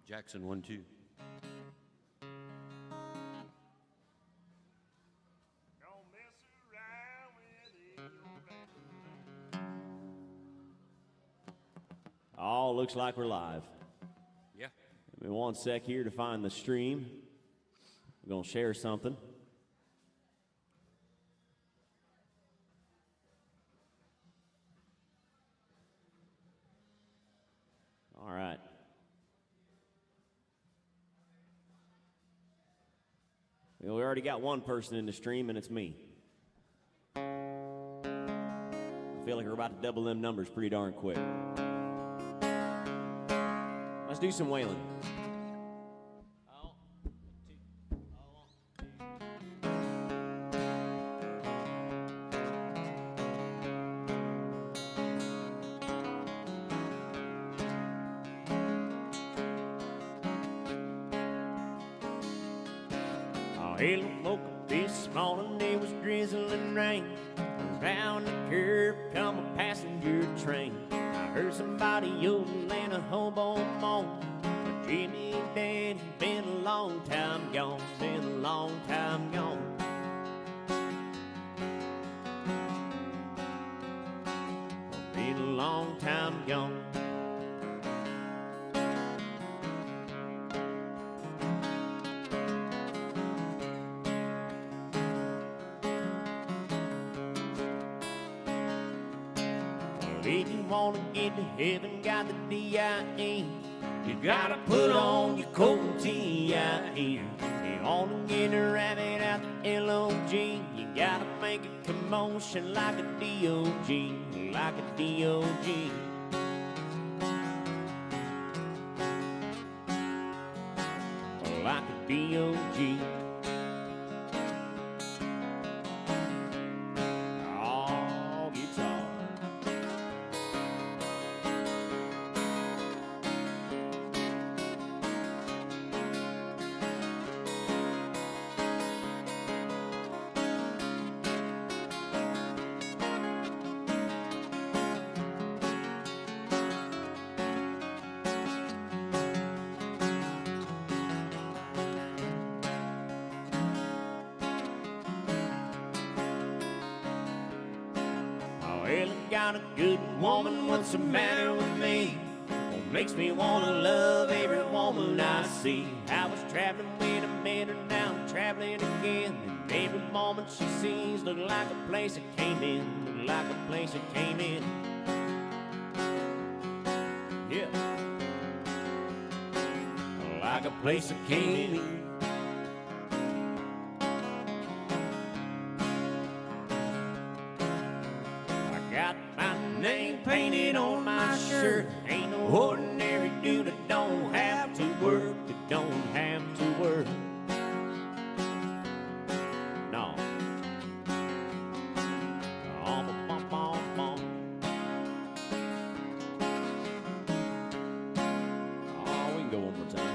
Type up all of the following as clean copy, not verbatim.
Jackson 1 2. Oh, looks like we're live. Yeah. Give me one sec here to find the stream. We're going to share something. All right. Well, we already got one person in the stream, and it's me. I feel like we're about to double them numbers pretty darn quick. Let's do some wailing. Well, woke up this morning, it was drizzling rain. Around the curve come a passenger train. I heard somebody yelling and a hobo moan. Jimmy and Daddy been a long time gone, been a long time gone. Been a long time gone. If you wanna get to heaven, got the D.I.E. You gotta put on your coat and T.I. You wanna get a rabbit out the L.O.G. You gotta make a commotion like a D.O.G. Like a D.O.G. Like a D.O.G. Well, I got a good woman, what's the matter with me? What makes me wanna love every woman I see? I was traveling with a man and now I'm traveling again. And every woman she sees look like a place I came in. Look like a place I came in. Yeah. Like a place I came in. Name painted on my shirt. Ain't no ordinary dude that don't have to work, that don't have to work. No. Oh, we can go one more time.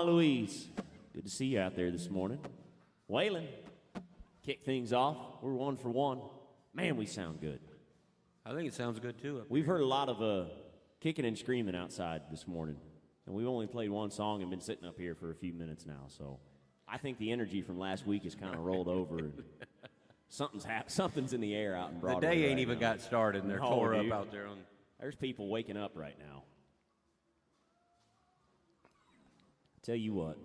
Louise, good to see you out there this morning. Waylon, kick things off. We're 1 for 1. Man, we sound good. I think it sounds good too. We've heard a lot of kicking and screaming outside this morning, and we've only played one song and been sitting up here for a few minutes now. So I think the energy from last week has kind of rolled over. And something's in the air out in Broadway. The day ain't right even now. got started, and they're tore up out there on. There's people waking up right now. Tell you what.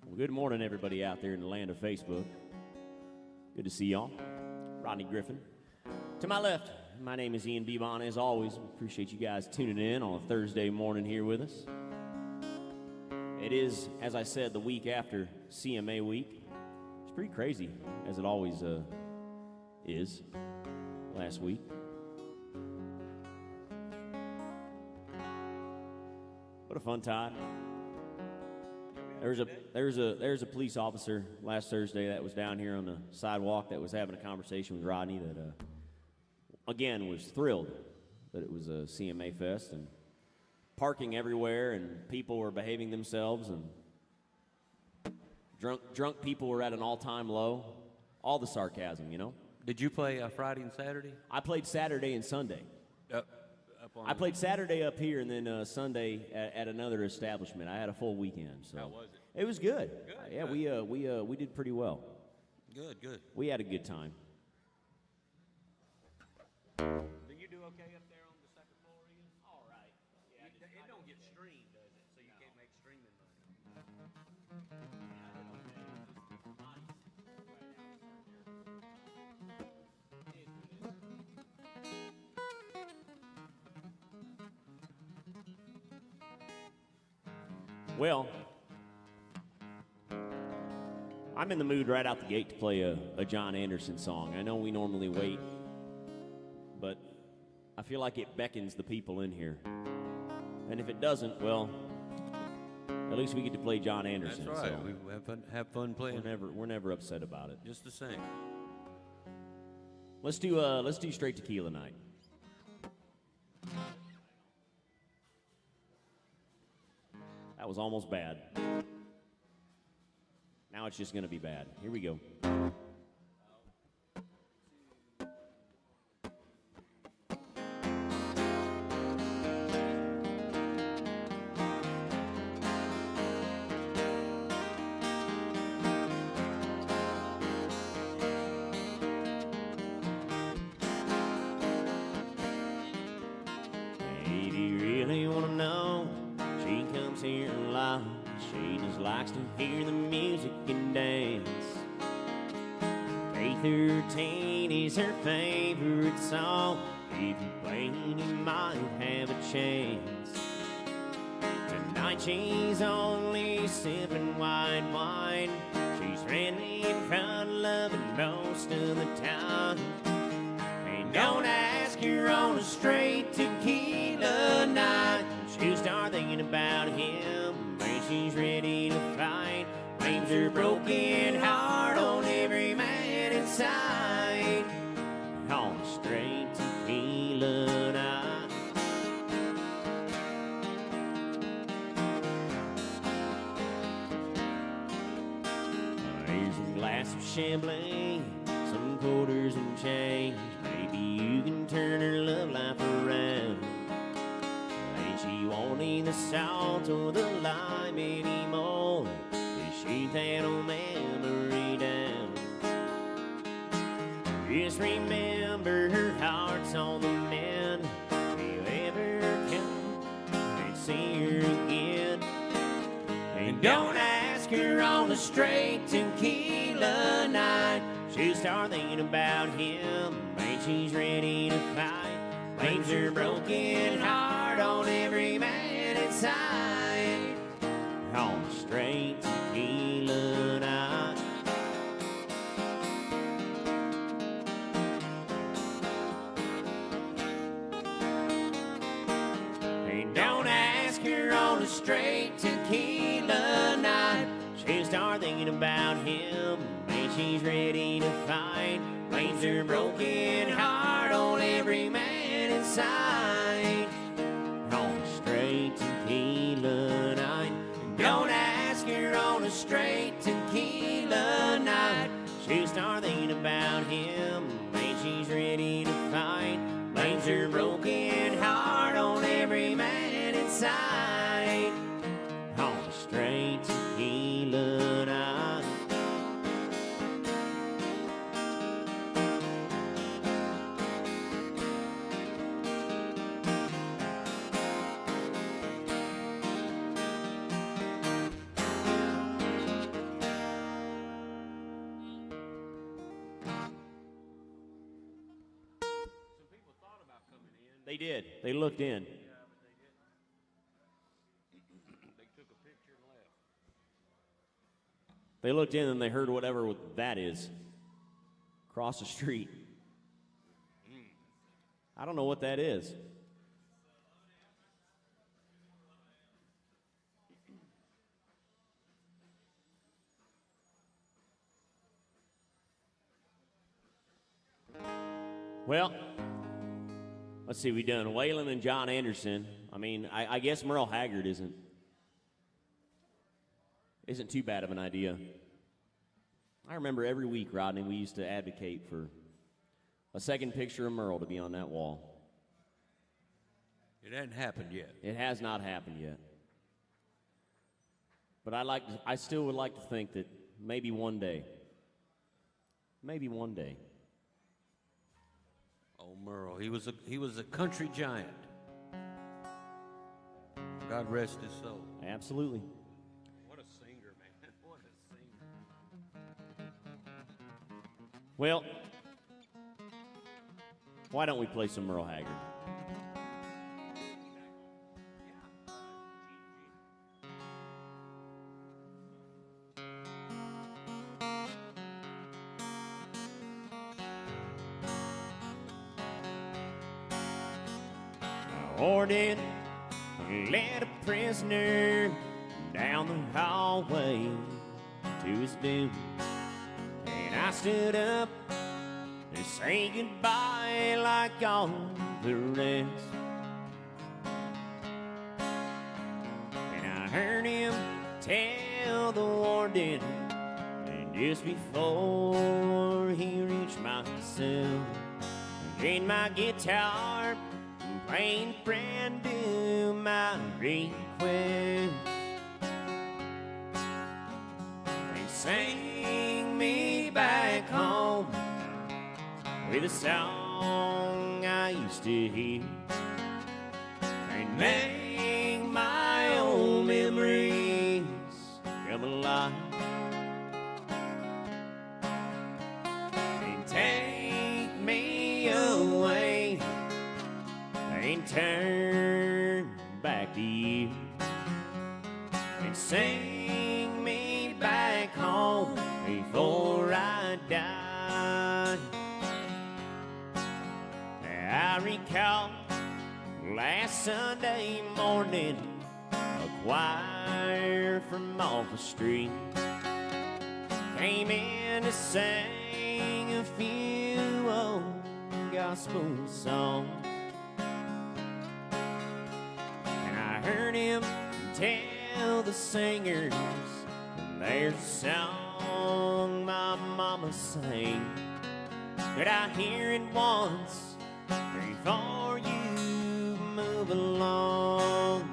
Well, good morning, everybody out there in the land of Facebook. Good to see y'all. Rodney Griffin. To my left, My name is Ian Bebon. As always, we appreciate you guys tuning in on a Thursday morning here with us. It is, as I said, the week after CMA week. It's pretty crazy, as it always is last week. What a fun time. There's a police officer last Thursday that was down here on the sidewalk that was having a conversation with Rodney that, again, was thrilled that it was a CMA Fest and parking everywhere and people were behaving themselves and drunk people were at an all-time low. All the sarcasm, you know. Did you play Friday and Saturday? I played Saturday and Sunday. I played Saturday up here and then Sunday at another establishment. I had a full weekend. So how was it? It was good. Good. Yeah, we did pretty well. Good. We had a good time. Do you do okay up there on the second floor, Ian? All right. Yeah, it don't get streamed, does it? So you can't make streaming money. Well, I'm in the mood right out the gate to play a John Anderson song. I know we normally wait, but I feel like it beckons the people in here. And if it doesn't, well, at least we get to play John Anderson. That's right. So We have fun playing. we're never upset about it. Just the same. Let's do straight Tequila Night. That was almost bad. Now it's just going to be bad. Here we go. Hey, do you really want to know? She comes here a lot. She just likes to hear the music and dance. K13 is her favorite song. If you play it, you might have a chance. Tonight she's only sipping white wine. She's friendly and fun-loving most of the time. And don't ask her on a straight tequila night. She'll start thinking about him when she's ready to fight. Blames her broken heart on every man inside. On a straight tequila night. Here's a glass of Chablis, some quarters and change. Maybe you can turn her love life around. Ain't she wanting the salt or the lime anymore? Just shoot that old memory down. Just remember her heart's on the mend. If you ever come and see her again. And don't ask her on the straight tequila night. She'll start thinking about him when she's ready to fight. Blames her broken heart on every man inside. On a straight tequila night. And don't ask her on a straight tequila night. She'll start thinking about him when she's ready to fight. Blames her broken heart on every man inside. On a straight tequila night. Don't ask her on a straight tequila night. She'll start thinking about him when she's ready to fight. Blames her broken heart on every man inside. On a straight tequila night. They did. They looked in. Yeah, but they didn't. They took a picture and left. They looked in and they heard whatever that is across the street. I don't know what that is. Well, let's see, we done Waylon and John Anderson. I mean, I guess Merle Haggard isn't too bad of an idea. I remember every week, Rodney, we used to advocate for a second picture of Merle to be on that wall. It hadn't happened yet. It has not happened yet. But I still would like to think that maybe one day. Oh, Merle, he was a country giant. God rest his soul. Absolutely. What a singer, man. What a singer. Well, why don't we play some Merle Haggard? Ordered, led a prisoner down the hallway to his doom. And I stood up and say goodbye like all the rest. And I heard him tell the warden, and just before he reached my cell, I gained my guitar, playing brand new my request. They sang me back home with a song I used to hear, and make my old memories come alive. And take me away and turn back the year, and sing me back home before I die. I recall last Sunday morning, a choir from off the street came in to sing a few old gospel songs. Heard him tell the singers, there's a song my mama sang. Could I hear it once before you move along?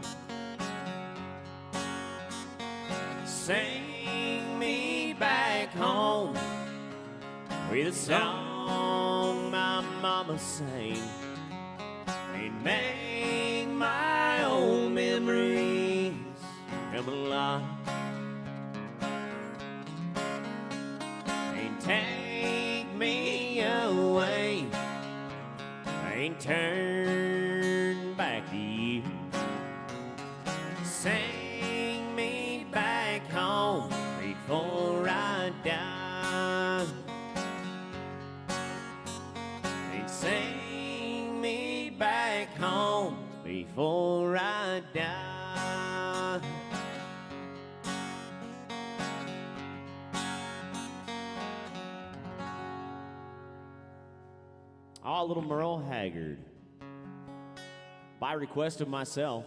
Sing me back home with a song my mama sang, and make my old memories come alive. And take me away and turn back the year. Sing me back home before I die. And sing me back home before I die. Oh, little Merle Haggard. By request of myself,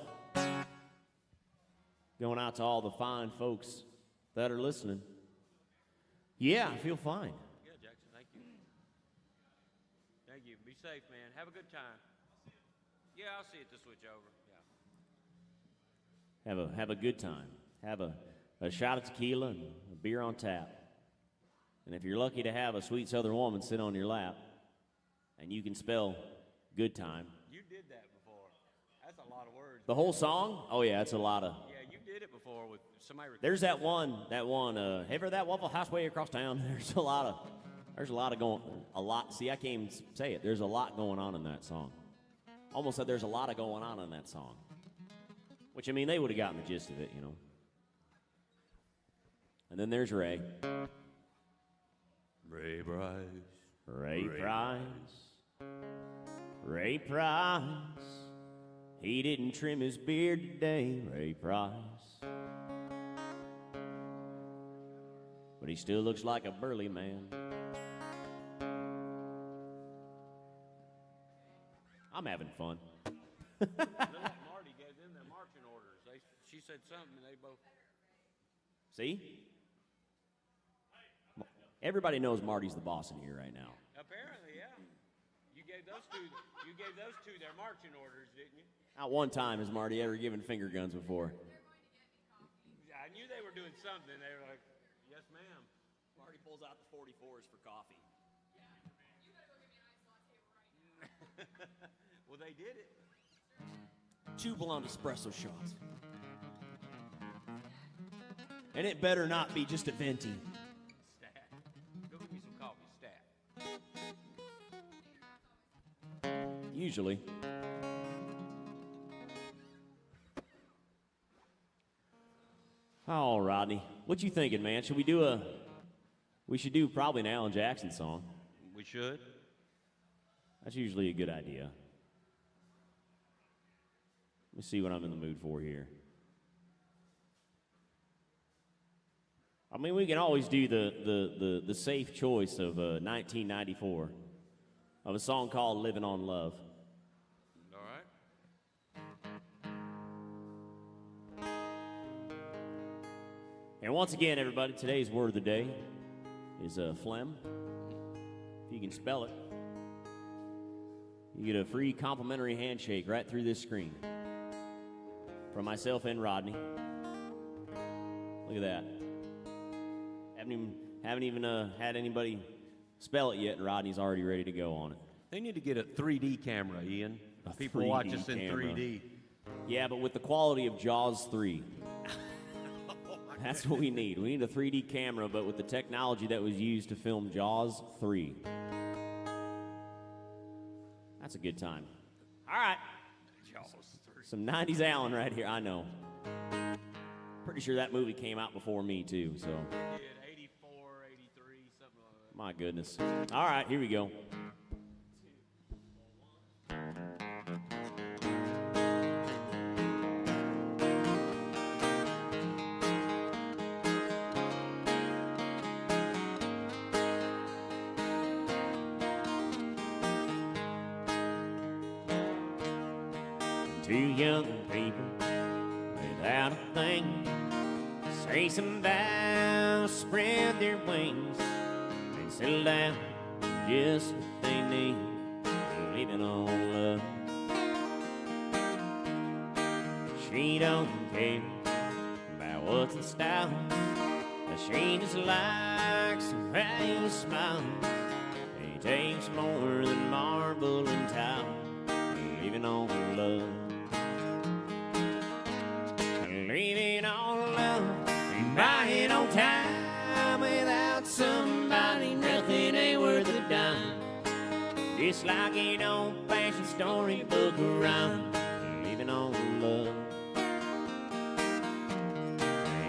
going out to all the fine folks that are listening. Yeah, I feel fine. Yeah, Jackson, thank you. Thank you. Be safe, man. Have a good time. Yeah, I'll see it to switch over. Yeah. Have a good time. Have a shot of tequila and a beer on tap. And if you're lucky to have a sweet southern woman sit on your lap, and you can spell good time. You did that before. That's a lot of words. The whole song? Oh yeah, it's a lot of. Yeah, you did it before with somebody. There's that one. Ever that Waffle House way across town? There's a lot of going. See, I can't even say it. There's a lot going on in that song. almost like there's a lot of going on in that song. Which, I mean, they would have gotten the gist of it, you know. And then there's Ray. Ray Price. Ray Price. Ray Price. He didn't trim his beard today, Ray Price. But he still looks like a burly man. I'm having fun. Looked like Marty gave them their marching orders. She said something, and they both. See? Everybody knows Marty's the boss in here right now. Apparently, yeah. You gave those two their marching orders, didn't you? Not one time has Marty ever given finger guns before. I knew they were doing something. They were like, "Yes, ma'am." Marty pulls out the 44s for coffee. Well, they did it. 2 blonde espresso shots. And it better not be just a venti. Stat. Go get me some coffee, Stat. Usually. Oh, Rodney, what you thinking, man? Should we do we should do probably an Alan Jackson song. We should. That's usually a good idea. Let me see what I'm in the mood for here. I mean, we can always do the safe choice of 1994 of a song called "Living on Love." All right. And once again, everybody, today's word of the day is phlegm. If you can spell it, you get a free complimentary handshake right through this screen from myself and Rodney. Look at that. Haven't even had anybody spell it yet, and Rodney's already ready to go on it. They need to get a 3D camera, Ian. People 3D watch us in camera. 3D. Yeah, but with the quality of Jaws 3. That's what we need. We need a 3D camera, but with the technology that was used to film Jaws 3. That's a good time. All right. Jaws 3. Some 90s Alan right here. I know. Pretty sure that movie came out before me, too, so. It did 84, 83, something like that. My goodness. All right, here we go. Two young people without a thing say some vows, spread their wings, and settle down just what they need, living on love. She don't care about what's in style, but she just likes the way you smile. It takes more than marble and tile, living on love. Living on love, and buying on time. Without somebody, nothing ain't worth a dime. Just like an old-fashioned storybook rhyme, living on love.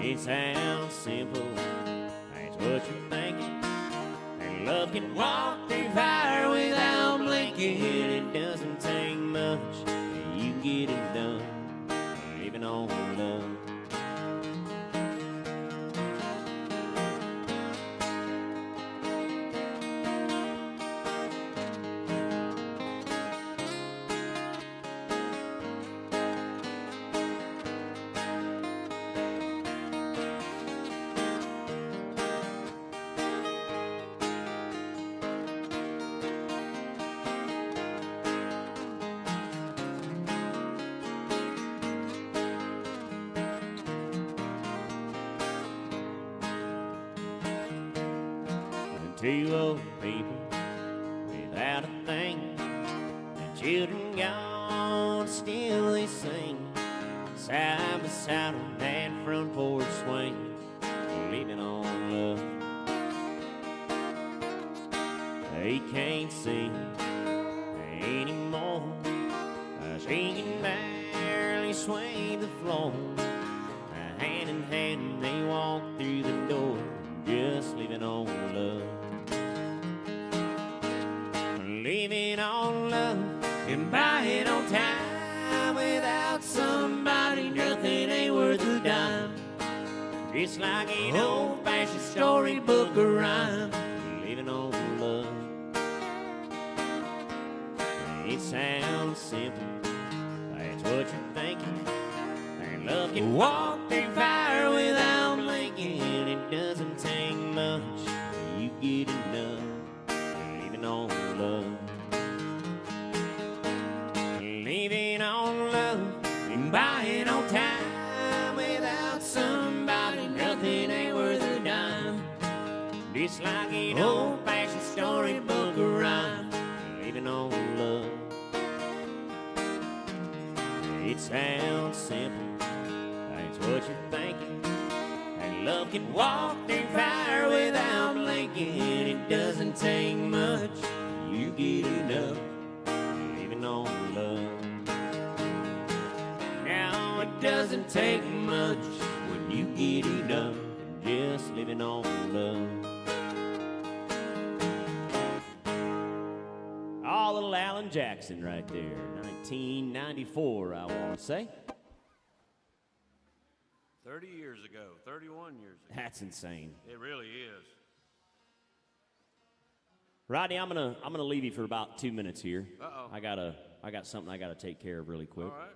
It sounds simple, that's what you're thinking. And love can walk through fire without blinking. It doesn't take much, you get it done, living on love. Two old people without a thing, the children gone, still they sing, side by side on that front porch swing, living on love. They can't sing anymore, She can barely sway the floor. Hand in hand they walk through the door, just living on love. Living on love and buying on time. Without somebody, nothing ain't worth a dime. It's like an old-fashioned storybook or rhyme. Living on love. It sounds simple, that's what you're thinking. And love can walk through fire without blinking. It doesn't take much, you get enough. Living on love. Living on love and buying on time. Without somebody, nothing ain't worth a dime. It's like an old-fashioned storybook or rhyme. Living on love. It sounds simple, that's what you're thinking. And love can walk through fire without blinking. It doesn't take much, you get enough. Living on love. Now it doesn't take much when you get enough. Just living on love. Oh, little Alan Jackson right there. 1994, I want to say. 30 years ago, 31 years ago. That's insane. It really is. Rodney, I'm gonna leave you for about 2 minutes here. Uh-oh. I got something I gotta take care of really quick. All right.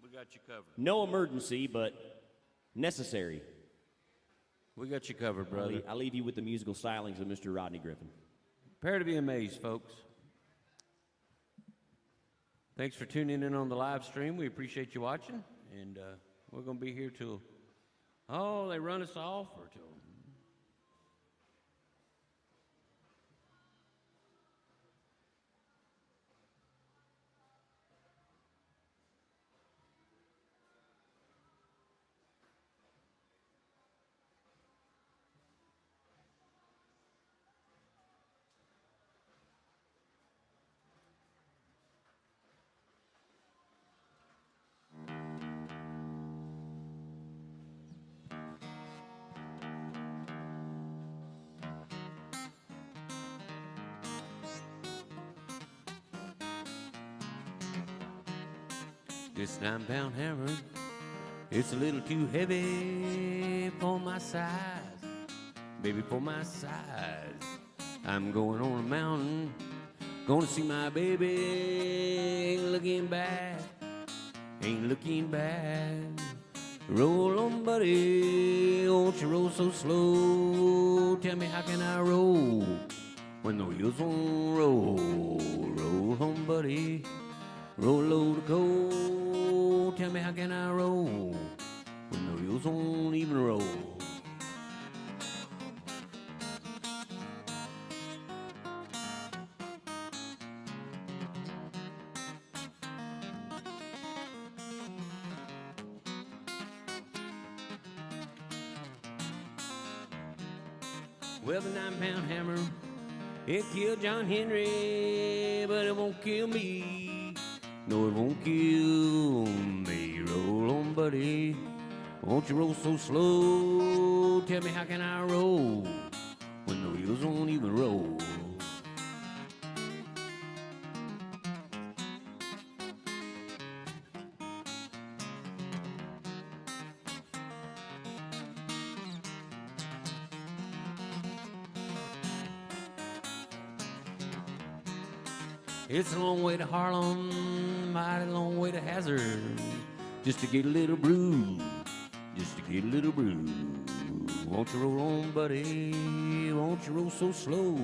We got you covered. No emergency, but necessary. We got you covered, brother. I'll leave you with the musical stylings of Mr. Rodney Griffin. Prepare to be amazed, folks. Thanks for tuning in on the live stream. We appreciate you watching, and we're going to be here till, they run us off or till. This 9-pound hammer, it's a little too heavy for my size. Baby, for my size. I'm going on a mountain, gonna see my baby. Ain't looking back, ain't looking back. Roll on, buddy, won't you roll so slow? Tell me, how can I roll when the wheels won't roll? Roll on, buddy, roll low to go. Tell me, how can I roll when the wheels won't even roll? Well, the 9-pound hammer, it killed John Henry, but it won't kill me. No, it won't kill me. Roll on, buddy, won't you roll so slow? Tell me, how can I roll when the wheels won't even roll? It's a long way to Harlem, mighty long way to Hazard, just to get a little brew, just to get a little brew. Won't you roll on, buddy, won't you roll so slow?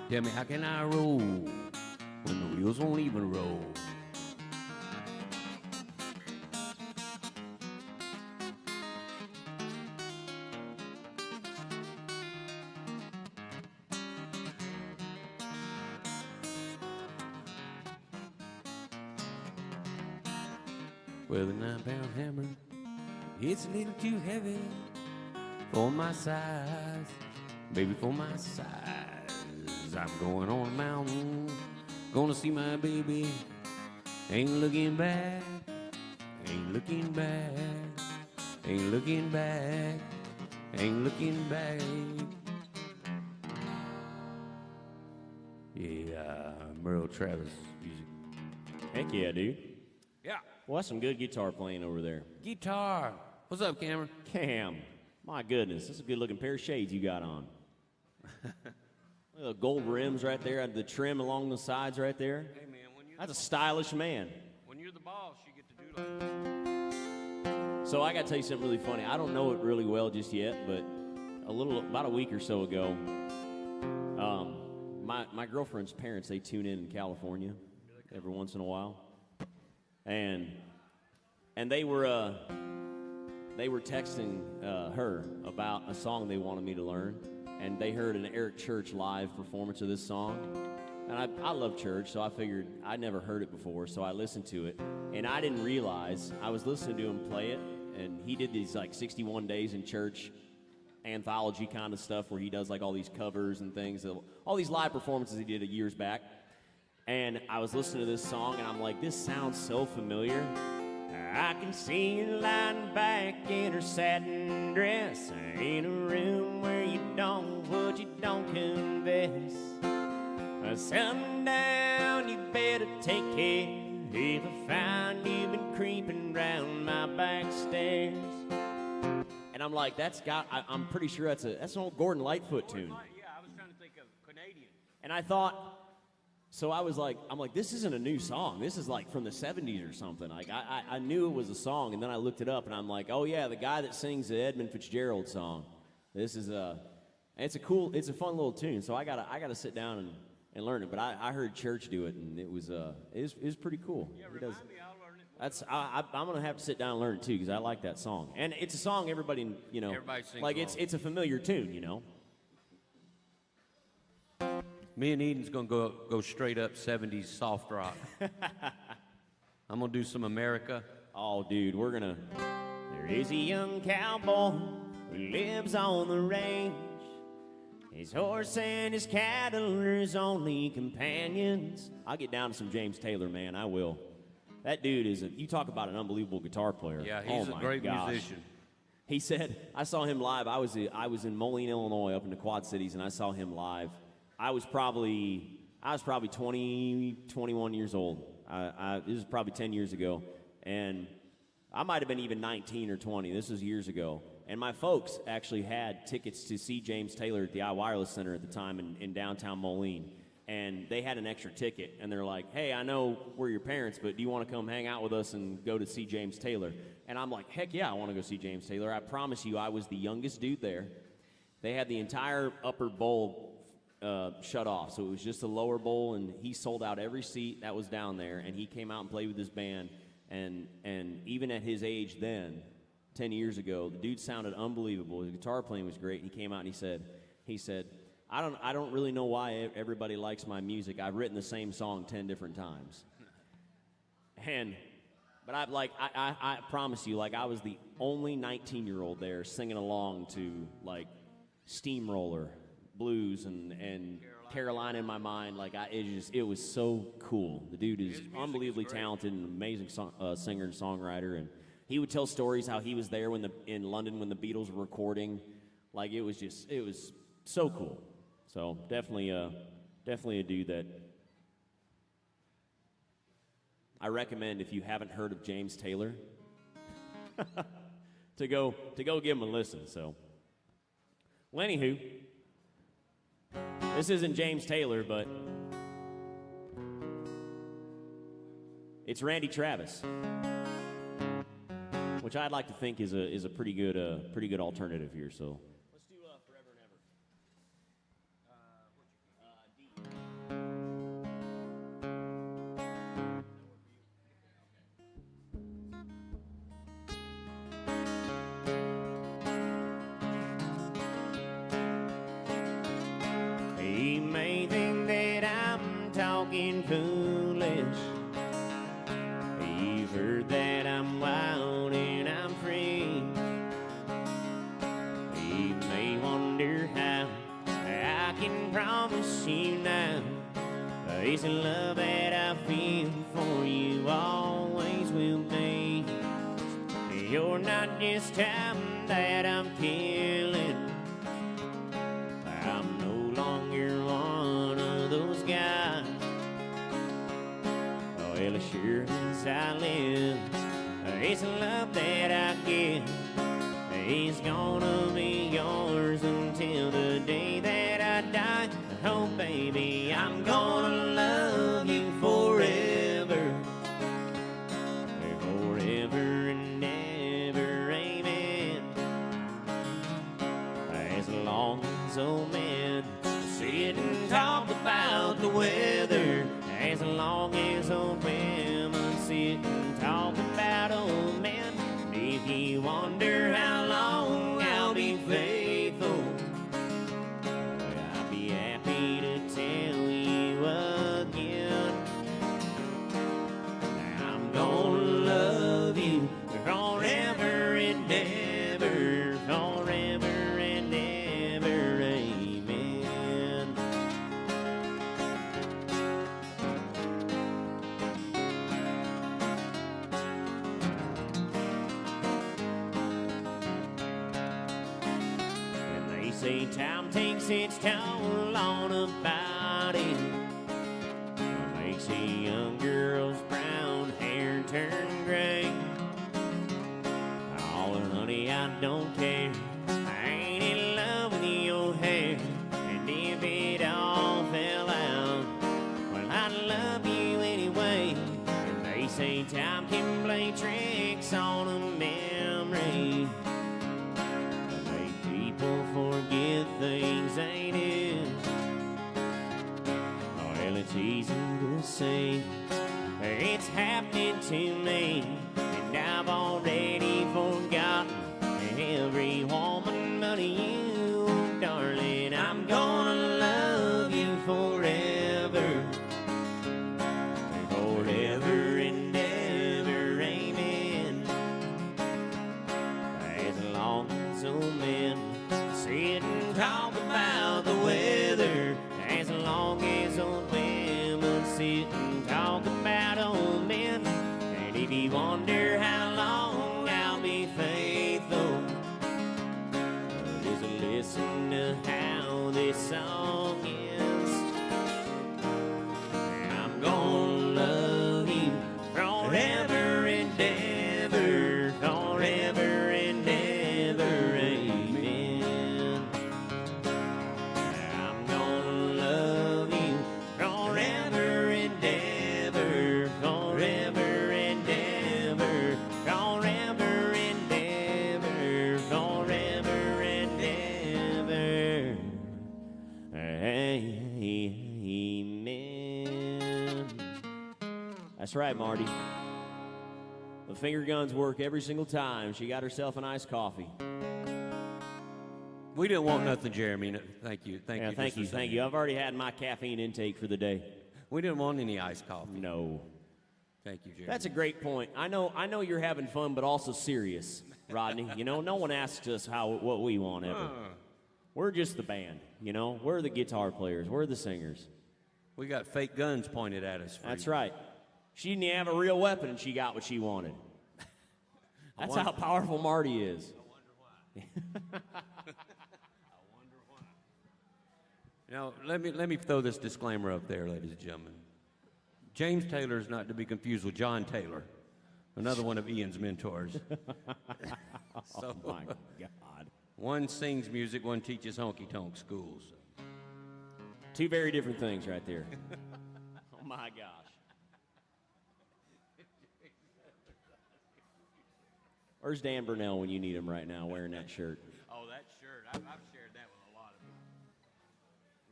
Tell me, how can I roll when the wheels won't even roll? Well, the 9-pound hammer, it's a little too heavy for my size. Baby, for my size. I'm going on a mountain, gonna see my baby. Ain't looking back, ain't looking back, ain't looking back, ain't looking back. Yeah, Merle Travis music. Heck yeah, dude. Yeah. Well, that's some good guitar playing over there. Guitar. What's up, Cameron? Cam, my goodness, that's a good-looking pair of shades you got on. Look at the gold rims right there, the trim along the sides right there. Hey, man, when you're That's a stylish man. when you're the boss, you get to do like So I got to tell you something really funny. I don't know it really well just yet, but about a week or so ago, my girlfriend's parents, they tune in California every once in a while, and they were texting her about a song they wanted me to learn, and they heard an Eric Church live performance of this song. And I love Church, so I figured I'd never heard it before, so I listened to it. And I didn't realize, I was listening to him play it, and he did these like 61 Days in Church anthology kind of stuff where he does like all these covers and things, all these live performances he did years back. And I was listening to this song, and I'm like, this sounds so familiar. I can see you lying back in her satin dress in a room where you don't confess. Sundown, you better take care if I find you've been creeping round my back stairs. And I'm like, I'm pretty sure that's an old Gordon Lightfoot tune. Yeah, I was trying to think of Canadian. And I thought, so I'm like, this isn't a new song. This is like from the 70s or something. Like I knew it was a song, and then I looked it up, and I'm like, oh yeah, the guy that sings the Edmund Fitzgerald song. This is it's a fun little tune. So I gotta sit down and learn it. But I heard Church do it, and it was pretty cool. Yeah, remind me, I'll learn it. I'm gonna have to sit down and learn it too, because I like that song, and it's a song everybody sings like along. it's a familiar tune, you know. Me and Eden's gonna go straight up 70s soft rock. I'm gonna do some America. Oh, dude, there is a young cowboy who lives on the range. His horse and his cattle are his only companions. I'll get down to some James Taylor, man, I will. That dude you talk about an unbelievable guitar player. Yeah, he's a great musician. He said, I saw him live. I was in Moline, Illinois, up in the Quad Cities, and I saw him live. I was probably 20, 21 years old. This was probably 10 years ago. And I might have been even 19 or 20. This was years ago. And my folks actually had tickets to see James Taylor at the iWireless Center at the time in downtown Moline. And they had an extra ticket. And they're like, hey, I know we're your parents, but do you want to come hang out with us and go to see James Taylor? And I'm like, heck yeah, I want to go see James Taylor. I promise you, I was the youngest dude there. They had the entire upper bowl shut off, so it was just a lower bowl, and he sold out every seat that was down there, and he came out and played with his band, and even at his age then, 10 years ago, the dude sounded unbelievable. His guitar playing was great. He came out and he said, I don't really know why everybody likes my music. I've written the same song 10 different times. But I promise you, like, I was the only 19-year-old there singing along to like Steamroller Blues and Caroline in my mind. Like, it was so cool. The dude is unbelievably talented and amazing singer and songwriter, and he would tell stories how he was there in London when the Beatles were recording. Like, it was so cool. So definitely a dude that I recommend, if you haven't heard of James Taylor, to go give him a listen. So, well, anywho, this isn't James Taylor, but it's Randy Travis, which I'd like to think is a pretty good alternative here. So let's do Forever and Ever. He may think that I'm talking foolish. You've heard that I'm wild and I'm free. You may wonder how I can promise you now it's the love that I feel for for you always will be. You're not just time that I'm killing. I'm no longer one of those guys. Well, as sure as I live, it's love that I give. It's gonna be yours until the day that I die. Oh, baby, I'm gonna love you forever. Forever and ever, amen. As long as old men sit and talk about the weather. As long as old women sit and talk about old men. If you wonder how long I'll be faithful, I'll be happy to tell you again. I'm gonna love you forever and ever, forever and ever, amen. And they say time takes its toll on a body. Makes a young girl's brown hair turn gray. Oh, honey, I don't care. I ain't in love with your hair. And if it all fell out, well, I'd love you anyway. And they say time can play tricks on a memory. Make people forget things they do. Well, it's easy to say it's happening to me, and I've already forgotten every woman but you, darling. I'm gonna love you forever, forever and ever, amen. As long as old men sit and talk about the weather, as long as old women sit and talk about old men. And if you wonder how long I'll be faithful, just listen to how this song is. I'm gonna love you forever and ever, forever and ever, amen. I'm gonna love you forever and ever, forever and ever, forever and ever, forever and ever, amen. That's right, Marty. The finger guns work every single time. She got herself an iced coffee. We didn't want nothing, Jeremy. No, thank you. Yeah, thank you, thank you. I've already had my caffeine intake for the day. We didn't want any iced coffee. No. Thank you, Jeremy. That's a great point. I know you're having fun, but also serious, Rodney. You know, no one asks us what we want ever. We're just the band, you know. We're the guitar players. We're the singers. We got fake guns pointed at us. That's right. She didn't even have a real weapon, and she got what she wanted. That's how powerful Marty is. I wonder why. Now, let me throw this disclaimer up there, ladies and gentlemen. James Taylor is not to be confused with John Taylor, another one of Ian's mentors. Oh, my God. One sings music, one teaches honky-tonk schools. Two very different things right there. Oh, my gosh. Where's Dan Burnell when you need him right now wearing that shirt? Oh, that shirt. I've shared that with a lot of people.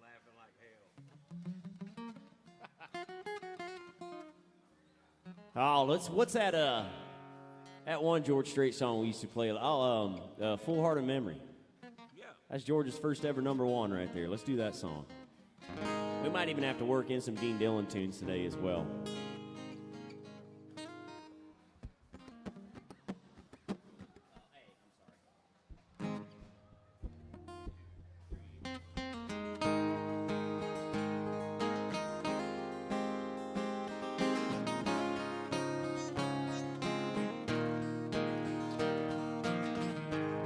Laughing like hell. Oh, what's that one George Strait song we used to play? Full Heart of Memory. Yeah. That's George's first ever #1 right there. Let's do that song. We might even have to work in some Dean Dillon tunes today as well.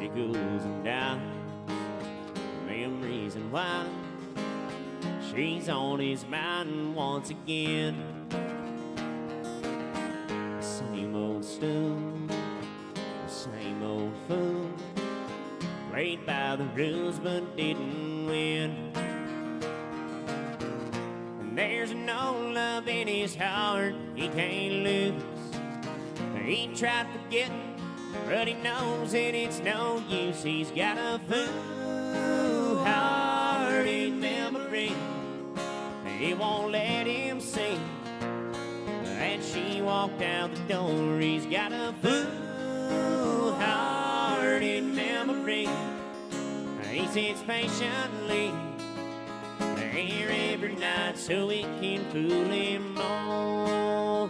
nickels and dimes, memories and why she's on his mind once again. Same old stool, same old fool, played by the rules but didn't win. And there's no love in his heart he can't lose. He tried forgetting, but he knows that it's no use. He's got a foolhardy memory. He won't let him see that she walked out the door. He's got a foolhardy memory. He sits patiently here every night so it can fool him all.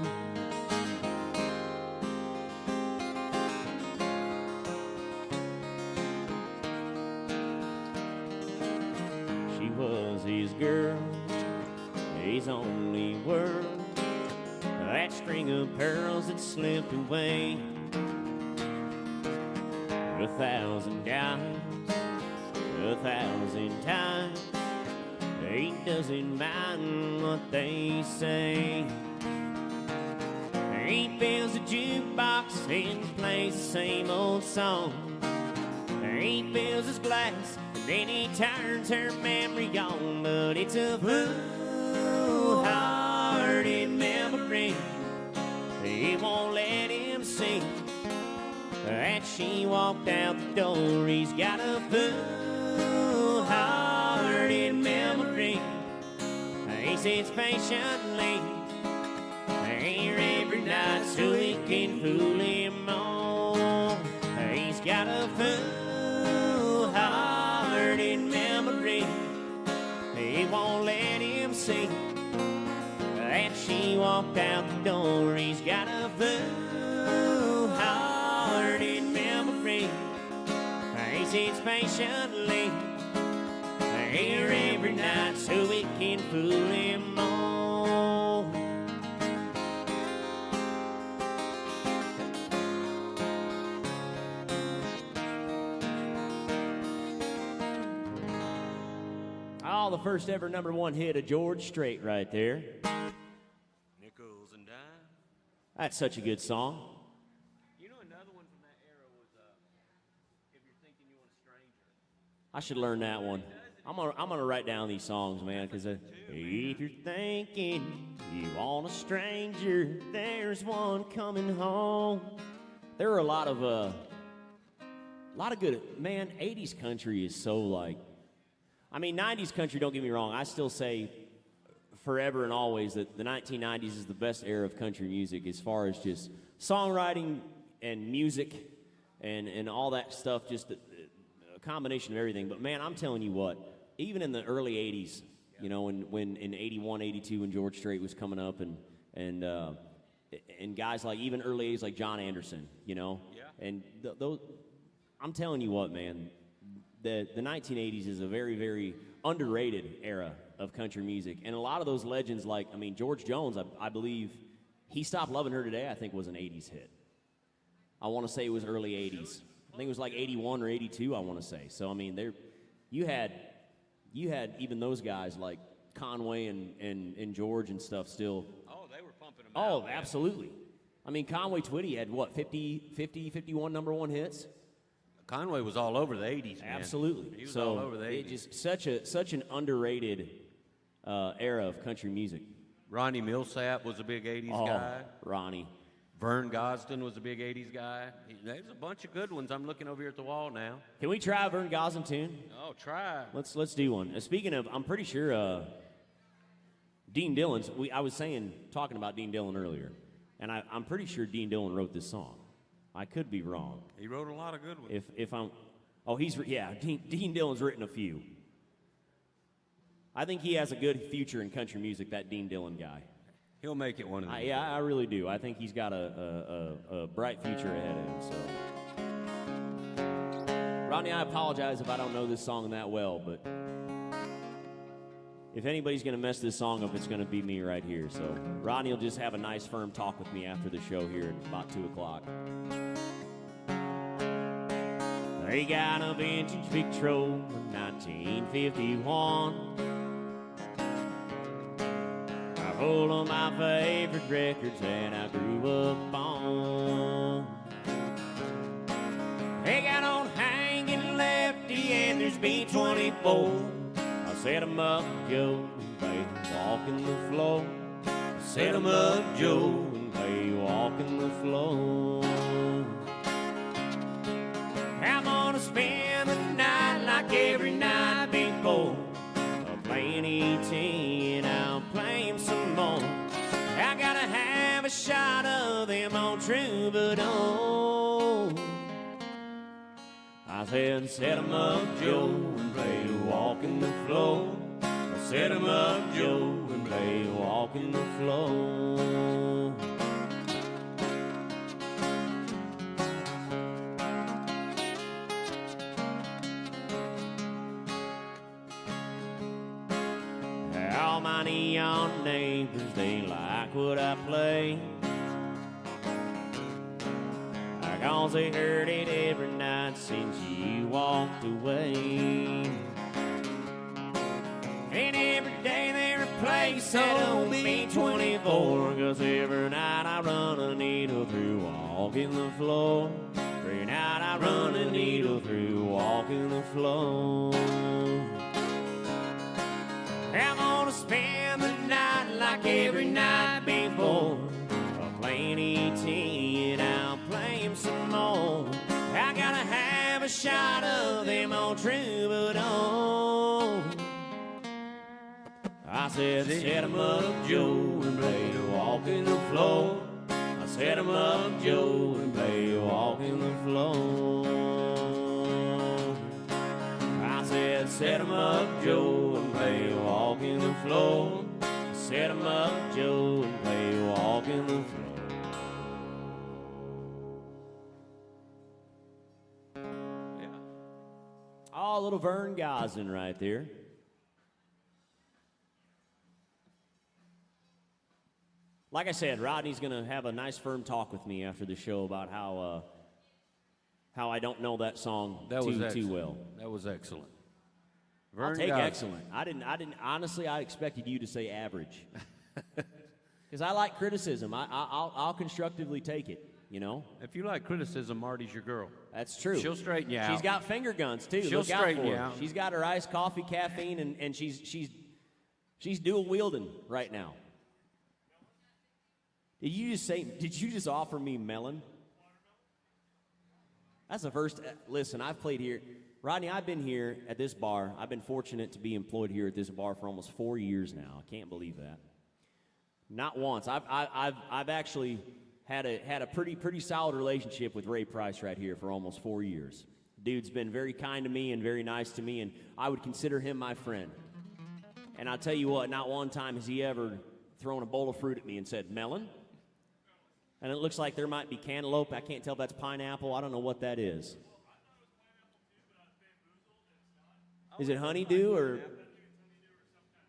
She was his girl, his only world, that string of pearls that slipped away. 1,000 times, 1,000 times, he doesn't mind what they say. He fills the jukebox and plays the same old song. He fills his glass and then he turns her memory on. But it's a foolhardy memory. He won't let him see that she walked out the door. He's got a foolhardy memory. He sits patiently here every night so he can fool him all. He's got a foolhardy memory. He won't let him see that she walked out the door. He's got a foolhardy memory. He sits patiently here every night so it can fool him all. Oh, the first ever #1 hit of George Strait right there. Nickels and dimes. That's such a good song. You know, another one from that era was If You're Thinking You Want a Stranger. I should learn that one. I'm gonna write down these songs, man, because if you're thinking you want a stranger, there's one coming home. There are a lot of good, man. 80s country is so like, I mean, 90s country. Don't get me wrong. I still say forever and always that the 1990s is the best era of country music as far as just songwriting and music and all that stuff. Just a combination of everything. But man, I'm telling you what. Even in the early 80s, you know, when in 81, 82, when George Strait was coming up and guys like even early 80s like John Anderson, you know, and those, I'm telling you what, man, the 1980s is a very, very underrated era of country music. And a lot of those legends like, I mean, George Jones, I believe He Stopped Loving Her Today, I think was an 80s hit. I want to say it was early 80s. I think it was like 81 or 82, I want to say. So, I mean, you had even those guys like Conway and George and stuff still. Oh, they were pumping them out. Oh, absolutely. I mean, Conway Twitty had, what, 51 #1 hits? Conway was all over the 80s, man. Absolutely. He was all over the 80s. It's just such an underrated era of country music. Ronnie Millsap was a big 80s guy. Ronnie. Vern Gosdin was a big 80s guy. There's a bunch of good ones. I'm looking over here at the wall now. Can we try a Vern Gosdin tune? Oh, try. Let's do one. Speaking of, I'm pretty sure Dean Dillon's. I was talking about Dean Dillon earlier, and I'm pretty sure Dean Dillon wrote this song. I could be wrong. He wrote a lot of good ones. If I'm, Dean Dillon's written a few. I think he has a good future in country music. That Dean Dillon guy. He'll make it one of these. I really do. I think he's got a bright future ahead of him. So, Rodney, I apologize if I don't know this song that well, but if anybody's going to mess this song up, it's going to be me right here. So, Rodney will just have a nice, firm talk with me after the show here at about 2 o'clock. He got a vintage Victro from 1951. Full of my favorite records that I grew up on. They got on hanging lefty and there's B24. I set 'em up, Joe, and play walking the floor. I set 'em up, Joe, and play walking the floor. I'm gonna spend the night like every night before. I'm playing E.T. and I'll play him some more. I gotta have a shot of them old troubadours. I said, set 'em up, Joe, and play walking the floor. I set 'em up, Joe, and play walking the floor. All my neon neighbors, they like what I play. Cause they heard it every night since you walked away. And every day they replace that old B24. Cause every night I run a needle through walking the floor. Every night I run a needle through walking the floor. I'm gonna spend the night like every night before. I'm playing E.T. and I'll play him some more. I gotta have a shot of them old troubadours. I said, set 'em up, Joe, and play walking the floor. I set 'em up, Joe, and play walking the floor. I said, set 'em up, Joe, and play walking the floor. Set 'em up, Joe, and play walking the floor. Yeah. Oh, little Vern Gosden right there. Like I said, Rodney's going to have a nice firm talk with me after the show about how I don't know that song too well. That was excellent. I'll take excellent. I didn't honestly, I expected you to say average. Because I like criticism. I'll constructively take it, you know? If you like criticism, Marty's your girl. That's true. She'll straighten you out. She's got finger guns, too. She'll Look out straighten for you her. out. She's got her iced coffee, caffeine, and she's dual wielding right now. Did you just offer me melon? That's the first. Listen, I've played here. Rodney, I've been here at this bar. I've been fortunate to be employed here at this bar for almost 4 years now. I can't believe that. Not once. I've actually had a pretty solid relationship with Ray Price right here for almost 4 years. Dude's been very kind to me and very nice to me, and I would consider him my friend. And I'll tell you what, not one time has he ever thrown a bowl of fruit at me and said, melon? And it looks like there might be cantaloupe. I can't tell if that's pineapple. I don't know what that is. Is it honeydew or?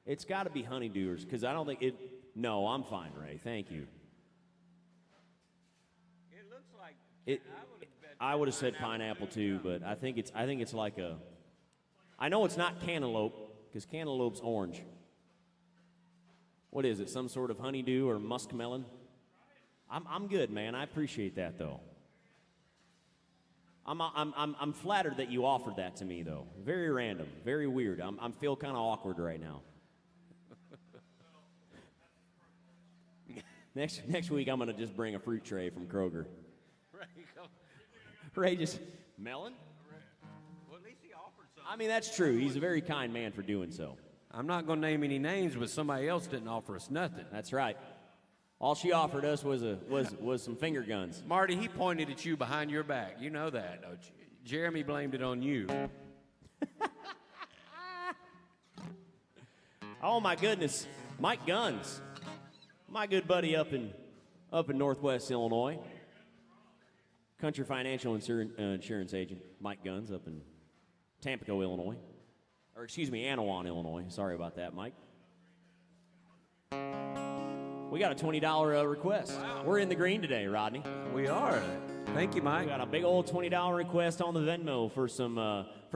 It's got to be honeydew, because I don't think it. No, I'm fine, Ray. Thank you. It looks like it. I would have said pineapple too, but I think it's like a. I know it's not cantaloupe because cantaloupe's orange. What is it? Some sort of honeydew or muskmelon? I'm good, man. I appreciate that, though. I'm flattered that you offered that to me, though. Very random, very weird. I'm feel kind of awkward right now. Next week, I'm gonna just bring a fruit tray from Kroger. Ray just melon. Well, at least he offered something. I mean, that's true. He's a very kind man for doing so. I'm not going to name any names, but somebody else didn't offer us nothing. That's right. All she offered us was some finger guns. Marty, he pointed at you behind your back. You know that, don't you? Jeremy blamed it on you. Oh my goodness, Mike Guns, my good buddy up in Northwest Illinois, Country Financial Insurance agent Mike Guns up in Tampico, Illinois, or excuse me, Anawan, Illinois. Sorry about that, Mike. We got a $20 request. Wow. We're in the green today, Rodney. We are. Thank you, We Mike. got a big old $20 request on the Venmo for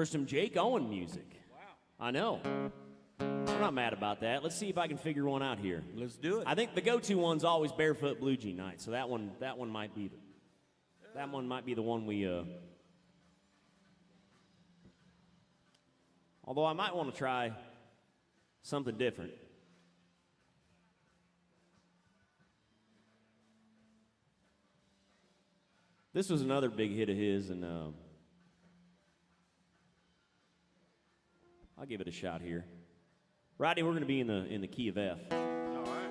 some Jake Owen music. Wow. I know. I'm not mad about that. Let's see if I can figure one out here. Let's do it. I think the go-to one's always Barefoot Blue Jean Night, so that one might be the one we. Although I might want to try something different. This was another big hit of his, and I'll give it a shot here. Rodney, we're going to be in the key of F. All right.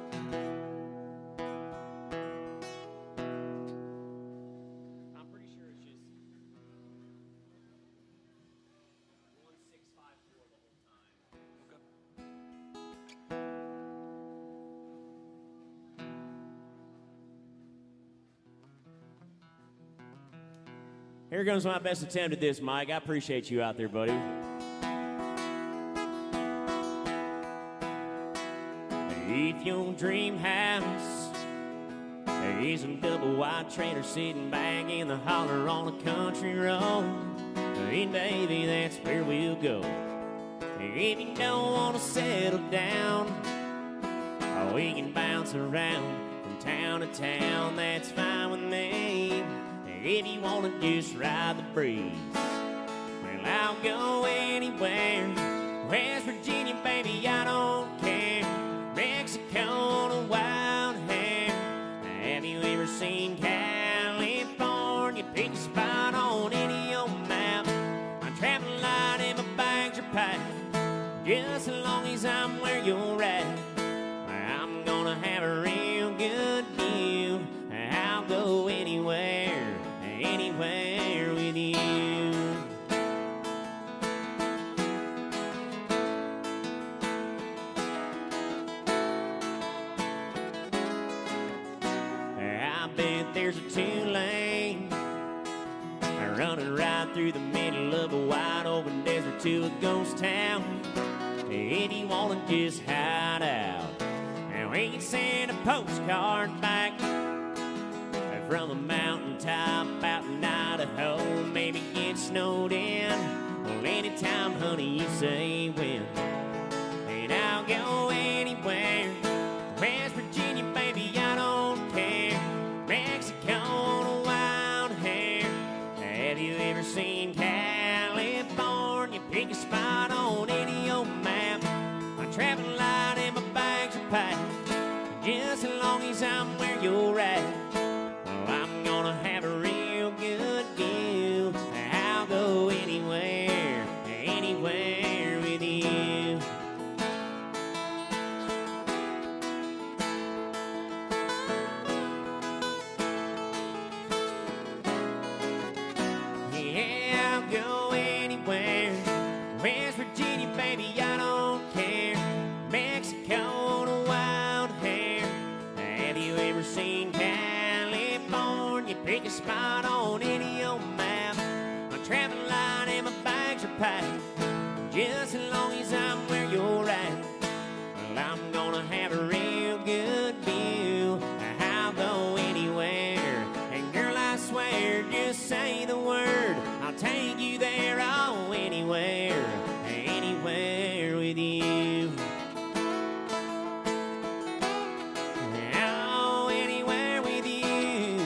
I'm pretty sure it's just 1654 the whole time. Here goes my best attempt at this, Mike. I appreciate you out there, buddy. If your dream house is a double wide trailer sitting back in the holler on a country road, then baby, that's where we'll go. If you don't want to settle down, we can bounce around from town to town, that's fine with me. If you want to just ride the breeze, well, I'll go anywhere. West Virginia, baby, I don't care. Mexico to wild hair. Have you ever seen California? Pick a spot on any old map. I'm traveling light and my bags are packed. Just as long as I'm where you're at, I'm gonna have a real good view. I'll go anywhere, anywhere with you. I bet there's a 2-lane running right through the middle of a wide open desert to a ghost town. If you wanna just hide out, and we can send a postcard back from a mountaintop out in Idaho. Maybe get snowed in. Well, anytime, honey, you say when. And I'll go anywhere. West Virginia, baby, I don't care. Mexico to wild hair. Have you ever seen California? Pick a spot on any old map. I'm traveling light and my bags are packed. Just as long as I'm where you're at, I'm gonna have a real good view. I'll go anywhere, anywhere with you. Yeah, I'll go anywhere. West Virginia, baby, I don't care. Mexico to wild hair. Have you ever seen California? Pick a spot on any old map. I'm traveling light and my bags are packed. Just as long as I'm where you're at, well, I'm gonna have a real good view. I'll go anywhere. And girl, I swear, just say the word, I'll take you there, oh, anywhere, anywhere with you. Oh, anywhere with you.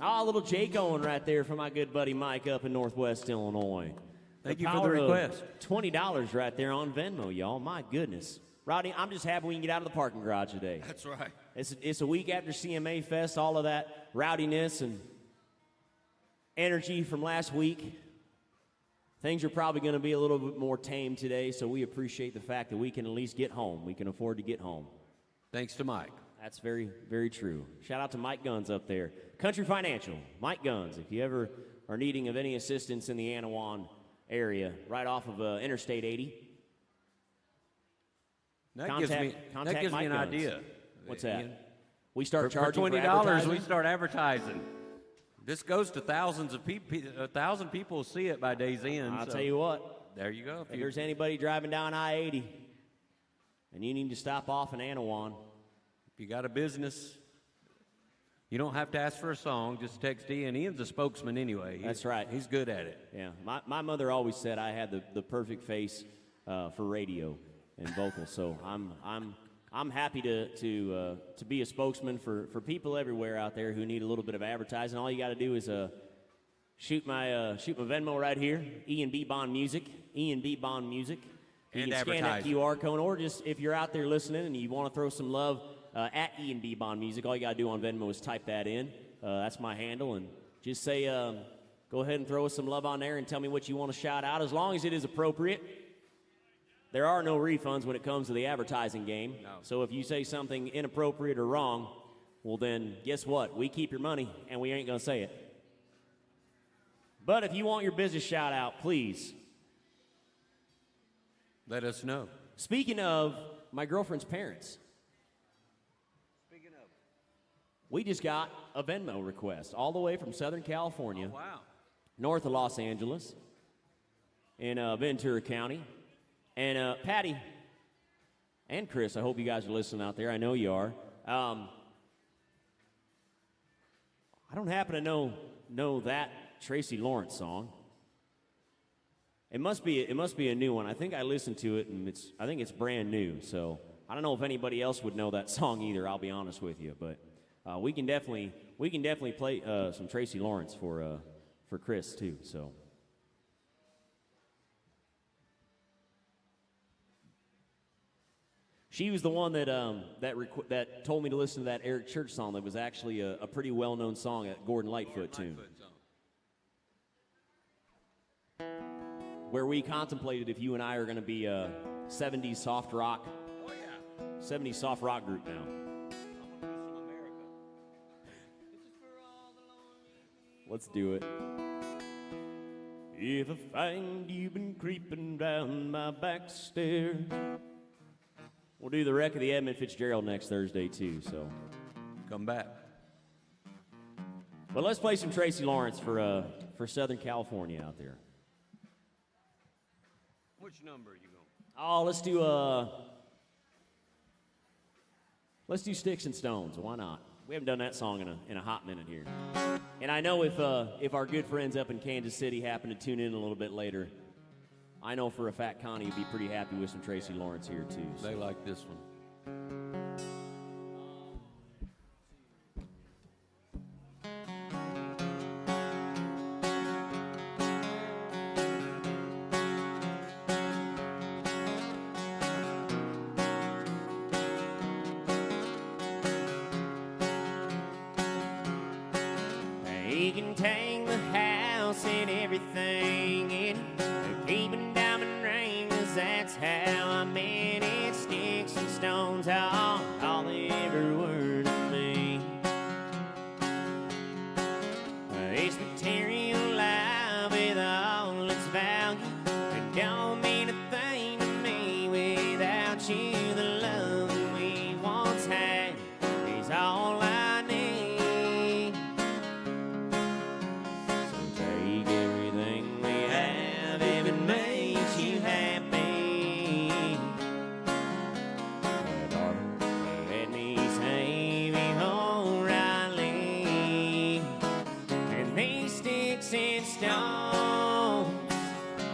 Oh, a little Jake Owen right there for my good buddy Mike up in Northwest Illinois. Thank you for the request. $20 right there on Venmo, y'all. My goodness. Rodney, I'm just happy we can get out of the parking garage today. That's right. It's a week after CMA Fest, all of that rowdiness and energy from last week. Things are probably going to be a little bit more tame today, so we appreciate the fact that we can at least get home. We can afford to get home. Thanks to Mike. That's very, very true. Shout out to Mike Guns up there. Country Financial, Mike Guns. If you ever are needing of any assistance in the Anawan area, right off of Interstate 80, That gives me Mike an Guns. idea. What's that? Ian. We start For charging $20, advertising? we start advertising. This goes to thousands of people. 1,000 people will see it by day's end. I'll tell you what. There you go. If there's anybody driving down I-80 and you need to stop off in Anawan. If you got a business, you don't have to ask for a song. Just text Ian. Ian's a spokesman anyway. That's right. He's good at it. Yeah, my mother always said I had the perfect face for radio and vocals. So I'm happy to be a spokesman for people everywhere out there who need a little bit of advertising. All you got to do is shoot my Venmo right here, Ian B. Bond Music, Ian B. Bond Music. You And can scan that advertising. QR code, or just if you're out there listening and you want to throw some love at Ian B. Bond Music, all you got to do on Venmo is type that in. That's my handle, and just say, go ahead and throw us some love on there and tell me what you want to shout out, as long as it is appropriate. There are no refunds when it comes to the advertising game. No. So if you say something inappropriate or wrong, well then, guess what? We keep your money, and we ain't going to say it. But if you want your business shout out, please. Let us know. Speaking of my girlfriend's parents, we just got a Venmo request all the way from Southern California, Wow. north of Los Angeles, in Ventura County. And Patty and Chris, I hope you guys are listening out there. I know you are. I don't happen to know that Tracy Lawrence song. It must be a new one. I think I listened to it, and I think it's brand new. So I don't know if anybody else would know that song either. I'll be honest with you, but we can definitely play some Tracy Lawrence for Chris too. So. She was the one that told me to listen to that Eric Church song that was actually a pretty well-known song, at Gordon Lightfoot tune. Where we contemplated if you and I are going to be a 70s soft rock, 70s soft rock group now. Let's do it. If I find you've been creeping down my back stairs. We'll do the wreck of the Edmund Fitzgerald next Thursday too, so. Come back. But let's play some Tracy Lawrence for Southern California out there. Which number are you going? Oh, let's do Sticks and Stones. Why not? We haven't done that song in a hot minute here. And I know if our good friends up in Kansas City happen to tune in a little bit later, I know for a fact Connie would be pretty happy with some Tracy Lawrence here too. So. They like this one. He can take the house and everything in it, keeping diamond rings, that's how I met it. Sticks and stones, all they ever were to me. This material life with all its value, it don't mean a thing to me without you. The love that we once had is all I need. So take everything we have if it makes you happy. Darling, let me say before I leave, and these sticks and stones,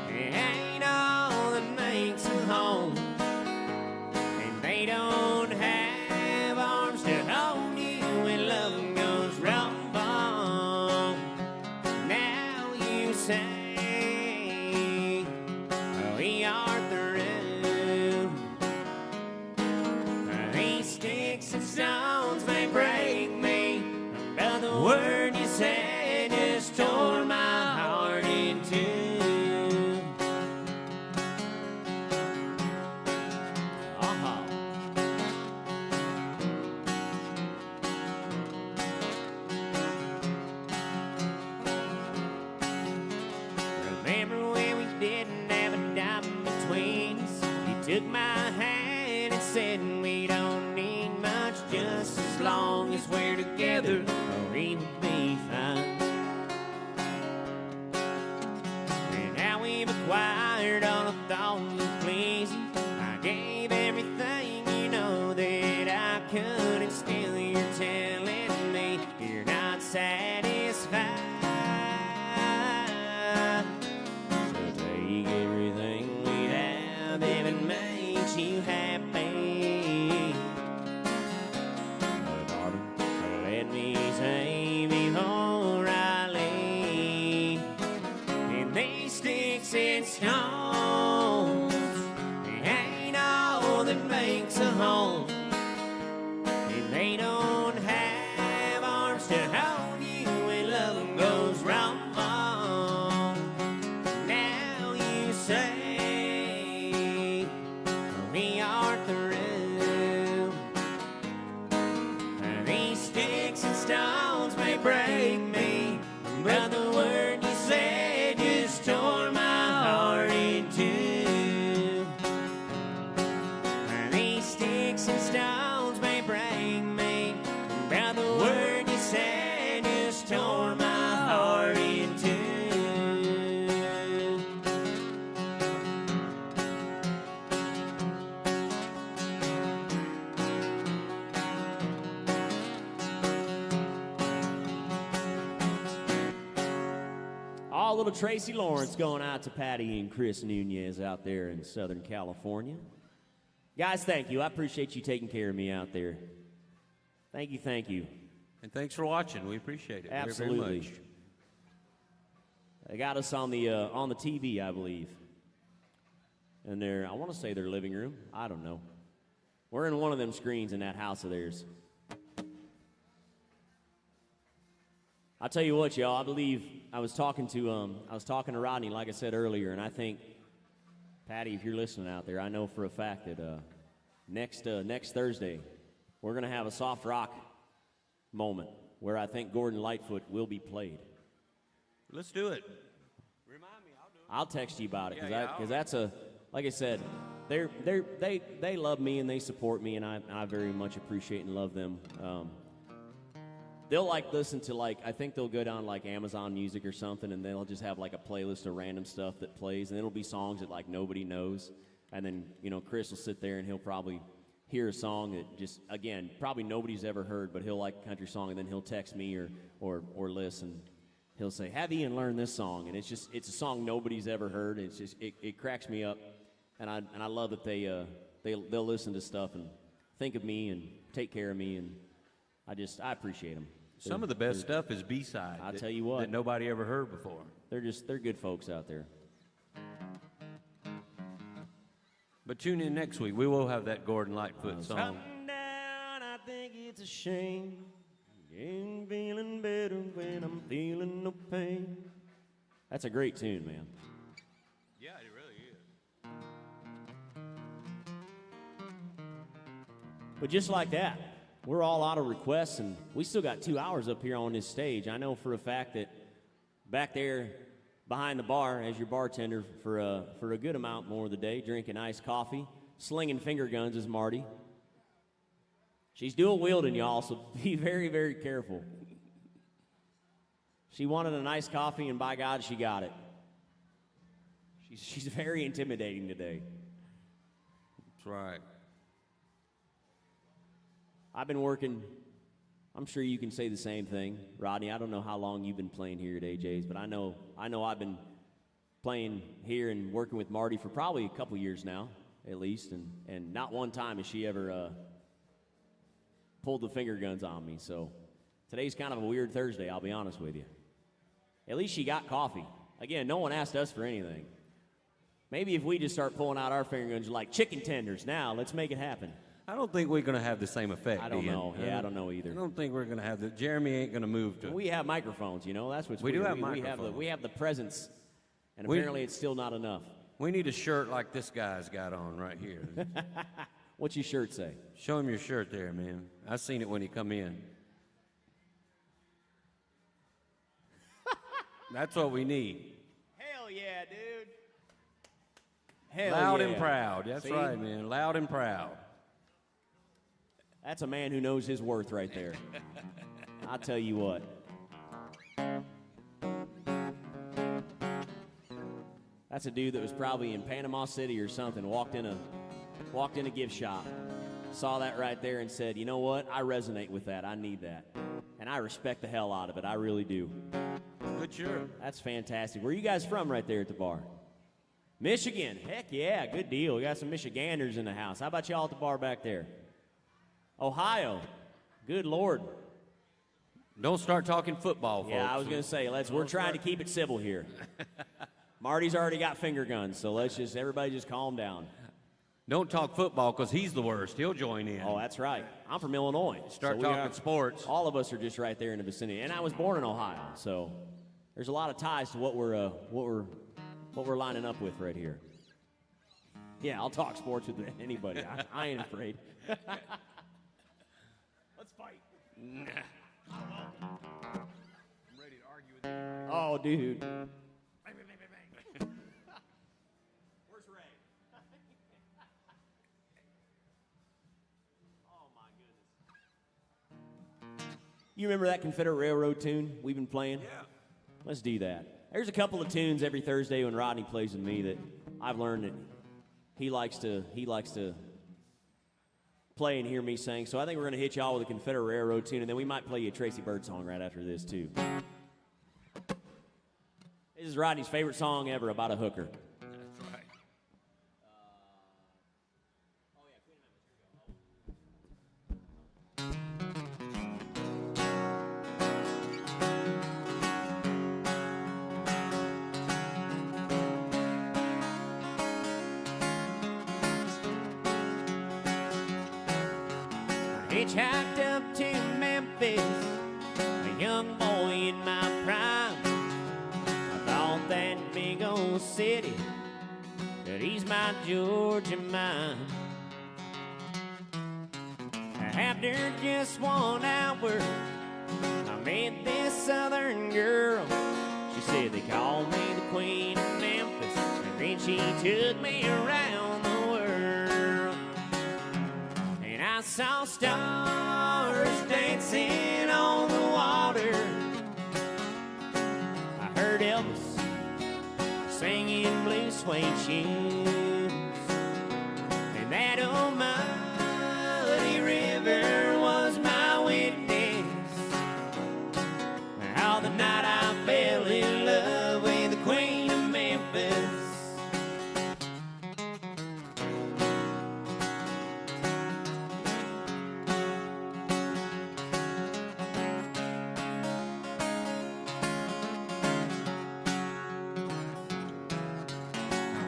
it ain't all that makes a home, and they don't have arms to hold you when love goes wrong. Now you say we are through. These sticks and stones may break me, but the word you said just tore my heart in two. Uh-huh. Remember when we didn't have a dime between us? You took my hand and said we don't need much, just as long as we're together, we will be fine. And now we've acquired all the thought of pleasing. I gave everything telling me you're not satisfied. So take everything we have if it makes you happy. But darling, let me say before I leave, and these sticks and stones, they ain't all that makes a home. And they don't have arms to hold you when love goes wrong. Now you say we are through. These sticks and stones may break me, but the word you said just tore my heart in two. These sticks and stones may break me, but the word you said just tore my heart in two. All little Tracy Lawrence going out to Patty and Chris Nunez out there in Southern California. Guys, thank you. I appreciate you taking care of me out there. Thank you, thank you. And thanks for watching. We appreciate it Absolutely. very much. They got us on the TV, I believe. And I want to say their living room. I don't know. We're in one of them screens in that house of theirs. I'll tell you what, y'all. I believe I was talking to Rodney, like I said earlier, and I think, Patty, if you're listening out there, I know for a fact that next Thursday we're gonna have a soft rock moment where I think Gordon Lightfoot will be played. Let's do it. Remind me, I'll do it. I'll text you about it Yeah, because that's like I said, they love me and they support me, and I very much appreciate and love them. They'll listen to I think they'll go down Amazon Music or something, and they'll just have a playlist of random stuff that plays, and it'll be songs that nobody knows. And then Chris will sit there and he'll probably hear a song that just again probably nobody's ever heard, but he'll like a country song, and then he'll text me or listen. He'll say, "Have Ian learn this song?" And it's a song nobody's ever heard. It's just it cracks me up, and I love that they'll listen to stuff and think of me and take care of me, and I appreciate them. Some of the best stuff is B-side. I'll tell you what. That nobody ever heard before. They're good folks out there. But tune in next week. We will have that Gordon Lightfoot song. Coming down, I think it's a shame. Ain't feeling better when I'm feeling no pain. That's a great tune, man. Yeah, it really is. But just like that, we're all out of requests, and we still got 2 hours up here on this stage. I know for a fact that back there behind the bar, as your bartender for a good amount more of the day, drinking iced coffee, slinging finger guns, is Marty. She's dual wielding, y'all, so be very, very careful. She wanted a nice coffee, and by God, she got it. She's very intimidating today. That's right. I've been working, I'm sure you can say the same thing. Rodney, I don't know how long you've been playing here at AJ's, but I know I've been playing here and working with Marty for probably a couple years now, at least, and not one time has she ever pulled the finger guns on me. So today's kind of a weird Thursday, I'll be honest with you. At least she got coffee. Again, no one asked us for anything. Maybe if we just start pulling out our finger guns like chicken tenders now, let's make it happen. I don't think we're going to have the same effect. I don't Ian. know. Yeah, I don't know either. I don't think we're going to have the. Jeremy ain't going to move to. We have microphones, That's what's We weird. do have microphones. We have the presence, and apparently it's still not enough. We need a shirt like this guy's got on right here. What's your shirt say? Show him your shirt there, man. I seen it when he come in. That's what we need. Hell yeah, dude. Hell Loud yeah. and proud. That's See? right, man. Loud and proud. That's a man who knows his worth right there. I'll tell you what. That's a dude that was probably in Panama City or something, walked in a gift shop, saw that right there and said, you know what? I resonate with that. I need that. And I respect the hell out of it. I really do. Good shirt. That's fantastic. Where are you guys from right there at the bar? Michigan. Heck yeah, good deal. We got some Michiganders in the house. How about y'all at the bar back there? Ohio. Good Lord. Don't start talking football, folks. Yeah, I was going to say, we're trying to keep it civil here. Marty's already got finger guns, so everybody just calm down. Don't talk football because he's the worst. He'll join in. Oh, that's right. I'm from Illinois. Start talking sports. All of us are just right there in the vicinity. And I was born in Ohio, so there's a lot of ties to what we're lining up with right here. Yeah, I'll talk sports with anybody. I ain't afraid. Let's fight. Nah. I'm ready to argue with you. Oh, dude. Bang, bang, bang, bang, bang. Where's Ray? Oh, my goodness. You remember that Confederate Railroad tune we've been playing? Yeah. Let's do that. There's a couple of tunes every Thursday when Rodney plays with me that I've learned that he likes to play and hear me sing. So I think we're going to hit y'all with a Confederate Railroad tune, and then we might play you a Tracy Byrd song right after this, too. This is Rodney's favorite song ever about a hooker. That's right. Hitchhiked up to Memphis, a young boy in my prime. I thought that big old city could ease my Georgia mind. After just 1 hour, I met this southern girl. She said they called me the Queen of Memphis, and then she took me around the world. And I saw stars dancing on the water. I heard Elvis singing blue suede shoes. And that old muddy river was my witness. How the night I fell in love with the Queen of Memphis.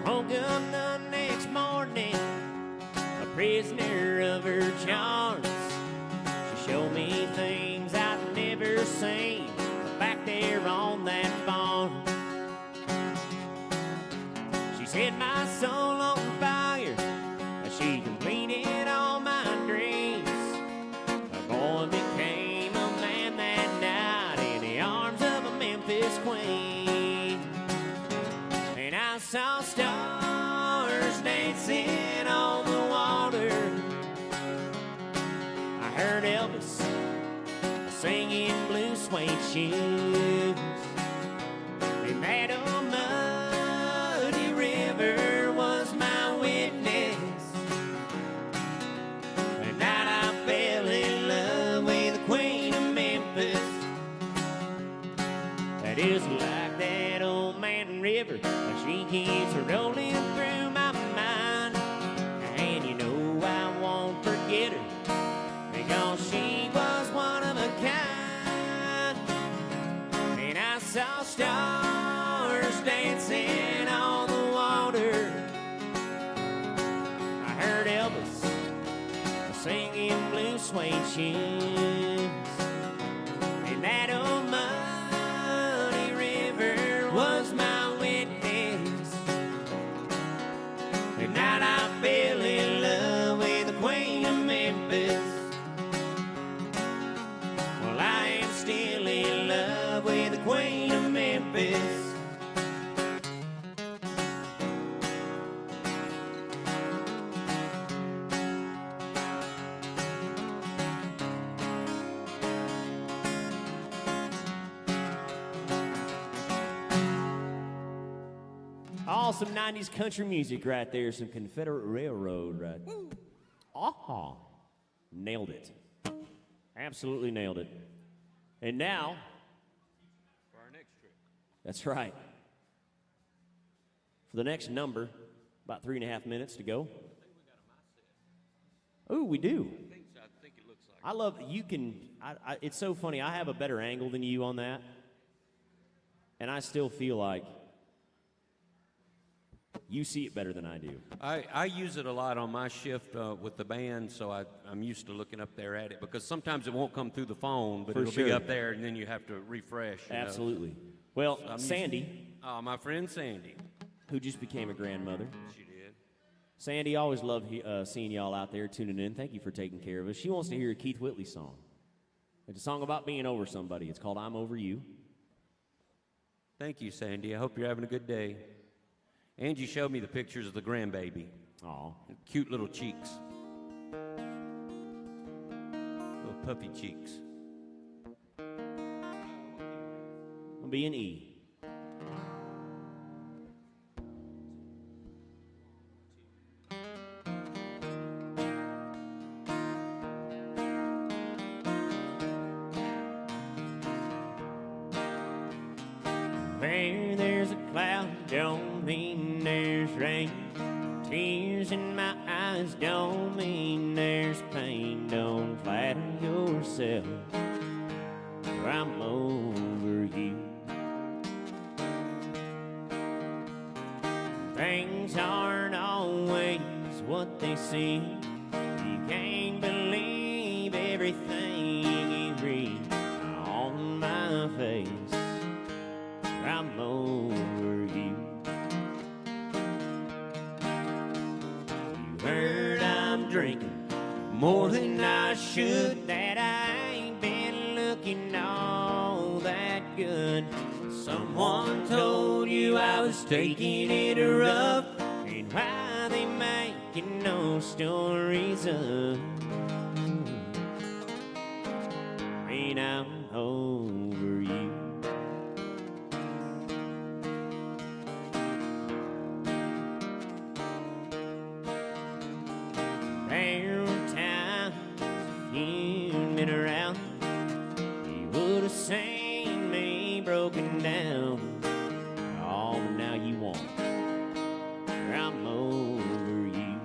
Woke up the next morning, a prisoner of her charms. She showed me things I'd never seen back there on that farm. She set my soul on fire. She completed all my dreams. A boy became a man that night in the arms of a Memphis queen. And I saw stars dancing on the water. I heard Elvis singing blue suede shoes. And that old muddy river was my witness. The night I fell in love with the Queen of Memphis. That is like that old mountain river. She keeps rolling through my mind. And you know I won't forget her, because she was one of a kind. And I saw stars dancing on the water. I heard Elvis singing blue suede shoes. And that old muddy river was my witness. The night I fell in love with the Queen of Memphis. Well, I am still in love with the Queen of Memphis. Awesome 90s country music right there. Some Confederate Railroad right there. Nailed it. Absolutely nailed it. And now, For our next trip. that's right. For the next number, about 3.5 minutes to go. Oh, we do. I think it looks like. I love you can. It's so funny. I have a better angle than you on that, and I still feel like you see it better than I do. I use it a lot on my shift with the band, so I'm used to looking up there at it because sometimes it won't come through the phone, but For it'll sure. be up there, and then you have to refresh. You know? Absolutely. Well, So I'm Sandy, my friend Sandy. who just became a grandmother. She did. Sandy, always love seeing y'all out there tuning in. Thank you for taking care of us. She wants to hear a Keith Whitley song. It's a song about being over somebody. It's called I'm Over You. Thank you, Sandy. I hope you're having a good day. Angie showed me the pictures of the grandbaby. Aw. Cute little cheeks. Little puffy cheeks. I'll be an E. Where there's a cloud don't mean there's rain. Tears in my eyes don't mean there's pain. Don't flatter yourself, or I'm over you. Things aren't always what they seem. You can't believe everything you read on my face. I'm over you. You heard I'm drinking more than I should, that I ain't been looking all that good. Someone told you I was taking it rough, and why they making no stories up. Ain't I'm over you. There were times if you'd been around, you would have seen me broken down. Oh, but now you won't. I'm over you.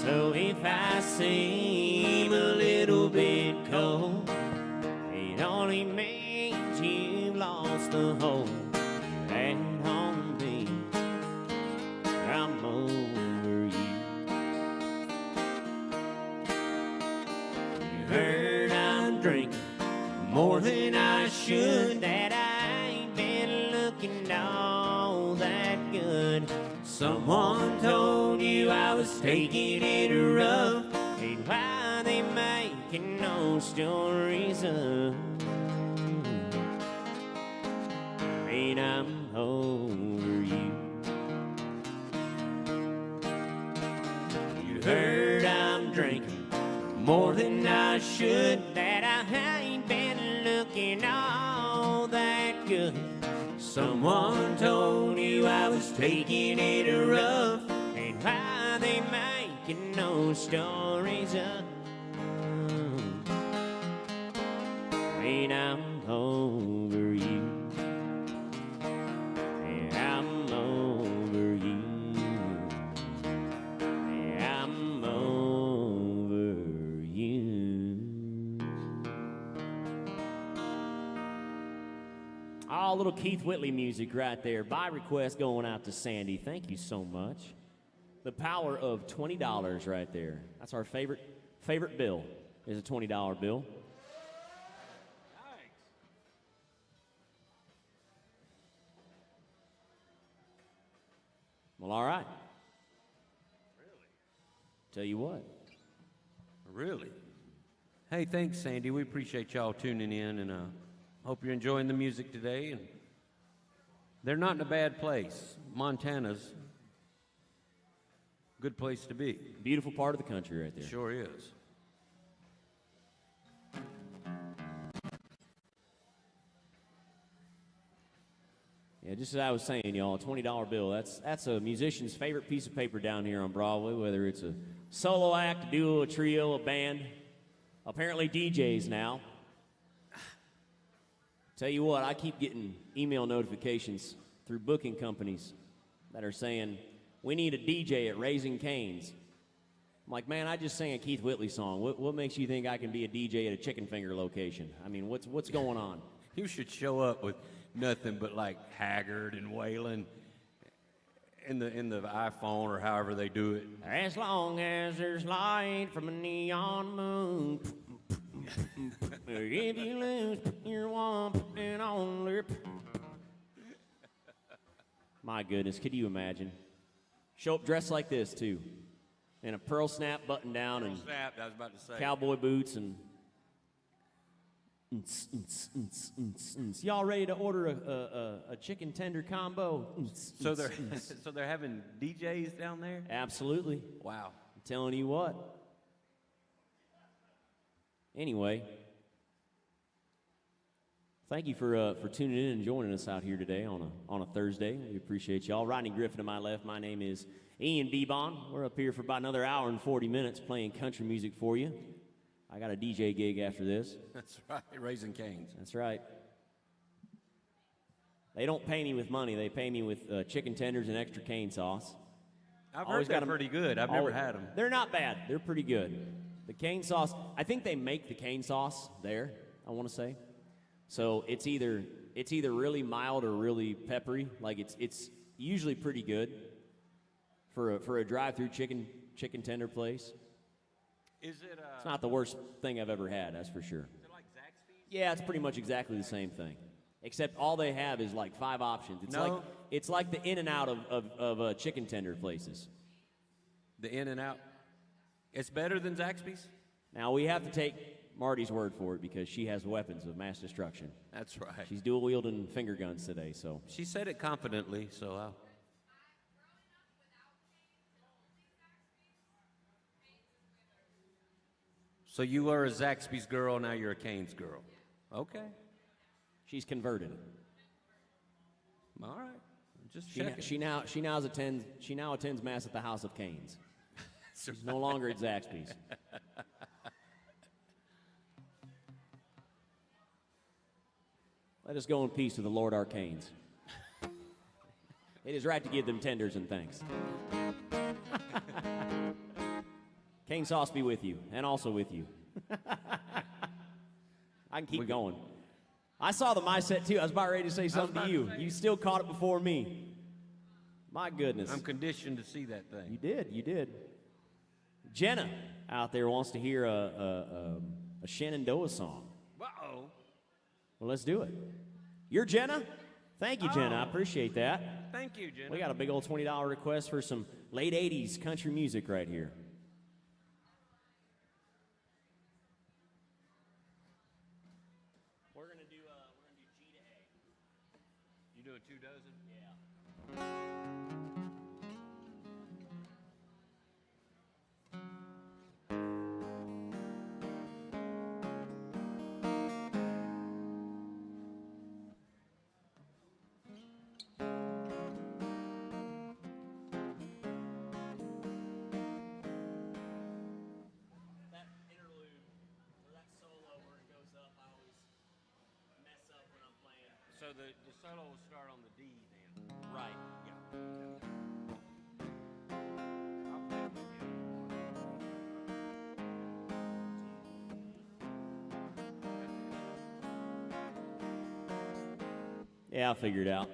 So if I seem a little bit cold, it only means you've lost the hope you had on me. I'm over you. You heard I'm drinking more than I should, that I ain't been looking all that good. Someone told you I was taking it rough, and why they making no stories up. Ain't I'm over you. You heard I'm drinking more than I should, that I ain't been looking all that good. Someone told you I was taking it rough, and why they making no stories up. Ain't I'm over you. Yeah, I'm over you. Yeah, I'm over you. Oh, little Keith Whitley music right there. By request going out to Sandy. Thank you so much. The power of $20 right there. That's our favorite bill is a $20 bill. Well, all right. Really? Tell you what. Really? Hey, thanks, Sandy. We appreciate y'all tuning in, and hope you're enjoying the music today. And they're not in a bad place. Montana's a good place to be. Beautiful part of the country right there. Sure is. Yeah, just as I was saying, y'all, a $20 bill. That's a musician's favorite piece of paper down here on Broadway, whether it's a solo act, a duo, a trio, a band. Apparently DJs now. Tell you what, I keep getting email notifications through booking companies that are saying, we need a DJ at Raising Cane's. I'm like, man, I just sang a Keith Whitley song. What makes you think I can be a DJ at a chicken finger location? I mean, what's going on? You should show up with nothing but like Haggard and Waylon in the iPhone or however they do it. As long as there's light from a neon moon. If you lose your one putting on lip. My goodness, could you imagine? Show up dressed like this too. In a pearl snap button down and Snap, I was about to say. cowboy boots and y'all ready to order a chicken tender combo? So they're having DJs down there? Absolutely. Wow. I'm telling you what. Anyway, thank you for tuning in and joining us out here today on a Thursday. We appreciate y'all. Rodney Griffin to my left. My name is Ian Bebon. We're up here for about another hour and 40 minutes playing country music for you. I got a DJ gig after this. That's right, Raising Cane's. That's right. They don't pay me with money. They pay me with chicken tenders and extra cane sauce. I've heard they're pretty good. I've never had them. They're not bad. They're pretty good. The cane sauce, I think they make the cane sauce there, I want to say. So it's either really mild or really peppery. Like it's usually pretty good for a drive-through chicken tender place. Is it It's not the worst thing I've ever had, that's for sure. Is it like Zaxby's? Yeah, it's pretty much exactly the same thing. Except all they have is like 5 options. It's like the in and out of chicken tender places. The In and Out. It's better than Zaxby's? Now we have to take Marty's word for it because she has weapons of mass destruction. That's right. She's dual wielding finger guns today, so. She said it confidently, so I'll. So you were a Zaxby's girl, now you're a Cane's girl. Okay. She's converted. All right. Just She checking. now attends mass at the House of Canes. She's no longer at Zaxby's. Let us go in peace to the Lord our Canes. It is right to give them tenders and thanks. Cane sauce be with you, and also with you. I can keep going. I saw the My Set too. I was about ready to say something to you. You still caught it before me. My goodness. I'm conditioned to see that thing. You did. Jenna out there wants to hear a Shenandoah song. Uh-oh. Well, let's do it. You're Jenna? Thank you, Jenna. I appreciate that. Thank you, Jenna. We got a big old $20 request for some late 80s country music right here. We're gonna do G to A. You doing 2 dozen? Yeah. That interlude, or that solo where it goes up, I always mess up when I'm playing. So the solo will start on the D then. Right. Yeah. I'll play with you. Yeah, I'll figure it out.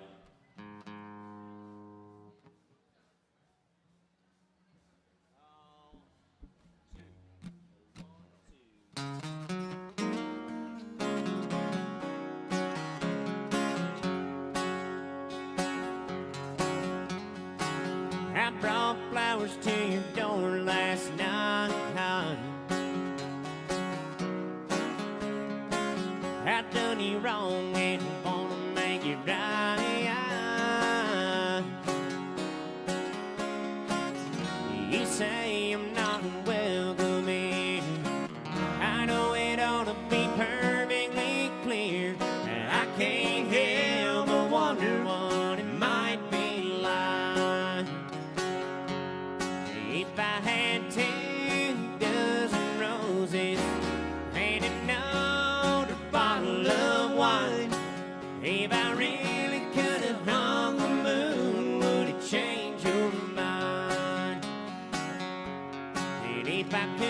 I brought flowers to your door last night. I done you wrong and wanna make it right. You say I'm not welcoming. I know it ought to be perfectly clear. And I can't help but wonder what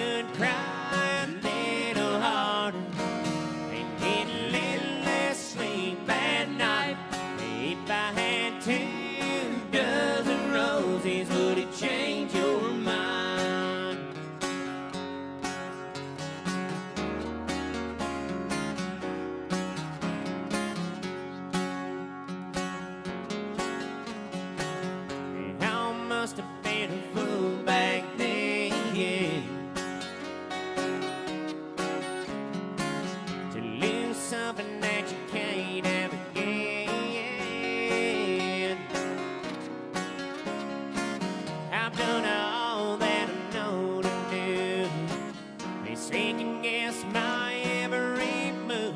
could cry a little harder and get a little less sleep at night, if I had 2 dozen roses, would it change your mind? I must have been a fool back then, yeah, to lose something that you can't have again. I've done all that I know to do, they second guess my every move.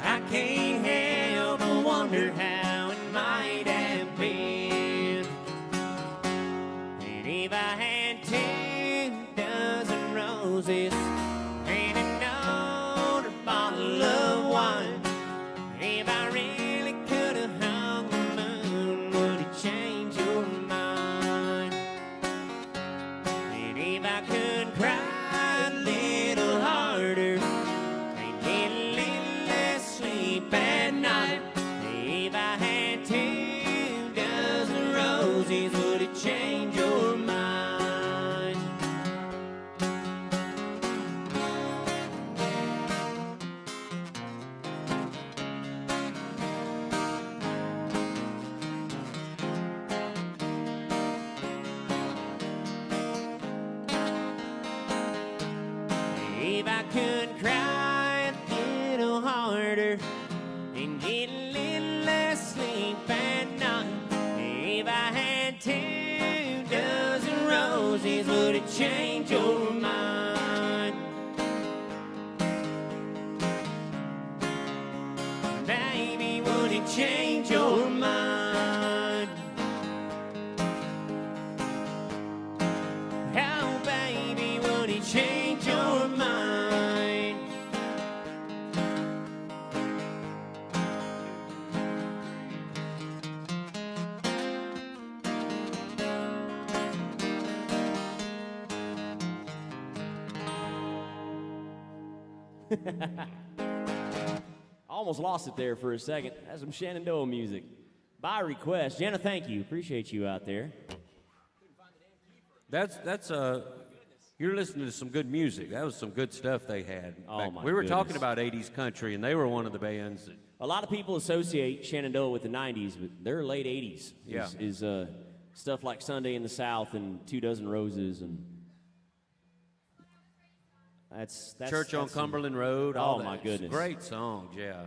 I can't help but wonder how it might have been. And if I had 2 dozen roses and an older bottle of wine, if I really could have hung the moon, would it change your mind? And if I could cry a little harder and get a little less sleep at night, if I had 2 dozen roses, would it change your mind? If I could cry a little harder and get a little less sleep at night, if I had 2 dozen roses, would it change your mind? Baby, would it change your mind? How, baby, would it change your mind? Almost lost it there for a second. That's some Shenandoah music. By request. Jenna, thank you. Appreciate you out there. That's you're listening to some good music. That was some good stuff they had. Oh, my We were talking goodness. about 80s country, and they were one of the bands that, A lot of people associate Shenandoah with the 90s, but they're late 80s. Yeah. Is stuff like Sunday in the South and 2 Dozen Roses, and that's Church on that's some- Cumberland Road. All Oh, that. my goodness. Great songs, yeah.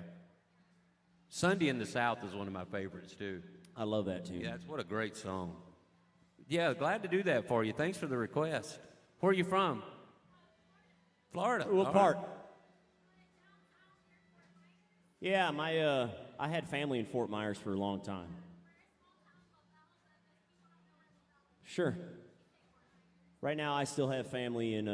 Sunday in the South is one of my favorites, too. I love that too. Yeah, that's what a great song. Yeah, glad to do that for you. Thanks for the request. Where are you from? Florida. What All part? right. Yeah, I had family in Fort Myers for a long time. Sure. Right now, I still have family in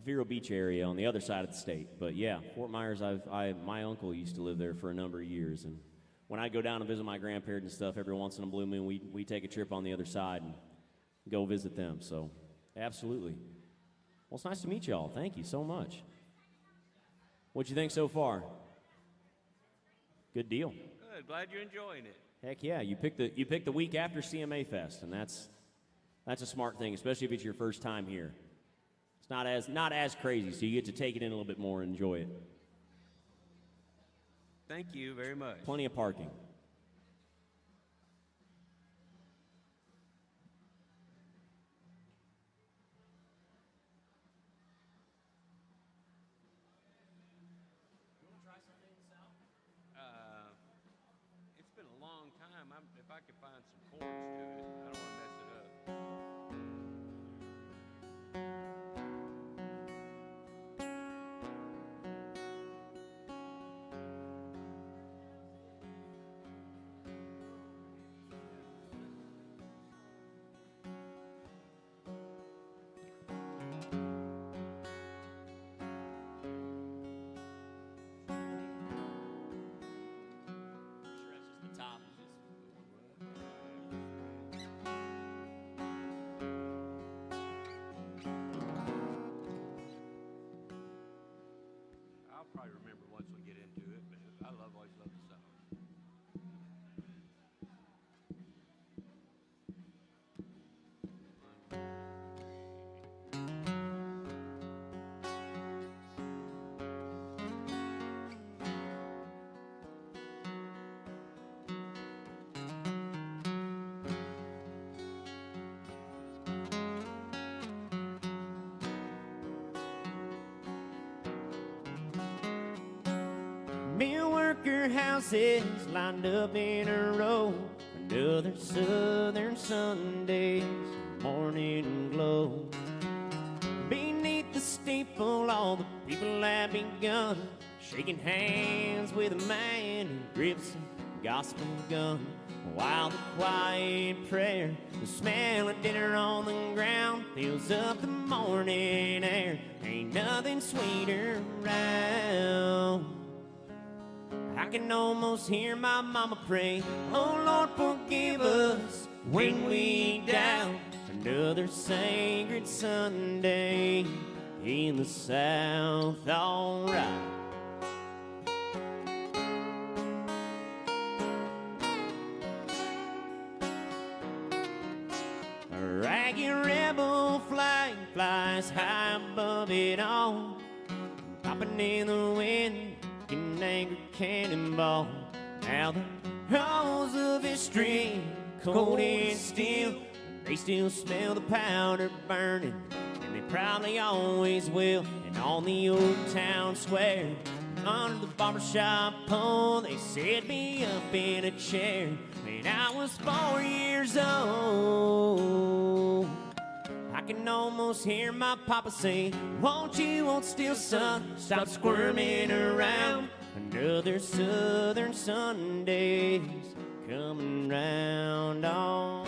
Vero Beach area on the other side of the state. But yeah, Fort Myers. My uncle used to live there for a number of years, and when I go down and visit my grandparents and stuff, every once in a blue moon, we take a trip on the other side and go visit them. So, absolutely. Well, it's nice to meet y'all. Thank you so much. What'd you think so far? Good deal. Good. Glad you're enjoying it. Heck yeah, you picked the week after CMA Fest, and that's a smart thing, especially if it's your first time here. It's not as crazy, so you get to take it in a little bit more and enjoy it. Thank you very much. Plenty of parking. It's been a long time. If I could find some chords to it, I don't want to mess it up. probably remember once we get into it, but I always love the song. Mill worker houses lined up in a row. Another southern Sunday's morning glow. Beneath the steeple, all the people have begun shaking hands with a man who grips a gospel gun. While the quiet prayer, the smell of dinner on the ground fills up the morning air. Ain't nothing sweeter around. I can almost hear my mama pray, oh Lord, forgive us when we doubt. Another sacred Sunday in the South, all right. A ragged rebel flag flies high above it all, popping in the wind, an angry cannonball. Now the halls of history, cold and still, they still smell the powder burning, and they probably always will. And on the old town square, under the barbershop pole, they set me up in a chair when I was 4 years old. I can almost hear my papa say, won't you, won't still, son, stop squirming around. Another southern Sunday's coming round on.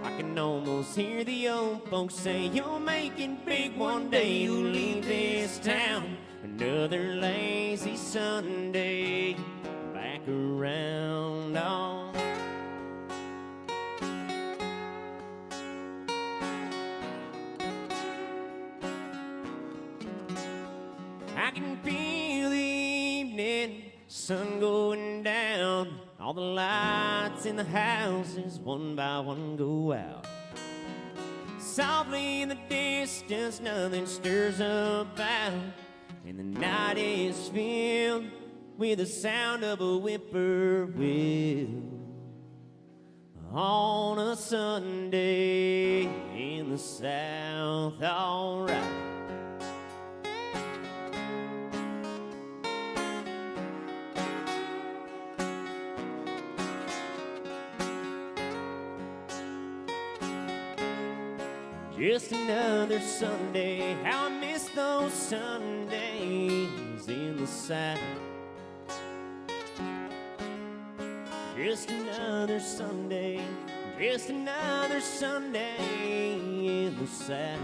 I can almost hear the old folks say, you'll make it big one day, you'll leave this town. Another lazy Sunday back around on. I can feel the evening sun going down. All the lights in the houses one by one go out. Softly in the distance, nothing stirs about, and the night is filled with the sound of a whippoorwill. On a Sunday in the South, all right. Just another Sunday, how I miss those Sundays in the South. Just another Sunday, just another Sunday in the South.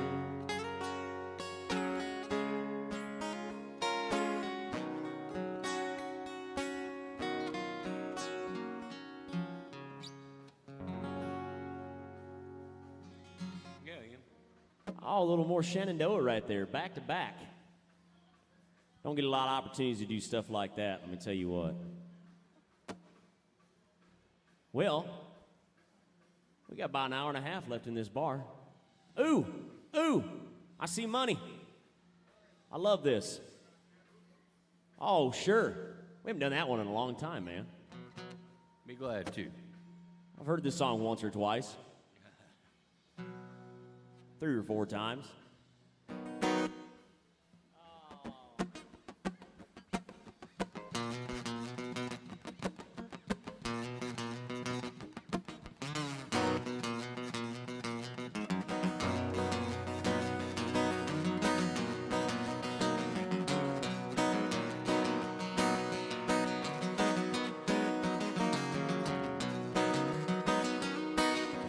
Oh, a little more Shenandoah right there, back to back. Don't get a lot of opportunities to do stuff like that, let me tell you what. Well, we got about an hour and a half left in this bar. Ooh, I see money. I love this. Oh, sure. We haven't done that one in a long time, man. Be glad to. I've heard this song once or twice. 3 or 4 times.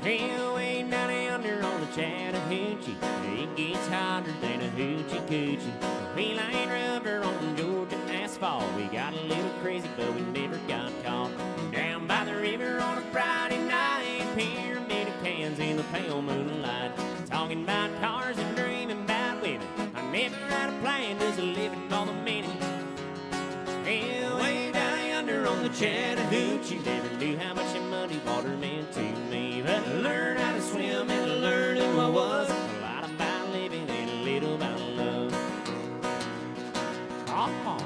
Hell, way down yonder on the Chattahoochee, it gets hotter than a hoochie coochie. We ain't rubber on Georgia asphalt. We got a little crazy, but we never got caught. Down by the river on a Friday night. Chattahoochee. Never knew how much that muddy water meant to me. But I learned how to swim and learn who I was. a lot about living and a little about love. Oh.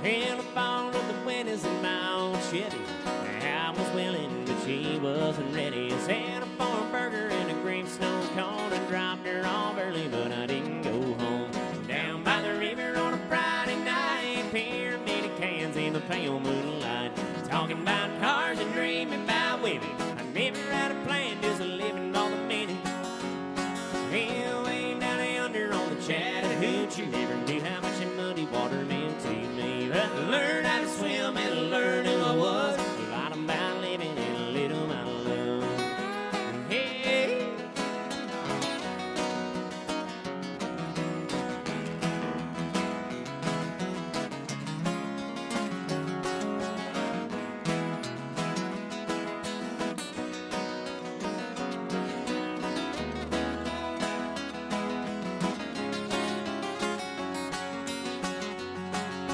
In the fall of the winters in my old Chevy, I was willing, but she wasn't ready. Set up for a burger and a green snow cone and dropped her off early, but I didn't go home. Down by the river on a Friday night, pyramid of cans in the pale moonlight, talking about cars and dreaming about women. I never had a plan, just living on the minute. Well, way down yonder on the Chattahoochee, never knew how much that muddy water meant to me. But I learned how to swim and learn who I was. A lot about living and a little about love. Hey.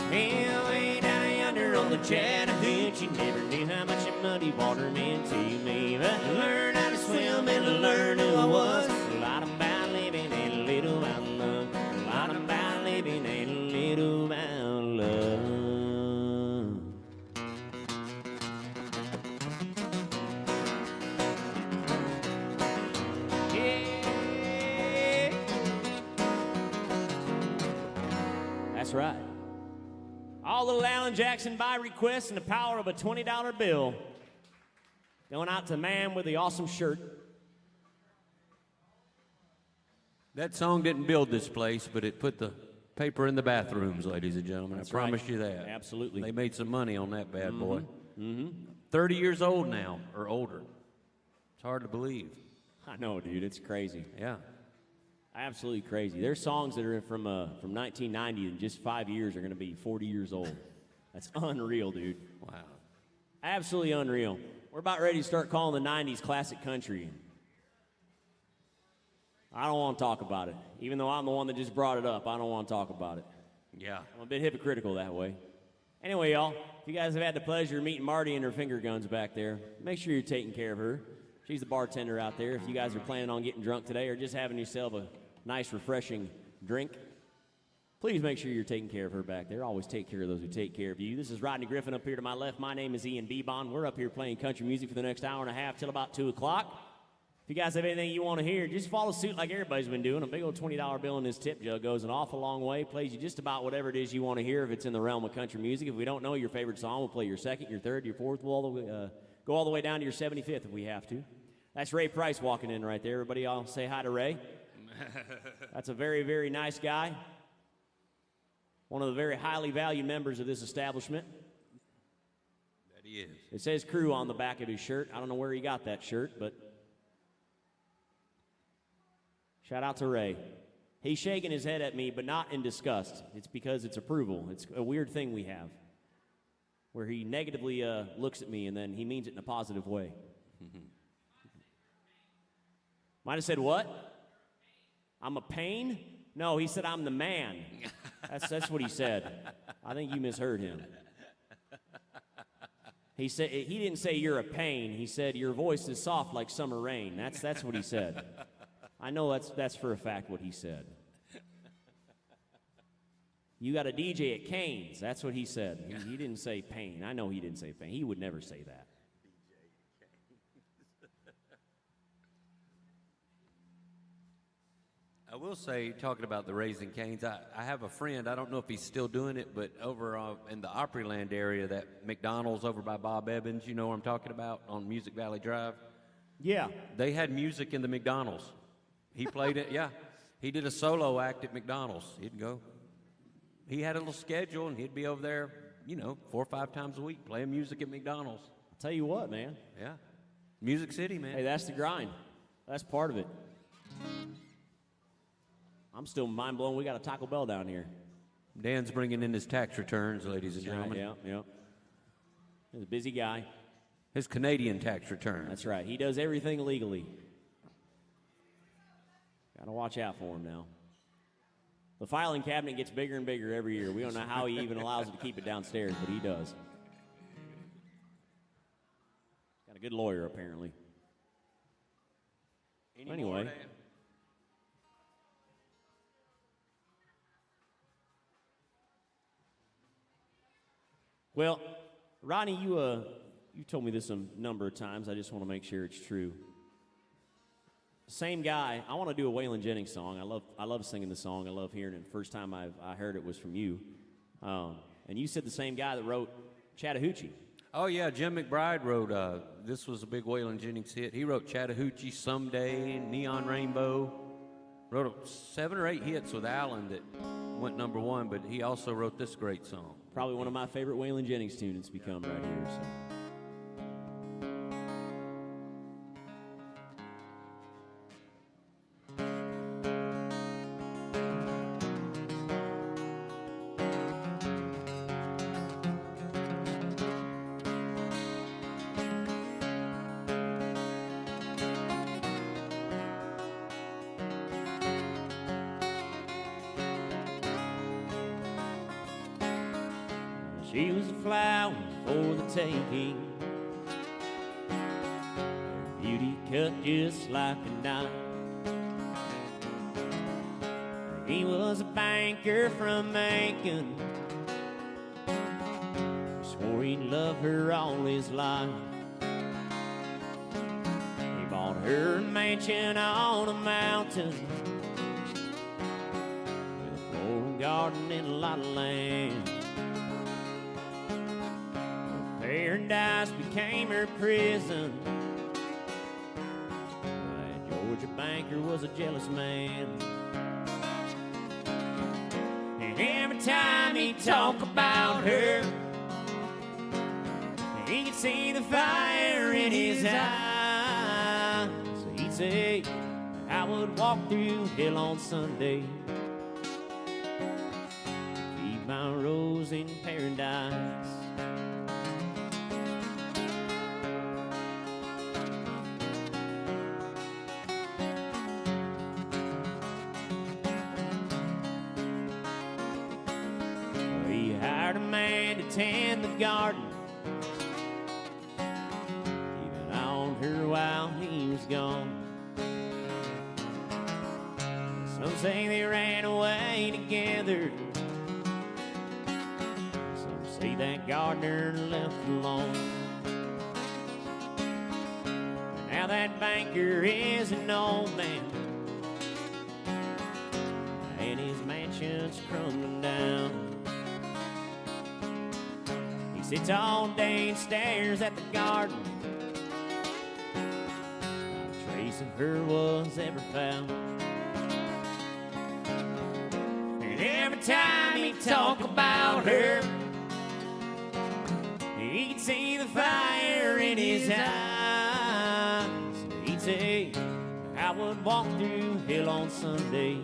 Well, way down yonder on the Chattahoochee, never knew how much that muddy water meant to me. But I learned how to swim and I learned who I was. A lot about living and a little about love. A lot about living and a little about love. Yeah. That's right. All little Alan Jackson by request and the power of a $20 bill. Going out to the man with the awesome shirt. That song didn't build this place, but it put the paper in the bathrooms, ladies and gentlemen. That's I promise right. you that. Absolutely. They made some money on that bad boy. 30 years old now, or older. It's hard to believe. I know, dude. It's crazy. Yeah. Absolutely crazy. There's songs that are from 1990 in just 5 years are going to be 40 years old. That's unreal, dude. Wow. Absolutely unreal. We're about ready to start calling the 90s classic country. I don't want to talk about it. Even though I'm the one that just brought it up, I don't want to talk about it. Yeah. I'm a bit hypocritical that way. Anyway, y'all, if you guys have had the pleasure of meeting Marty and her finger guns back there, make sure you're taking care of her. She's the bartender out there. If you guys are planning on getting drunk today or just having yourself a nice, refreshing drink, please make sure you're taking care of her back there. Always take care of those who take care of you. This is Rodney Griffin up here to my left. My name is Ian Bebon. We're up here playing country music for the next hour and a half till about 2 o'clock. If you guys have anything you want to hear, just follow suit like everybody's been doing. A big old $20 bill in this tip jug goes an awful long way. Plays you just about whatever it is you want to hear if it's in the realm of country music. If we don't know your favorite song, we'll play your second, your third, your fourth. We'll go all the way down to your 75th if we have to. That's Ray Price walking in right there. Everybody, all say hi to Ray. That's a very, very nice guy. One of the very highly valued members of this establishment. That he is. It says crew on the back of his shirt. I don't know where he got that shirt, but shout out to Ray. He's shaking his head at me, but not in disgust. It's because it's approval. It's a weird thing we have where he negatively looks at me and then he means it in a positive way. Might have said what? I'm a pain? No, he said I'm the man. That's what he said. I think you misheard him. He said he didn't say you're a pain. He said your voice is soft like summer rain. That's what he said. I know that's for a fact what he said. You got a DJ at Cane's. That's what he said. He didn't say pain. I know he didn't say pain. He would never say that. I will say, talking about the Raising Cane's, I have a friend, I don't know if he's still doing it, but over in the Opryland area, that McDonald's over by Bob Evans, you know what I'm talking about, on Music Valley Drive? Yeah. They had music in the McDonald's. He played it, yeah. He did a solo act at McDonald's. He'd go. He had a little schedule, and he'd be over there, 4 or 5 times a week playing music at McDonald's. I'll tell you what, man. Yeah. Music City, man. Hey, that's the grind. That's part of it. I'm still mind blown. We got a Taco Bell down here. Dan's bringing in his tax returns, ladies and gentlemen. Yeah. He's a busy guy. His Canadian tax returns. That's right. He does everything legally. Gotta watch out for him now. The filing cabinet gets bigger and bigger every year. We don't know how he even allows it to keep it downstairs, but he does. Got a good lawyer, apparently. Anyway. Well, Ronnie, you told me this a number of times. I just want to make sure it's true. Same guy. I want to do a Waylon Jennings song. I love singing the song. I love hearing it. First time I heard it was from you. And you said the same guy that wrote Chattahoochee. Oh, yeah, Jim McBride wrote, this was a big Waylon Jennings hit. He wrote Chattahoochee, Someday, Neon Rainbow. Wrote 7 or 8 hits with Alan that went number 1, but he also wrote this great song. Probably one of my favorite Waylon Jennings tunes it's become right here. So. She was a flower for the taking. Her beauty cut just like a knife. He was a banker from Macon. Swore he'd love her all his life. He bought her a mansion on a mountain with a floral garden and a lot of land. Paradise became her prison. That Georgia banker was a jealous man. And every time he'd talk about her, he could see the fire in his eyes. So he'd say, I would walk through hell on Sunday, keep my rose in paradise. Tend the garden, keeping on her while he was gone. Some say they ran away together. Some say that gardener left alone. Now that banker is an old man, and his mansion's crumbling down. Sits all day and stares at the garden. Not a trace of her was ever found. And every time he'd talk about her, he'd see the fire in his eyes. He'd say, I would walk through hell on Sunday,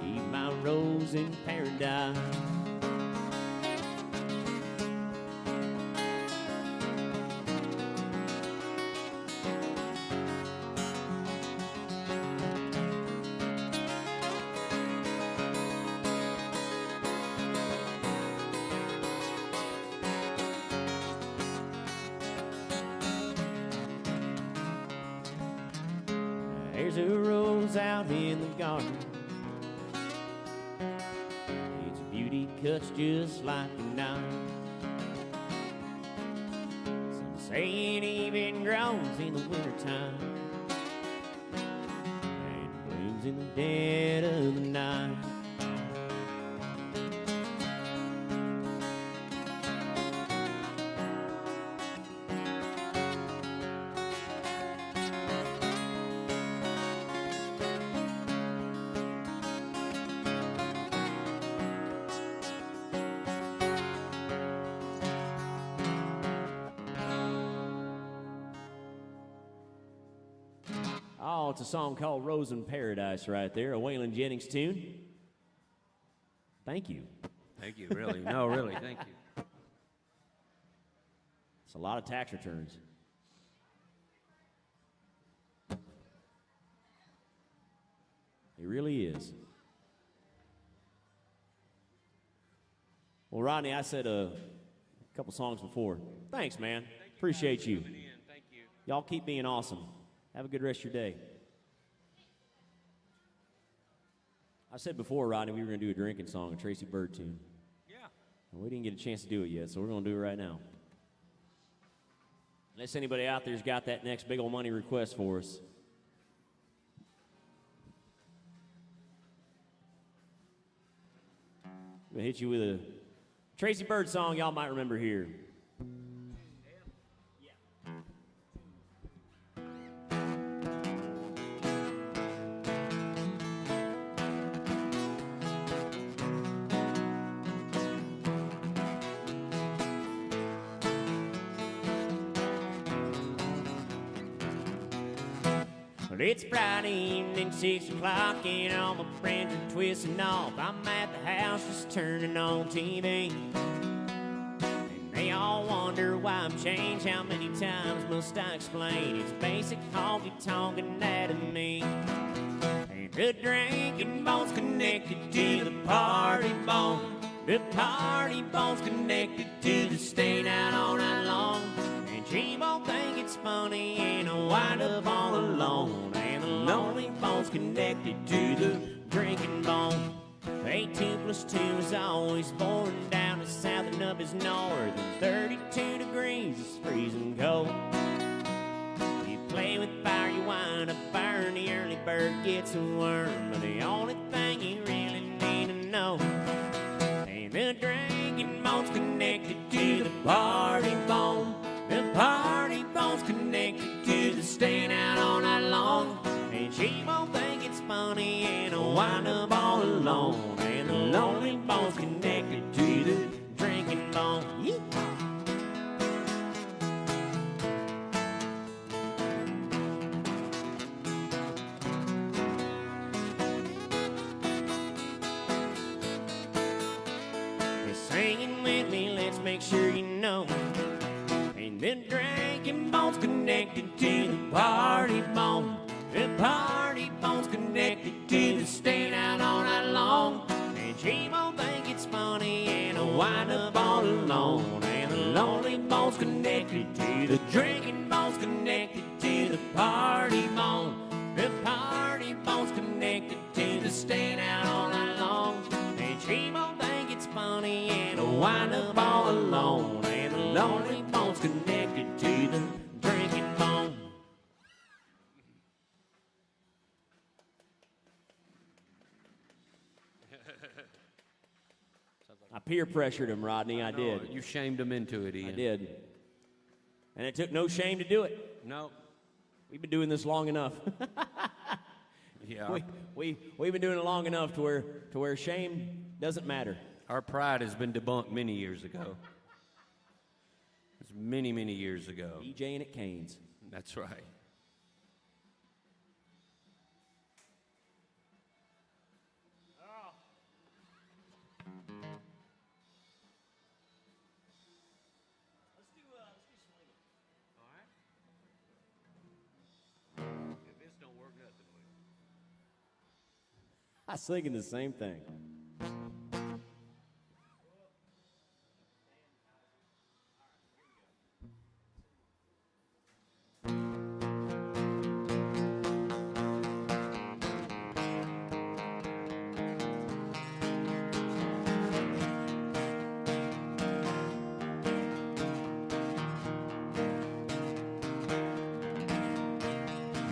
keep my rose in paradise. There's a rose out in the garden. Its beauty cuts just like a knife. Some say it even grows in the wintertime and blooms in the dead of the night. Oh, it's a song called Rose in Paradise right there, a Waylon Jennings tune. Thank you. Thank you, really. No, really, thank you. It's a lot of tax returns. is. Well, Rodney, I said a couple songs before. Thanks, man. Appreciate you. Thank you. Y'all keep being awesome. Have a good rest of your day. I said before, Rodney, we were going to do a drinking song, a Tracy Byrd tune. Yeah. And we didn't get a chance to do it yet, so we're going to do it right now. Unless anybody out there's got that next big old money request for us. I'm going to hit you with a Tracy Byrd song y'all might remember here. Well, it's Friday evening, 6 o'clock, and all my friends are twisting off. I'm at the house just turning on TV. And they all wonder why I'm changed. How many times must I explain? It's basic honky-tonk anatomy. And the drinking bone's connected to the party bone. The party bone's connected to the staying out all night long. And she won't think it's funny and I'll wind up all alone. And the lonely bone's connected to the drinking bone. 82 + 2 is always boring down the south and up is north. And 32 degrees is freezing cold. You play with fire, you wind up burn. The early bird gets a worm. But the only thing you really need to know, and the drinking bone's connected to the party bone. The party bone's connected to the staying out all night long. And she won't think it's funny and I'll wind up all alone. And the lonely bone's connected to the drinking bone. Yeehaw. You're singing with me, let's make sure you know. And the drinking bone's connected to the party bone. The party bone's connected to the staying out all night long. And she won't think it's funny and I'll wind up all alone. And the lonely bone's connected to the drinking bone's connected to the party bone. The party bone's connected to the staying out all night long. And she won't think it's funny and I'll wind up all alone. And the lonely bone's connected to the drinking bone. I peer pressured him, Rodney. I did. You shamed him into it, Ian. I did. And it took no shame to do it. No. We've been doing this long enough. Yeah. We've been doing it long enough to where shame doesn't matter. Our pride has been debunked many years ago. It's many, many years ago. DJing at Cane's. That's right. I was thinking the same thing.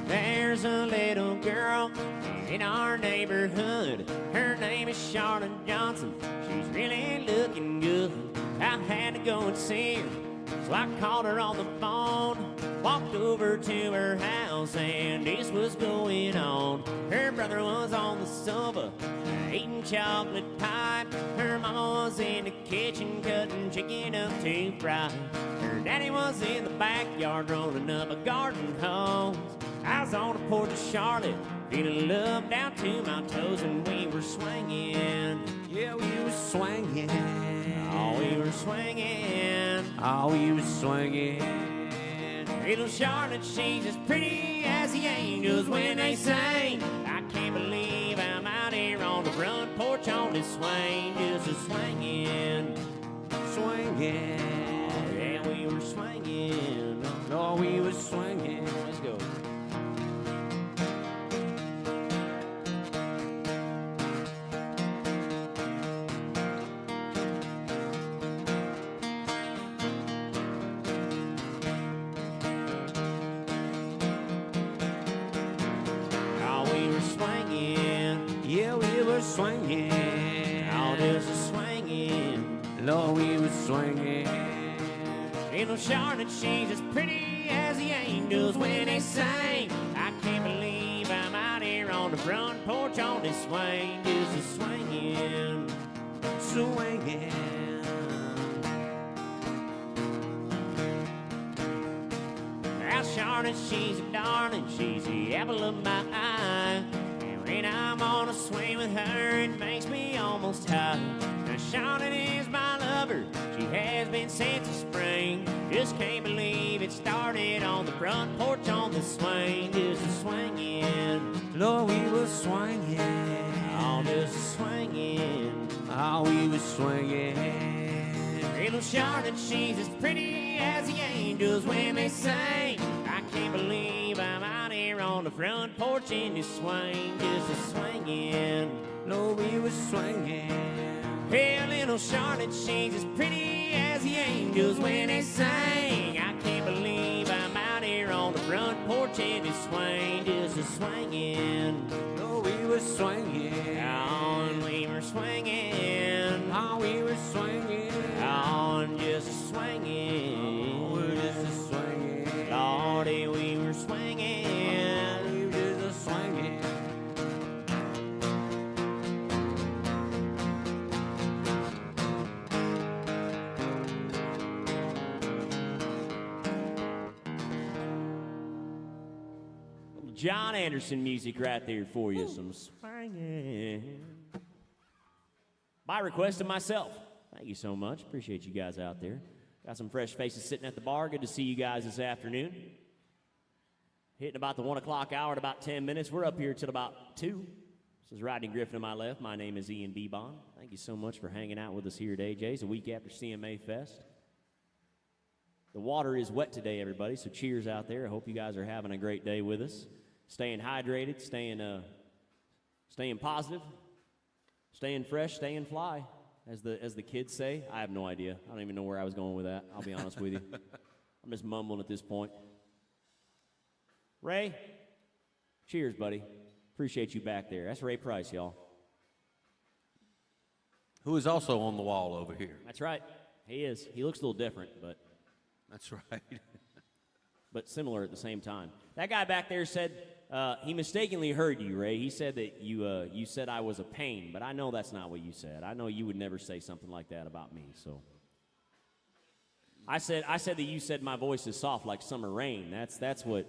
There's a little girl in our neighborhood. Her name is Charlotte Johnson. She's really looking good. I had to go and see her, so I called her on the phone. Walked over to her house and this was going on. Her brother was on the sofa eating chocolate pie. Her mama was in the kitchen cutting chicken up to fry. Her daddy was in the backyard rolling up a garden hose. I was on the porch of Charlotte, feeling love down to my toes, and we were swinging. Yeah, we were swinging. Oh, we were swinging. Oh, we were swinging. Little Charlotte, she's as pretty as the angels when they sing. I can't believe I'm out swinging. Swinging. Yeah, we were swinging. Oh, we were swinging. Let's go. Oh, we were swinging. Yeah, we were swinging. Oh, there's a swinging. Lord, we were swinging. Little Charlotte, she's as pretty as the angels when they sing. I can't believe I'm out here on the front porch on this swing, just a swinging. Swinging. Now Charlotte, she's a darling, she's the apple of my eye. And when I'm on a swing with her, it makes me almost high. Now Charlotte is my lover, she has been since the spring. Just can't believe it started on the front porch on the swing, just a swinging. Lord, we were swinging. Oh, just a swinging. Oh, we were swinging. Little Charlotte, she's as pretty as the angels when they sing. I can't believe I'm out here on the front porch in this swing, just a swinging. Lord, we were swinging. Hey, little Charlotte, she's as pretty as the angels when they sing. I can't believe I'm out here on the front porch in this swing, just a swinging. Lord, we were swinging. On, we were swinging. Oh, we were swinging. On, just a swinging. We're just a swinging. Lordy, we were swinging. We were just a swinging. John Anderson music right there for you. Some swinging. By request of myself. Thank you so much. Appreciate you guys out there. Got some fresh faces sitting at the bar. Good to see you guys this afternoon. Hitting about the 1 o'clock hour in about 10 minutes. We're up here till about 2. This is Rodney Griffin to my left. My name is Ian Bebon. Thank you so much for hanging out with us here at AJ's, a week after CMA Fest. The water is wet today, everybody, so cheers out there. I hope you guys are having a great day with us. Staying hydrated, staying positive, staying fresh, staying fly, as the kids say. I have no idea. I don't even know where I was going with that. I'll be honest with you. I'm just mumbling at this point. Ray, cheers, buddy. Appreciate you back there. That's Ray Price, y'all. Who is also on the wall over here. That's right. He is. He looks a little different, but That's right. but similar at the same time. That guy back there said he mistakenly heard you, Ray. He said that you said I was a pain, but I know that's not what you said. I know you would never say something like that about me. So I said that you said my voice is soft like summer rain. That's what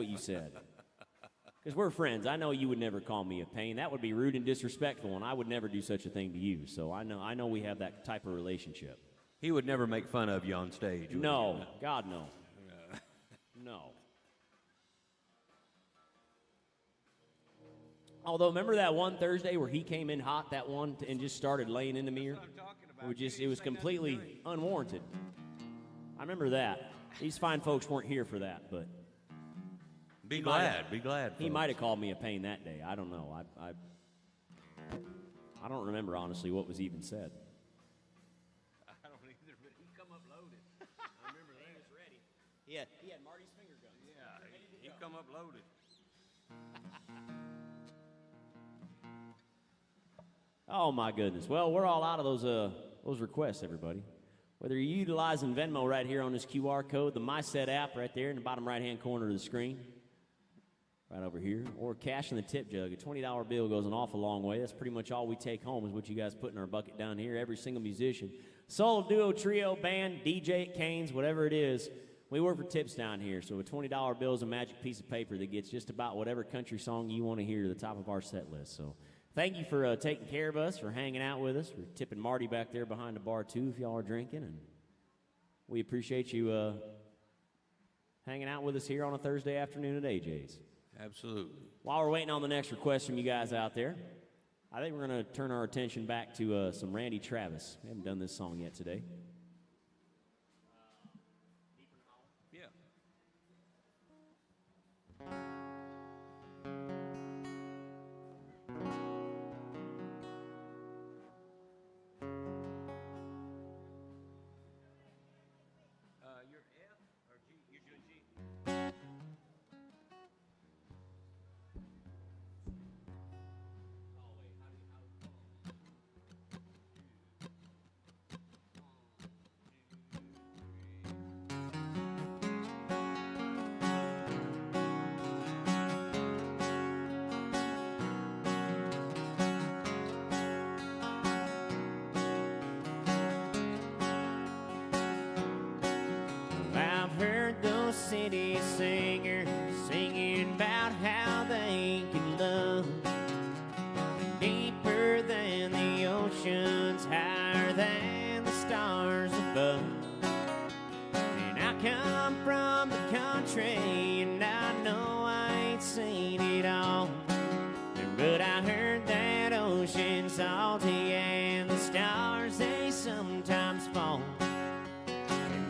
you said. Because we're friends. I know you would never call me a pain. That would be rude and disrespectful, and I would never do such a thing to you. So I know we have that type of relationship. He would never make fun of you on stage. would No, he? God, no. No. Although, remember that one Thursday where he came in hot, that one, and just started laying into me? It was completely unwarranted. I remember that. These fine folks weren't here for that, but Be glad. He he might have called me a pain that day. I don't know. I don't remember, honestly, what was even said. I don't either, but he come up loaded. I remember that. He was ready. He had Marty's finger guns. Yeah, he come up loaded. Oh, my goodness. Well, we're all out of those requests, everybody. Whether you're utilizing Venmo right here on this QR code, the MySet app right there in the bottom right-hand corner of the screen, right over here, or cash in the tip jug. A $20 bill goes an awful long way. That's pretty much all we take home is what you guys put in our bucket down here. Every single musician, solo, duo, trio, band, DJ at Canes, whatever it is, we work for tips down here. So a $20 bill is a magic piece of paper that gets just about whatever country song you want to hear to the top of our set list. So thank you for taking care of us, for hanging out with us. We're tipping Marty back there behind the bar, too, if y'all are drinking. And we appreciate you hanging out with us here on a Thursday afternoon at AJ's. Absolutely. While we're waiting on the next request from you guys out there, I think we're going to turn our attention back to some Randy Travis. We haven't done this song yet today. Yeah. Your F or G? Usually G. I've heard those city singers singing about how they can love deeper than the oceans, higher than the stars above. And I come from the country, and I know I ain't seen it all, but I heard that ocean's salty and the stars they sometimes fall.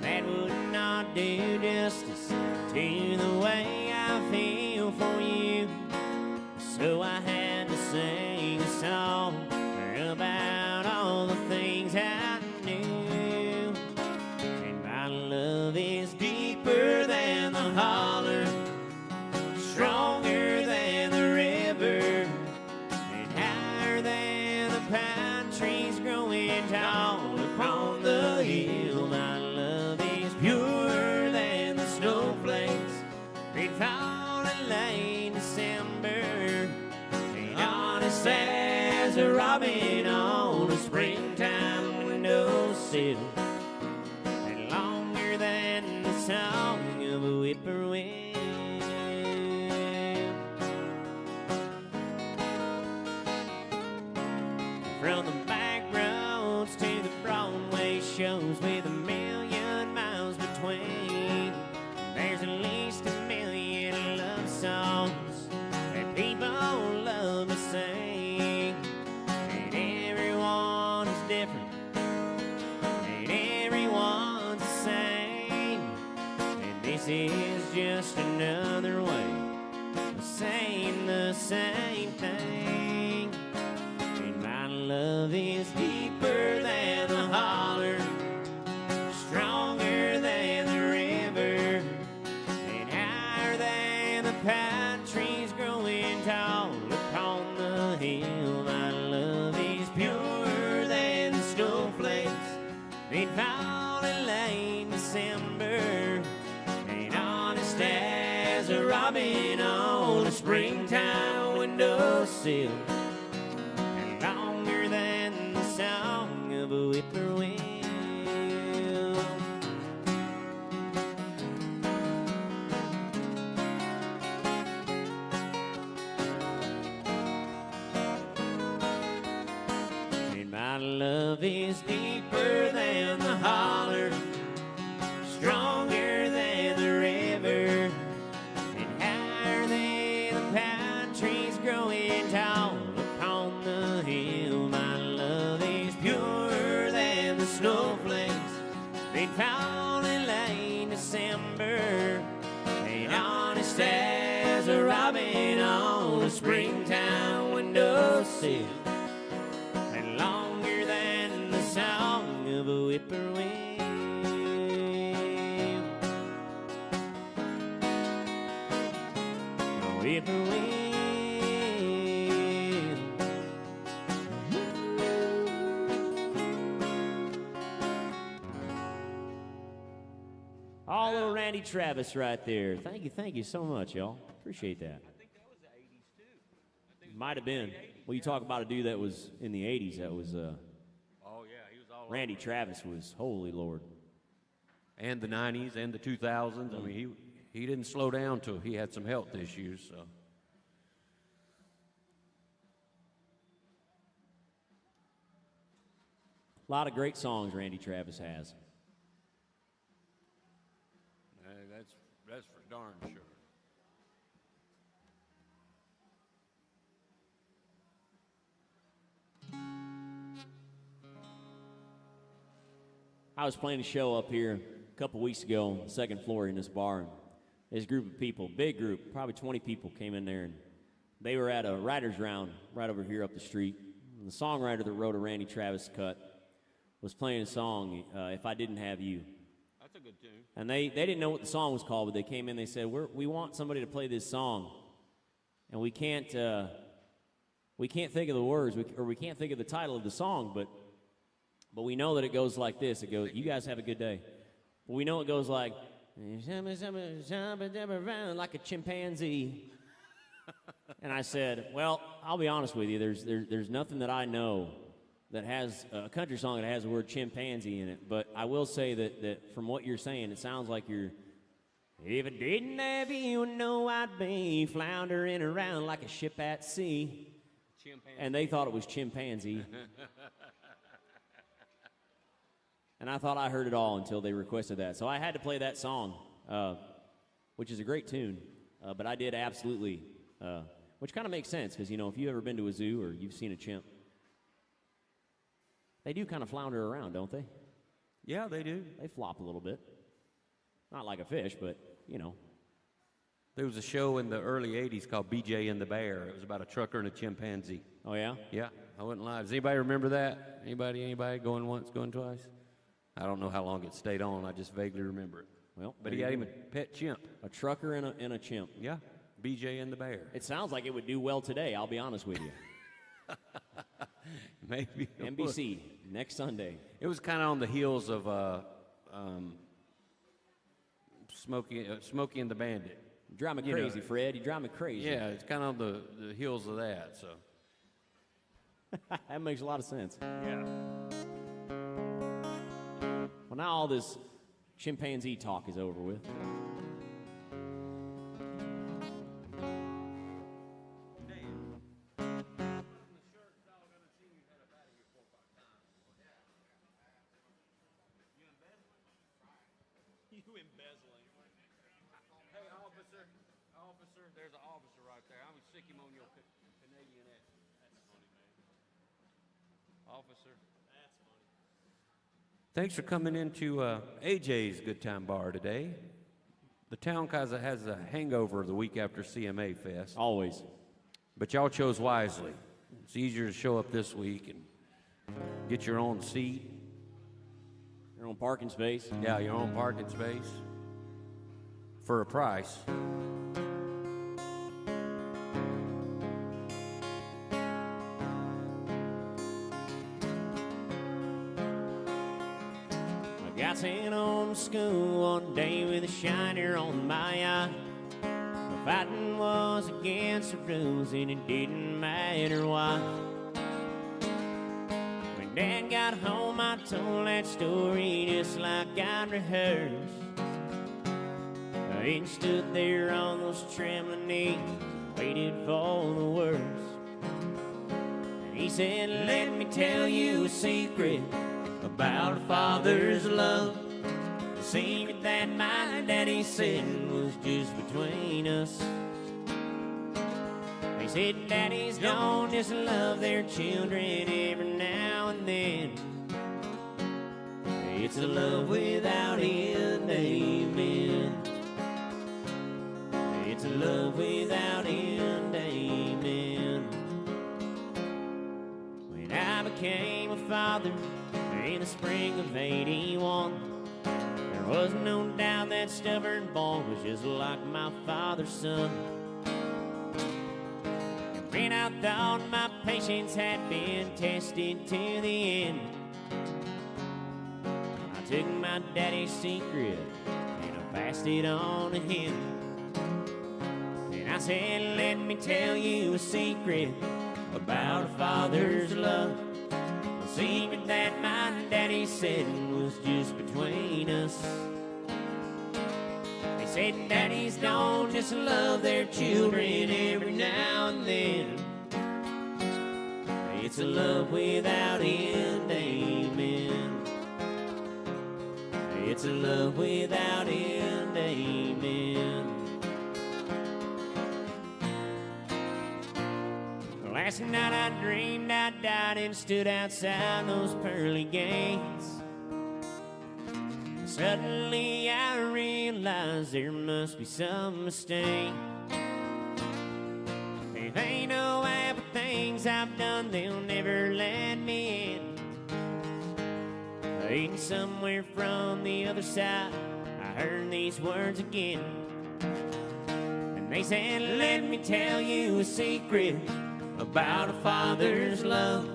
That would not do justice to the way I feel for you. So I had to sing a song about all the things I knew. And my love is deeper than the holler, stronger than the river, and higher than the pine trees growing tall upon the hill. My love is purer than the snowflakes that fall in late December, and honest as a robin on a springtime windowsill, and longer than the song of a whippoorwill. From the back roads to the Broadway shows with a million miles between, there's at least a million love songs that people love to sing. And everyone is different, and everyone's the same. And this is just another way of saying the same thing. And my love is deeper than the holler, stronger than the river, and higher than the pine trees growing tall upon the hill. My love is purer than the snowflakes that fall in late December, and honest as a robin on a springtime windowsill, and longer than the song of a whippoorwill. And my love is deeper than the holler, stronger than the river, and higher than the pine trees growing tall upon the hill. My love is purer than the snowflakes that fall in late December, and honest as a robin on a springtime windowsill, and longer than the song of a whippoorwill. A whippoorwill. All little Randy Travis right there. Thank you so much, y'all. Appreciate that. I think that was the 80s too. I think Might have been. Well, you talk about a dude that was in the 80s. That was Oh yeah, he was all Randy over. Travis was, holy Lord. And the 90s and the 2000s. I mean, he didn't slow down till he had some health issues. So A lot of great songs Randy Travis has. that's for darn sure. I was playing a show up here a couple weeks ago on the second floor in this bar. And this group of people, big group, probably 20 people came in there, and they were at a writer's round right over here up the street. And the songwriter that wrote a Randy Travis cut was playing a song, If I Didn't Have You. That's a good tune. And they didn't know what the song was called, but they came in, they said, we want somebody to play this song, and we can't think of the words, or we can't think of the title of the song, but we know that it goes like this. It goes, you guys have a good day. But we know it goes like a chimpanzee. And I said, well, I'll be honest with you, there's nothing that I know that has a country song that has the word chimpanzee in it. But I will say that from what you're saying, it sounds like you're, if I didn't have you, know I'd be floundering around like a ship at sea. Chimpanzee. And they thought it was chimpanzee. And I thought I heard it all until they requested that. So I had to play that song, which is a great tune. But I did absolutely, which kind of makes sense, because, you know, if you've ever been to a zoo or you've seen a chimp, they do kind of flounder around, don't they? Yeah, they do. They flop a little bit. Not like a fish, but, you know. There was a show in the early 80s called BJ and the Bear. It was about a trucker and a chimpanzee. Oh, yeah? Yeah, I wouldn't lie. Does anybody remember that? Anybody going once, going twice? I don't know how long it stayed on. I just vaguely remember it. Well, but he had him a pet chimp. A trucker and a chimp. Yeah, BJ and the Bear. It sounds like it would do well today, I'll be honest with you. Maybe. NBC, next Sunday. It was kind of on the heels of Smokey and the Bandit. You drive me crazy, Fred. You drive me crazy. Yeah, it's kind of on the heels of that, so. That makes a lot of sense. Yeah. Well, now all this chimpanzee talk is over with. Officer, there's an officer right there. I'm gonna stick him on your Canadian ass. That's funny, man. Officer. That's funny. Thanks for coming into AJ's Good Time Bar today. The town kind of has a hangover the week after CMA Fest. Always. But y'all chose wisely. It's easier to show up this week and get your own seat. Your own parking space. Yeah, your own parking space. For a price. Got sent home from school one day with a shiner on my eye. The fighting was against the rules and it didn't matter why. When Dad got home I told that story just like I'd rehearsed. He stood there on those trembling knees, waited for the worst. And he said, let me tell you a secret about a father's love. The secret that my daddy said was just between us. They said daddies don't just love their children every now and then. It's a love without end, amen. It's a love without end, amen. When I became a father in the spring of '81, there was no doubt that stubborn boy was just like my father's son. And when I thought my patience had been tested to the end, I took my daddy's secret and I passed it on to him. And I said, let me tell you a secret about a father's love. A secret that my daddy said was just between us. They said daddies don't just love their children every now and then. It's a love without end, amen. It's a love without end, amen. Last night I dreamed I died and stood outside those pearly gates. Suddenly I realized there must be some mistake. If ain't no way for things I've done, they'll never let me in. Eating somewhere from the other side, I heard these words again. And they said, let me tell you a secret about a father's love.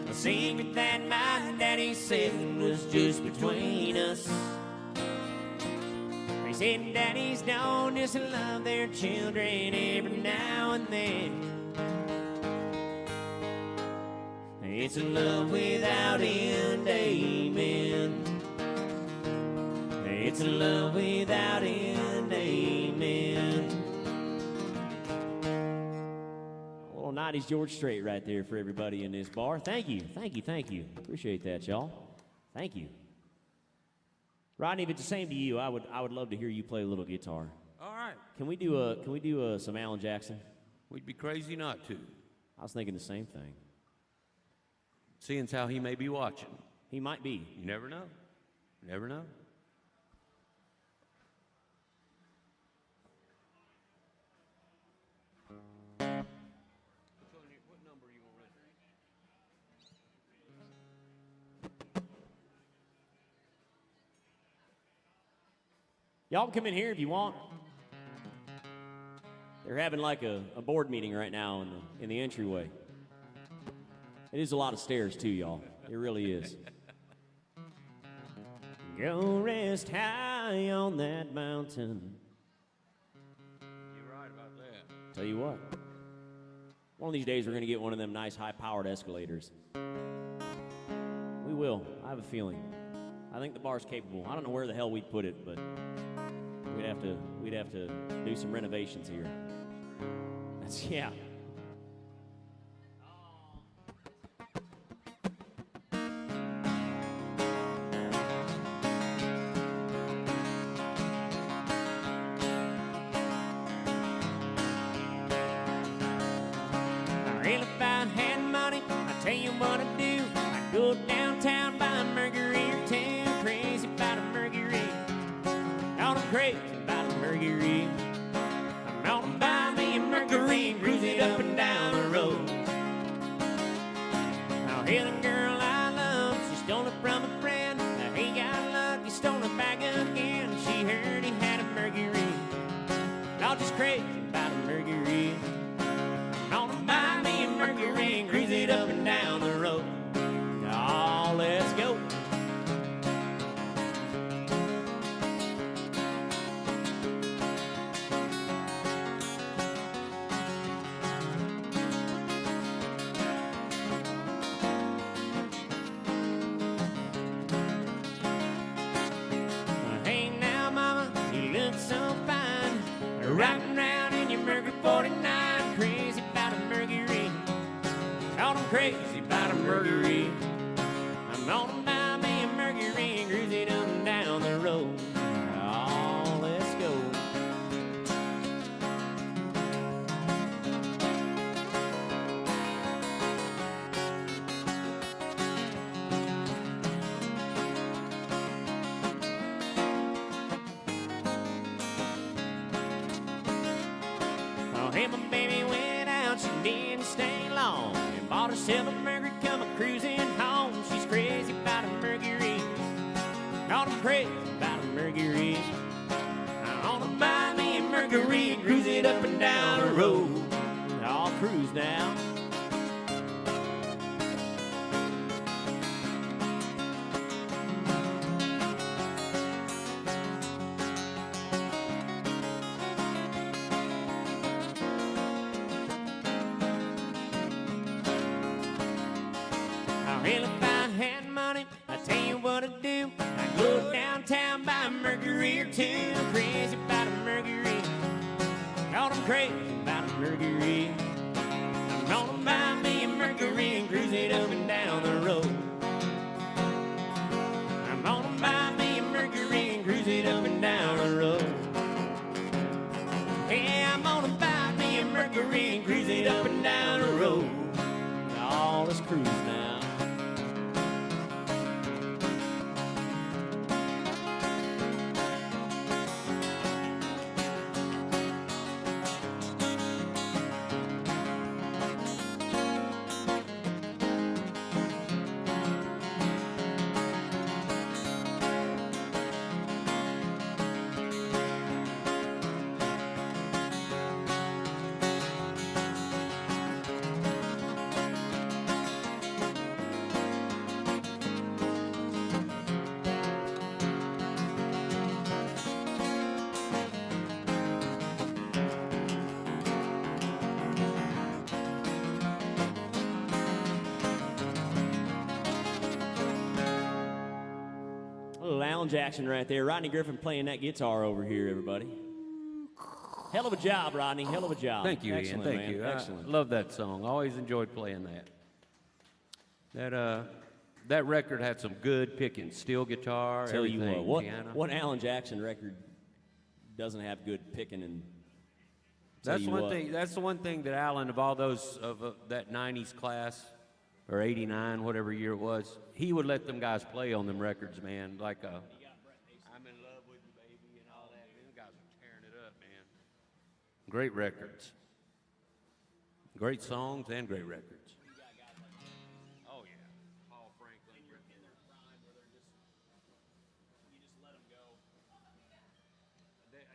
A secret that my daddy said was just between us. They said daddies don't just love their children every now and then. It's a love without end, amen. It's a love without end, amen. A little 90s George Strait right there for everybody in this bar. Thank you, thank you, thank you. Appreciate that, y'all. Thank you. Rodney, if it's the same to you, I would love to hear you play a little guitar. All right. Can we do some Alan Jackson? We'd be crazy not to. I was thinking the same thing. Seeing as how he may be watching. He might be. You never know. You never know. What number are you going to Y'all can come in here if you want. They're having like a board meeting right now in the entryway. It is a lot of stairs too, y'all. It really is. Go rest high on that mountain. You're right about that. Tell you what. One of these days we're going to get one of them nice high-powered escalators. We will. I have a feeling. I think the bar's capable. I don't know where the hell we'd put it, but we'd have to do some renovations here. Yeah. Well, if I had money, I'd tell you what I'd do. I'd go downtown, buy a Mercury or two. Crazy about a Mercury. I'm crazy about a Mercury. I'm gonna buy me a Mercury and cruise it up and down the road. I'll hit a girl I love. She stole it from a friend. Now he got luck, he stole it back again. She heard he had a Mercury. I'm just crazy about a Mercury. I'm gonna buy me a Mercury and cruise it up and down the road. Oh, let's go. Hey now, mama, you look so fine. Riding around in your Mercury 49. Crazy about a Mercury. I'm crazy about a Mercury. I'm gonna buy me a Mercury and cruise it up and down the road. Oh, let's go. Oh, hey, my baby went out, she didn't stay long. And bought herself a Mercury, come a cruising home. She's crazy about a Mercury. God, I'm crazy about a Mercury. I wanna buy me a Mercury and cruise it up and down the road. I'll cruise now. Well, if I had money, I'd tell you what I'd do. I'd go downtown, buy a Mercury or two. I'm crazy about a Mercury. God, I'm crazy about a Mercury. I'm gonna buy me a Mercury and cruise it up and down the road. I'm gonna buy me a Mercury and cruise it up and down the road. Yeah, I'm gonna buy me a Mercury and cruise it up and down the road. Oh, let's cruise now. Alan Jackson right there. Rodney Griffin playing that guitar over here, everybody. Hell of a job, Rodney. Hell of a job. Thank you, Excellent, Ian. Thank man. you. Excellent. I love that song. Always enjoyed playing that. That record had some good picking. Steel guitar, Tell everything. you what piano. what Alan Jackson record doesn't have good picking and That's one thing. That's the one thing that Alan, of all those of that '90s class, or '89, whatever year it was, he would let them guys play on them records, man. Like "I'm in Love with You, Baby" and all that. Them guys were tearing it up, man. Great records, great songs, and great records. Oh yeah, Paul Franklin.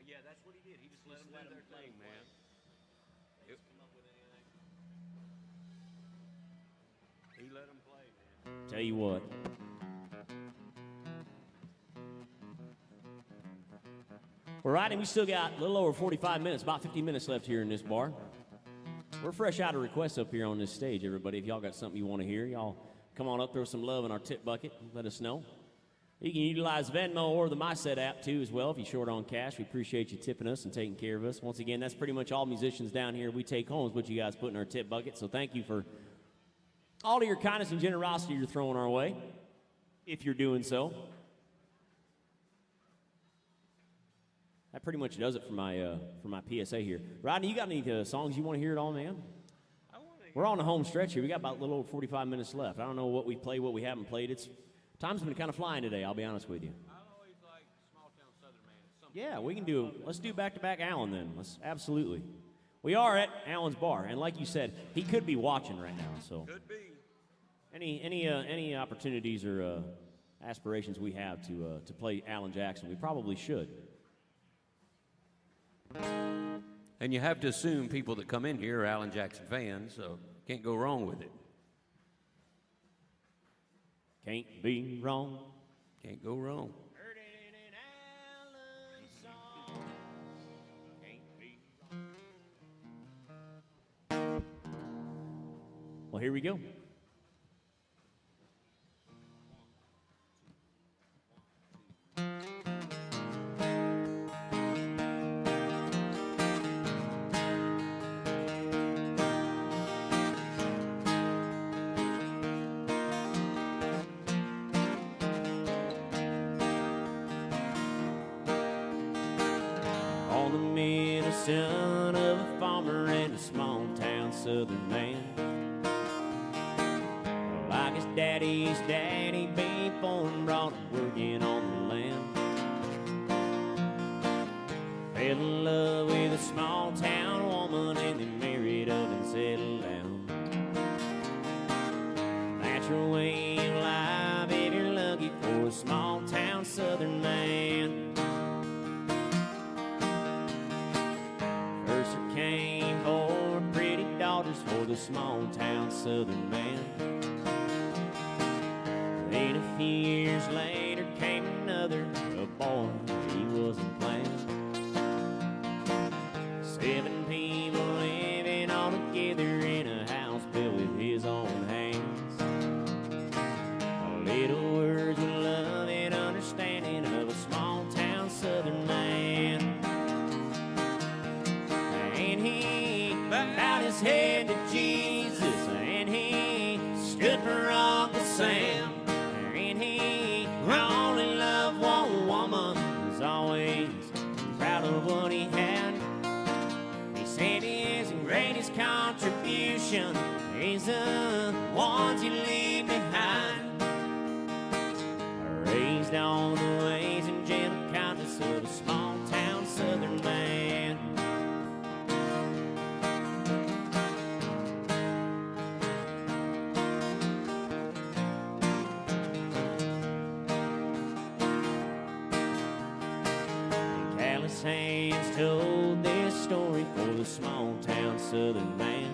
Yeah, that's what he did. He just let them do their thing, man. He let them play, man. Tell you what. Well, Rodney, we still got a little over 45 minutes, about 50 minutes left here in this bar. We're fresh out of requests up here on this stage, everybody. If y'all got something you want to hear, y'all come on up, throw some love in our tip bucket, let us know. You can utilize Venmo or the MySet app, too, as well. If you're short on cash, we appreciate you tipping us and taking care of us. Once again, that's pretty much all musicians down here we take home is what you guys put in our tip bucket. So thank you for all of your kindness and generosity you're throwing our way, if you're doing so. That pretty much does it for my PSA here. Rodney, you got any songs you want to hear at all, man? We're on the home stretch here. We got about a little over 45 minutes left. I don't know what we played, what we haven't played. Time's been kind of flying today, I'll be honest with you. I always like Small Town Southern Man. Yeah, we can do. Let's do back-to-back Alan then. Absolutely. We are at Alan's bar, and like you said, he could be watching right now. So Could be. any opportunities or aspirations we have to play Alan Jackson, we probably should. And you have to assume people that come in here are Alan Jackson fans, so can't go wrong with it. Can't be wrong. Can't go wrong. Heard it in an Alan song. Can't be wrong. Well, here we go. On the middle son of a farmer in a small town southern man. Like his daddy's daddy, being born, brought him working on the land. Fell in love with a small town woman and they married up and settled down. Natural way of life if you're lucky for a small town southern man. First there came 4 pretty daughters for the small town southern man. Then a few years later came another, a boy he wasn't planned. 7 people living all together in a house built with his own hands. Little words of love and understanding of a small town southern man. And he bowed his head to Jesus, and he stood for Uncle Sam. And he only loved one woman, was always proud of what he had. He said his greatest contribution is the ones you leave behind. Raised on the ways and gentle kindness of a small town southern man. Callous hands told this story for the small town southern man.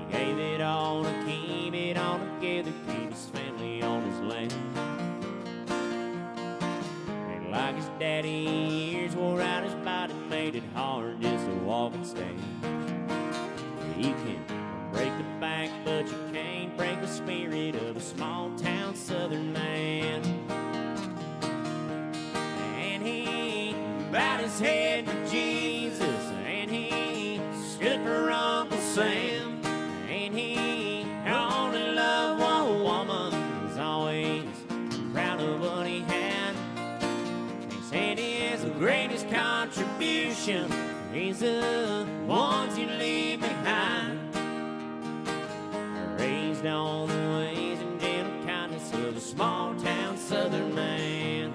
He gave it all to keep it all together, keep his family on his land. And like his daddy, years wore out his body, made it hard just to walk and stand. He can break the back, but you can't break the spirit of a small-town southern man. And he bowed his head to Jesus, and he stood for Uncle Sam. And he only loved one woman, was always proud of what he had. He said his greatest contribution is the ones you leave behind. Raised on the ways and gentle kindness of a small-town southern man.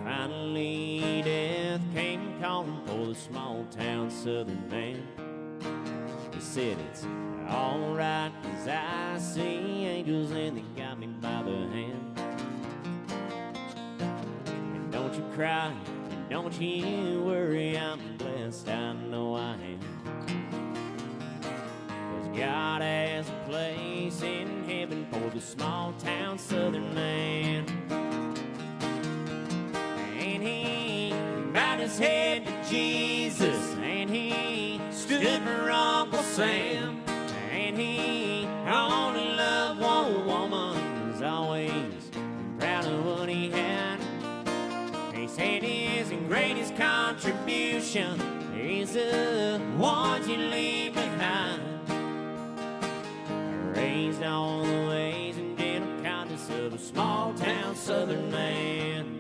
Finally, death came calling for the small-town southern man. He said, it's all right, 'cause I see angels and they got me by the hand. And don't you cry, and don't you worry, I'm blessed, I know I am. 'Cause God has a place in heaven for the small-town southern man. And he bowed his head to Jesus, and he stood for Uncle Sam. And he only loved one woman, was always proud of what he had. He said his greatest contribution is the ones you leave behind. Raised on the ways and gentle kindness of a small-town southern man.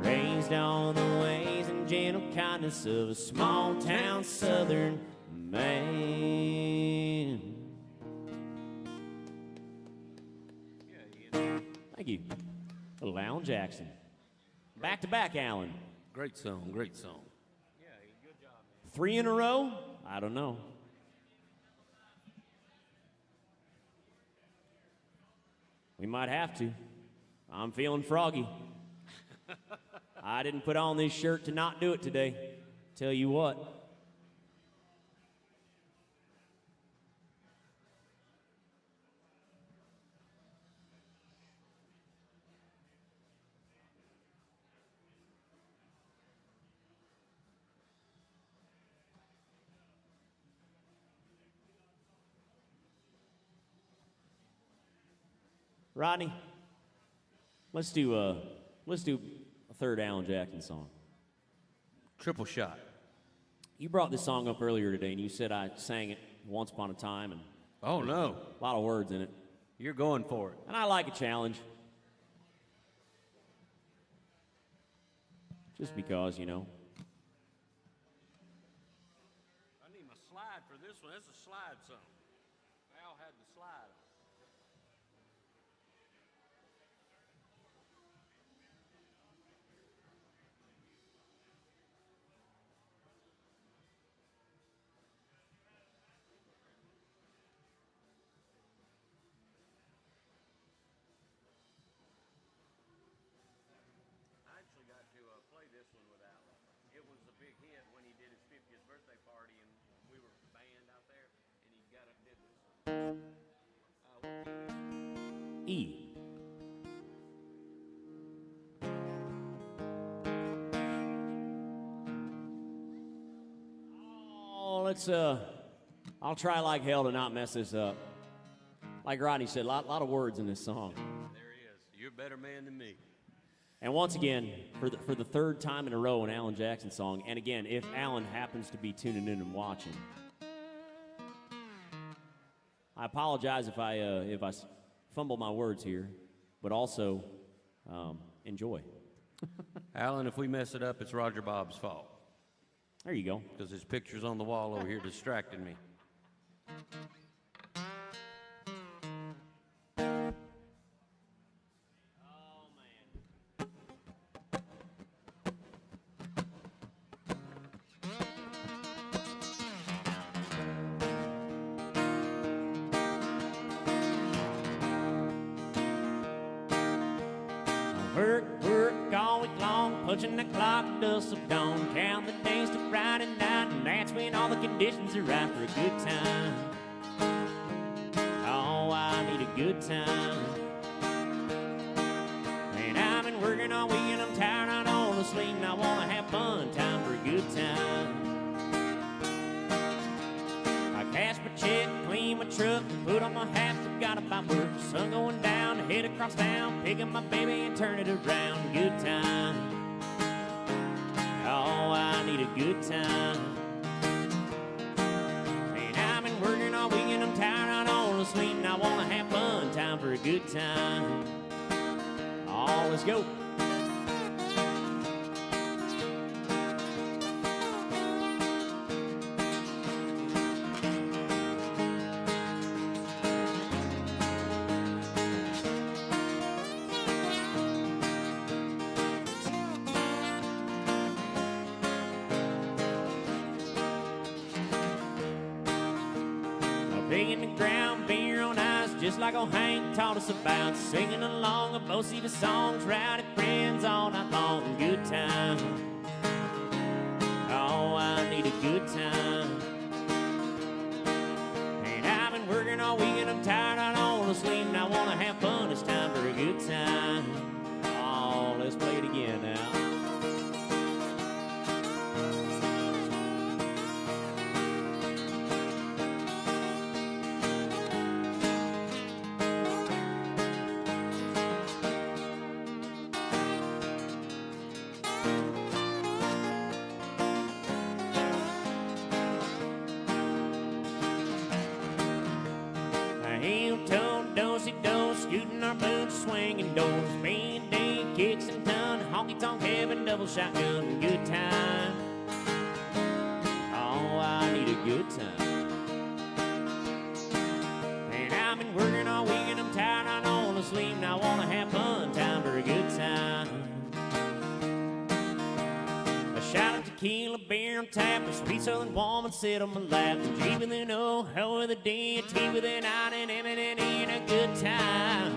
Raised on the ways and gentle kindness of a small-town southern man. Thank you. Little Alan Jackson. Back to back, Alan. Great song, great song. 3 in a row? I don't know. We might have to. I'm feeling froggy. I didn't put on this shirt to not do it today. Tell you what. Rodney, let's do a third Alan Jackson song. Triple shot. You brought this song up earlier today, and you said I sang it once upon a time, and Oh, no. a lot of words in it. You're going for it. And I like a challenge. Just because, you know. I need my slide for this one. That's a slide song. Al had the slide. I actually got to play this one with Al. It was a big hit when he did his 50th birthday party, and we were a band out there, and he got up and did this. E. Oh, I'll try like hell to not mess this up. Like Rodney said, a lot of words in this song. There he is. You're a better man than me. And once again, for the third time in a row, an Alan Jackson song. And again, if Alan happens to be tuning in and watching, I apologize if I fumble my words here, but also enjoy. Alan, if we mess it up, it's Roger Bob's fault. There you go. Because his picture's on the wall over here distracting me. Work all week long, punching the clock dust of dawn. Count the days to Friday night, and that's when all the conditions are right for a good time. Oh, I need a good time. And I've been working all week and I'm tired, I don't want to sleep, and I want to have fun. Time for a good time. I cash my check, clean my truck, put on my hat, forgot about work. Sun going down, head across town, pick up my baby and turn it around. Good time. Oh, I need a good time. And I've been working all week and I'm tired, I don't want to sleep, and I want to have fun. Time for a good time. Oh, let's go. Digging the ground, beer on ice, just like old Hank taught us about. Singing along with both the songs, rowdy friends all night long. Good time. Oh, I need a good time. And I've been working all week and I'm tired, I don't want to sleep, and I want to have fun. It's time for a good time. Oh, let's play it again now. Heel-toe, scooting our boots, swinging doors, B&D, kicks and ton, honky-tonk heaven, double shotgun, good time. Oh, I need a good time. And I've been working all week and I'm tired, I don't want to sleep, and I want to have fun. Time for a good time. A shot of tequila, beer on tap, a sweet southern woman sit on my lap, G with an O, L with a D, a T with an I, and M and an E, and a good time.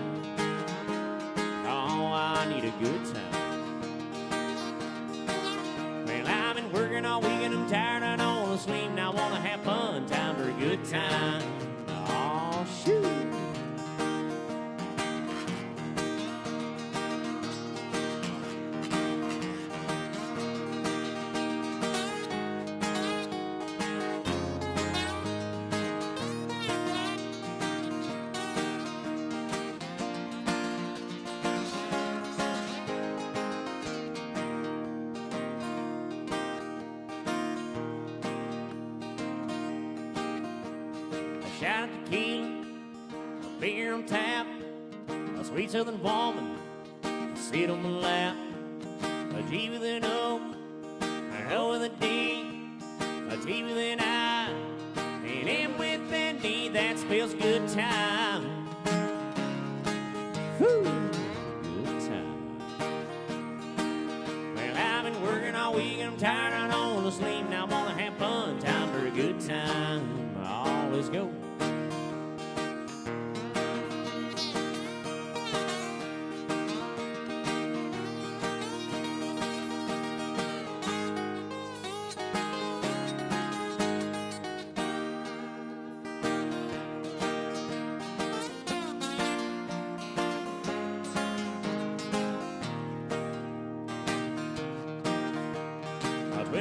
Oh, I need a good time. Well, I've been working all week and I'm tired, I don't want to sleep, and I want to have fun. Time for a good time. Oh, shoot. Shot of tequila, a beer on tap, a sweet southern woman, sit on my lap, a G with an O, an O with a D, a T with an I, an M with an D, that spells good time. Whew, good time. Well, I've been working all week and I'm tired, I don't want to sleep, and I want to have fun. Time for a good time. Oh, let's go.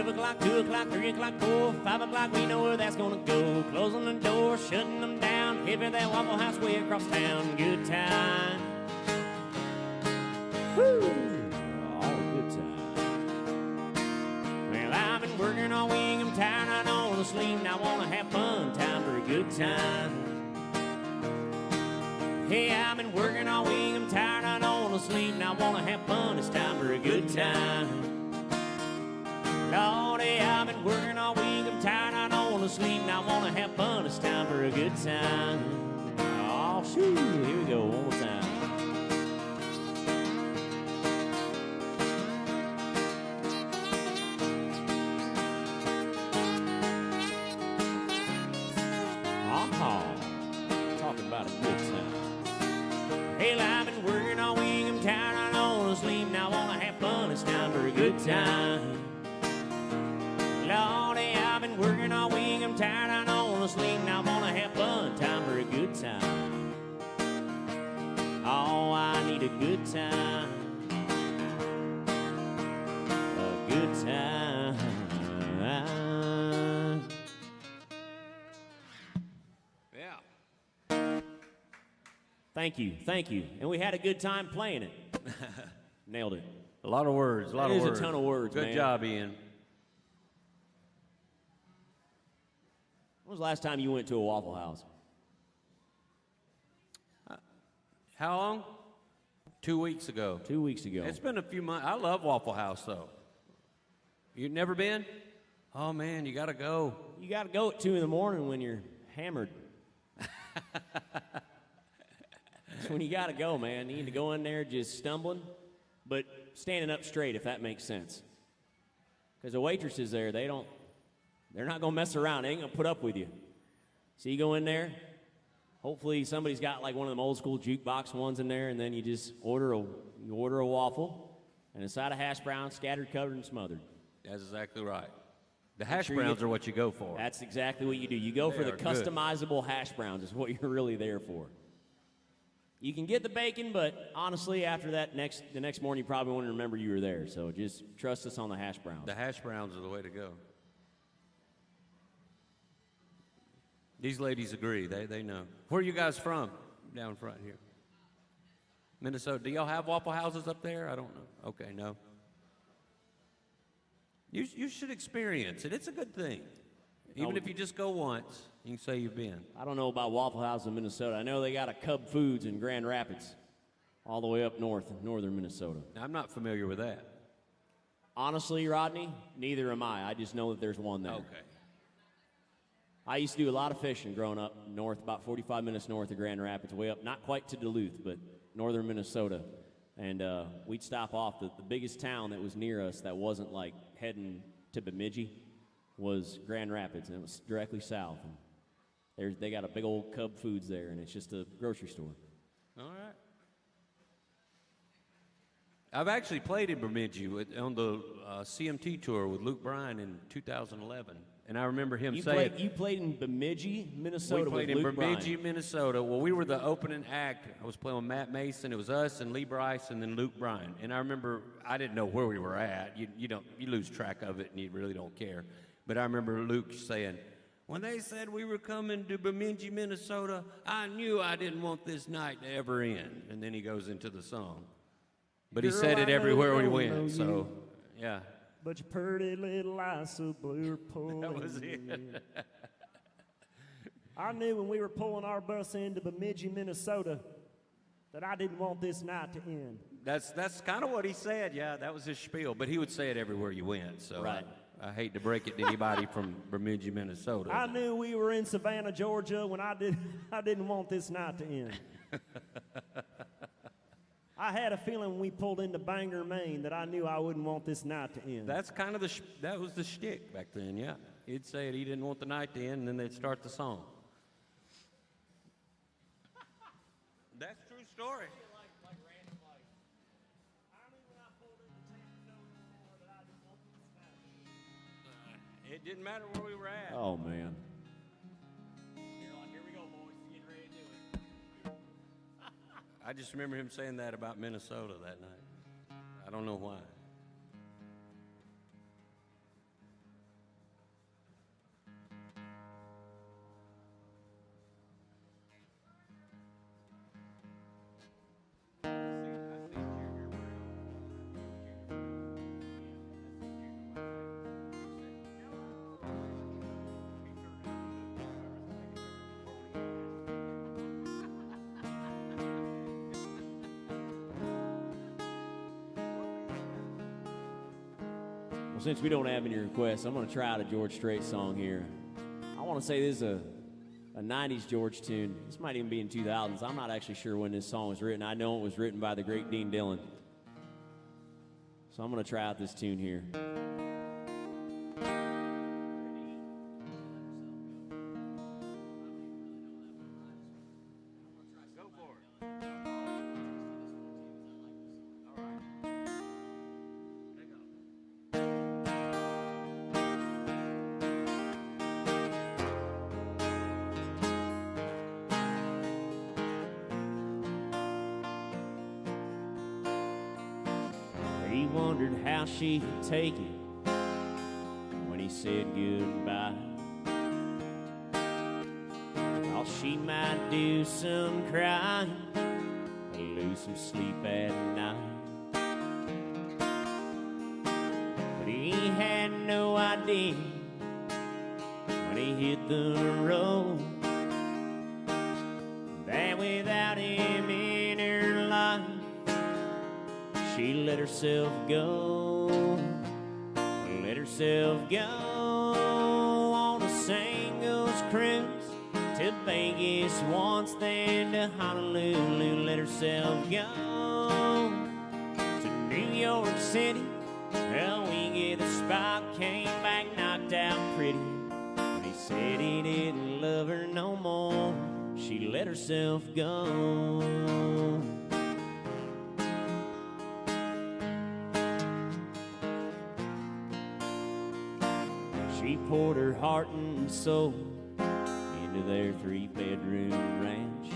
O'clock, 2 o'clock, 3 o'clock, 4, 5 o'clock, we know where that's gonna go. Closing the door, shutting them down, heading that Waffle House way across town. Good time. Woo! Oh, good time. Well, I've been working all week, I'm tired, I don't want to sleep, and I want to have fun. Time for a good time. Hey, I've been working all week, I'm tired, I don't want to sleep, and I want to have fun. It's time for a good time. Lordy, I've been working all week, I'm tired, I don't want to sleep, and I want to have fun. It's time for a good time. Oh, shoot, here we go, one more time. Talking about a good time. Hell, I've been working all week, I'm tired, I don't want to sleep, and I want to have fun. It's time for a good time. Lordy, I've been working all week, I'm tired, I don't wanna sleep, now I wanna have fun, time for a good time. Oh, I need a good time. A good time. Yeah. Thank you. And we had a good time playing it. Nailed it. A lot of words, a lot of words. There's a ton of words, Good man. job, Ian. When was the last time you went to a Waffle House? How long? 2 weeks ago. 2 weeks ago. It's been a few months. I love Waffle House, though. You've never been? Oh, man, you got to go. You got to go at 2 in the morning when you're hammered. That's when you got to go, man. You need to go in there just stumbling, but standing up straight, if that makes sense. Because the waitresses there, they're not going to mess around. They ain't going to put up with you. So you go in there. Hopefully somebody's got like one of them old school jukebox ones in there, and then you just order a waffle and a side of hash browns, scattered, covered, and smothered. That's exactly right. The hash browns are what you go for. That's exactly what you do. You go for the customizable hash browns is what you're really there for. You can get the bacon, but honestly, after that, the next morning, you probably won't remember you were there. So just trust us on the hash browns. The hash browns are the way to go. These ladies agree. They know. Where are you guys from? Down front here. Minnesota. Do y'all have Waffle Houses up there? I don't know. Okay, no. You should experience it. It's a good thing. Even if you just go once, you can say you've been. I don't know about Waffle House in Minnesota. I know they got a Cub Foods in Grand Rapids, all the way up north, northern Minnesota. I'm not familiar with that. Honestly, Rodney, neither am I. I just know that there's one there. Okay. I used to do a lot of fishing growing up north, about 45 minutes north of Grand Rapids, way up, not quite to Duluth, but northern Minnesota. And we'd stop off. The biggest town that was near us that wasn't like heading to Bemidji was Grand Rapids, and it was directly south. And they got a big old Cub Foods there, and it's just a grocery store. All right. I've actually played in Bemidji on the CMT tour with Luke Bryan in 2011. And I remember him saying... You played in Bemidji, Minnesota with Luke Bryan. We played in Bemidji, Minnesota. Well, we were the opening act. I was playing with Matt Mason. It was us and Lee Bryce and then Luke Bryan. And I remember I didn't know where we were at. You lose track of it and you really don't care. But I remember Luke saying, when they said we were coming to Bemidji, Minnesota, I knew I didn't want this night to ever end. And then he goes into the song. But he said it everywhere we went, so, yeah. But your pretty little eyes so blue are pulling. That was it. I knew when we were pulling our bus into Bemidji, Minnesota, that I didn't want this night to end. That's kind of what he said, yeah. That was his spiel. But he would say it everywhere you went, so right. I hate to break it to anybody from Bemidji, Minnesota. I knew we were in Savannah, Georgia, when I didn't want this night to end. I had a feeling when we pulled into Bangor, Maine, that I knew I wouldn't want this night to end. That's kind of that was the shtick back then, yeah. He'd say it, he didn't want the night to end, and then they'd start the song. That's a true story. It didn't matter where we were at. Oh, man. Here we go, boys. Getting ready to do it. I just remember him saying that about Minnesota that night. I don't know why. Well, since we don't have any requests, I'm going to try out a George Strait song here. I want to say this is a 90s George tune. This might even be in 2000s. I'm not actually sure when this song was written. I know it was written by the great Dean Dillon. So I'm going to try out this tune here. He wondered how she could take it when he said goodbye. Thought she might do some crying, lose some sleep at night. But he had no idea when he hit the road that without him in her life, she let herself go, let herself go on a singles cruise to Vegas once, then to Honolulu. Let herself go to New York City. A week at the spot, came back knocked out pretty. When he said he didn't love her no more, she let herself go. She poured her heart and soul into their 3-bedroom ranch.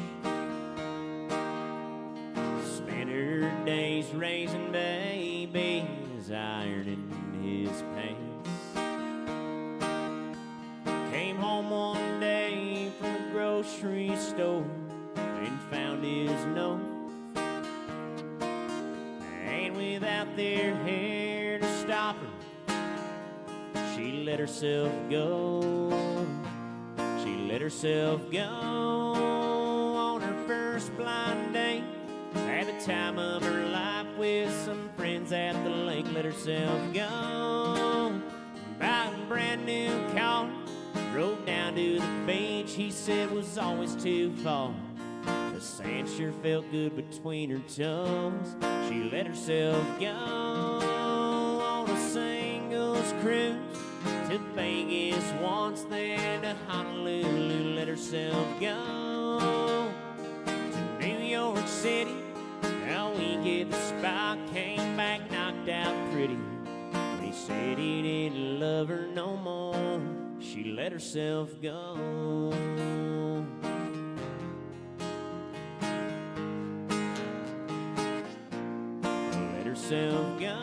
Spent her days raising babies, ironing his pants. Came home one day from the grocery store and found his note. And without their hair to stop her, she let herself go. She let herself go on her first blind date. Had the time of her life with some friends at the lake. Let herself go. Buy a brand new car. Drove down to the beach. He said was always too far. The sand sure felt good between her toes. She let herself go on a singles cruise to Vegas once, then to Honolulu. Let herself go to New York City. A week at the spot, came back knocked out pretty. When he said he didn't love her no more, she let herself go. Let herself go.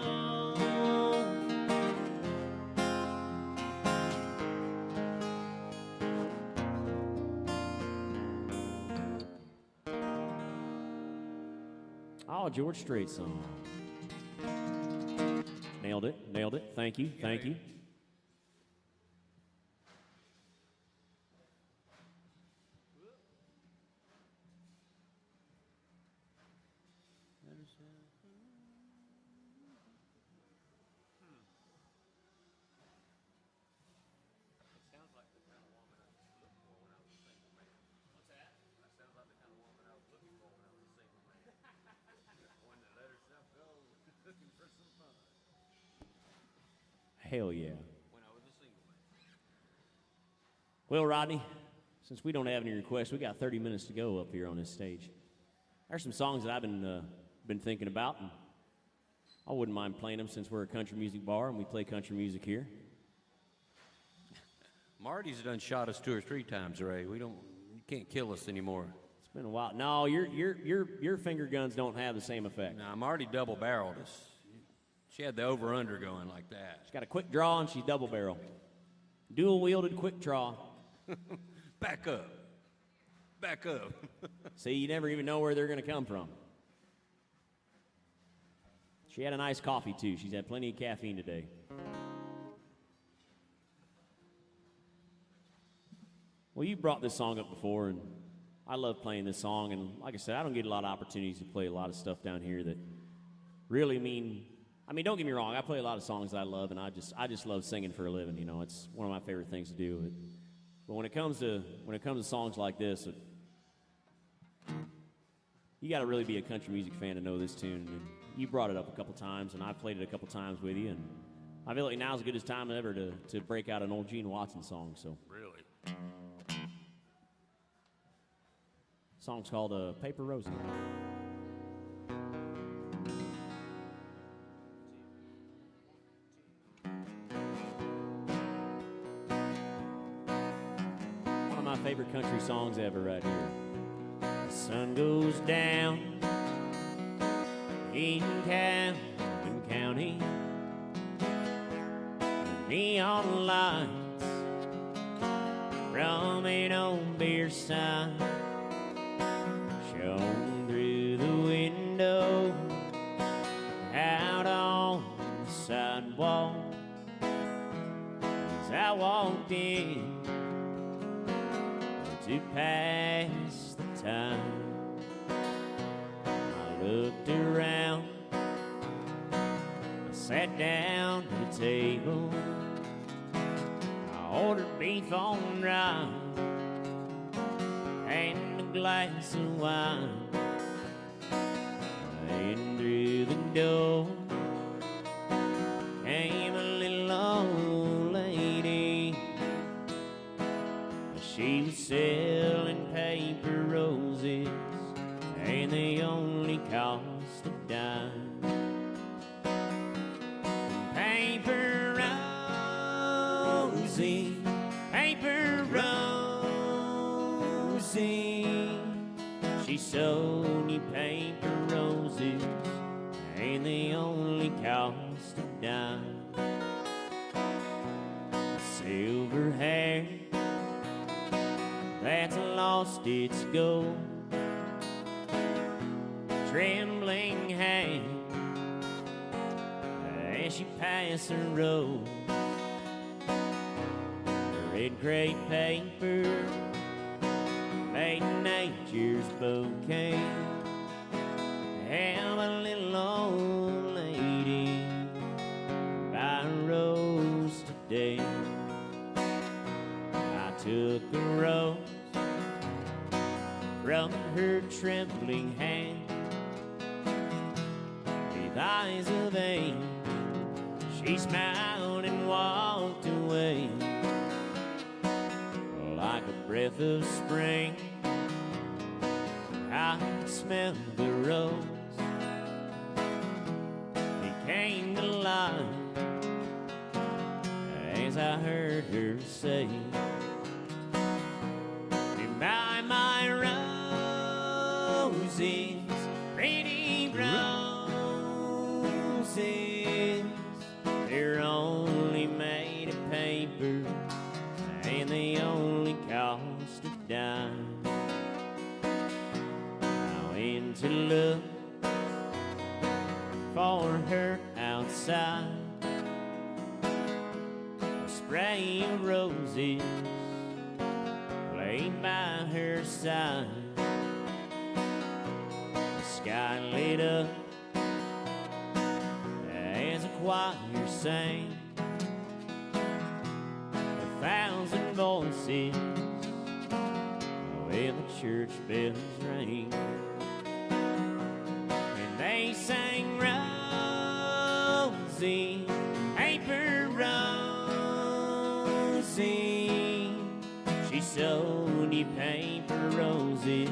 Oh, George Strait song. Nailed it, nailed it. Thank you, thank you. Hell yeah. Well, Rodney, since we don't have any requests, we got 30 minutes to go up here on this stage. There's some songs that I've been thinking about, and I wouldn't mind playing them since we're a country music bar and we play country music here. Marty's done shot us 2 or 3 times, Ray. You can't kill us anymore. It's been a while. No, your finger guns don't have the same effect. Nah, Marty double-barreled us. She had the over-under going like that. She's got a quick draw and she's double barrel. Dual-wielded quick draw. Back up. Back up. See, you never even know where they're going to come from. She had a nice coffee, too. She's had plenty of caffeine today. Well, you brought this song up before, and I love playing this song. And like I said, I don't get a lot of opportunities to play a lot of stuff down here that really mean... I mean, don't get me wrong. I play a lot of songs that I love, and I just love singing for a living. You know, it's one of my favorite things to do. But when it comes to songs like this, you got to really be a country music fan to know this tune. And you brought it up a couple times, and I've played it a couple times with you, and I feel like now's as good a time as ever to break out an old Gene Watson song. So Really? the song's called "Paper Rosie." Favorite country songs ever right here. The sun goes down, eating cows and counting neon lights from an old beer sign shone through the window out on the sidewalk. As I walked in to pass the time, I looked around, I sat down at the table, I ordered beef on rye and a glass of wine. And through the door came a little old lady. She was selling paper roses, and they only cost a dime. Paper roses, paper roses. She sold you paper roses, and they only cost a dime. Silver hair that's lost its gold, trembling hand as she passed the road. Red crepe paper made nature's bouquet. Am a little old lady by a rose today. I took a rose from her trembling hand. With eyes of age, she smiled and walked away. Like a breath of spring, I smelled the rose. It came to life as I heard her say, my roses, pretty roses, they're only made of paper, and they only cost a dime. I went to look for her outside, a spray of roses lay by her side. The sky lit up as a choir sang, 1,000 voices with the church bells rang, and they sang roses, paper roses. She sold you paper roses,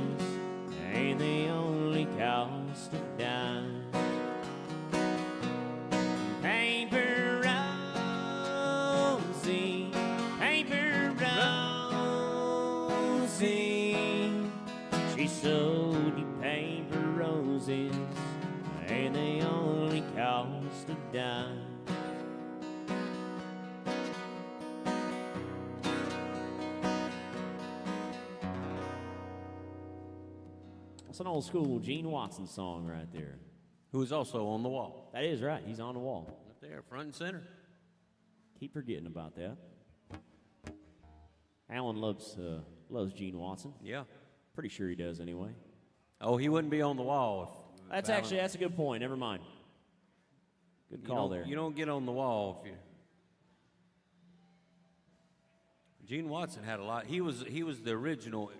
and they only cost a dime. Paper roses, paper roses. She sold you paper roses, and they only cost a dime. It's an old school Gene Watson song right there. Who is also on the wall. That is right. He's on the wall. Up there, front and center. Keep forgetting about that. Alan loves Gene Watson. Yeah. Pretty sure he does anyway. Oh, he wouldn't be on the wall. That's a good point. Never mind. Good call there. You don't get on the wall if you. Gene Watson had a lot. He was the original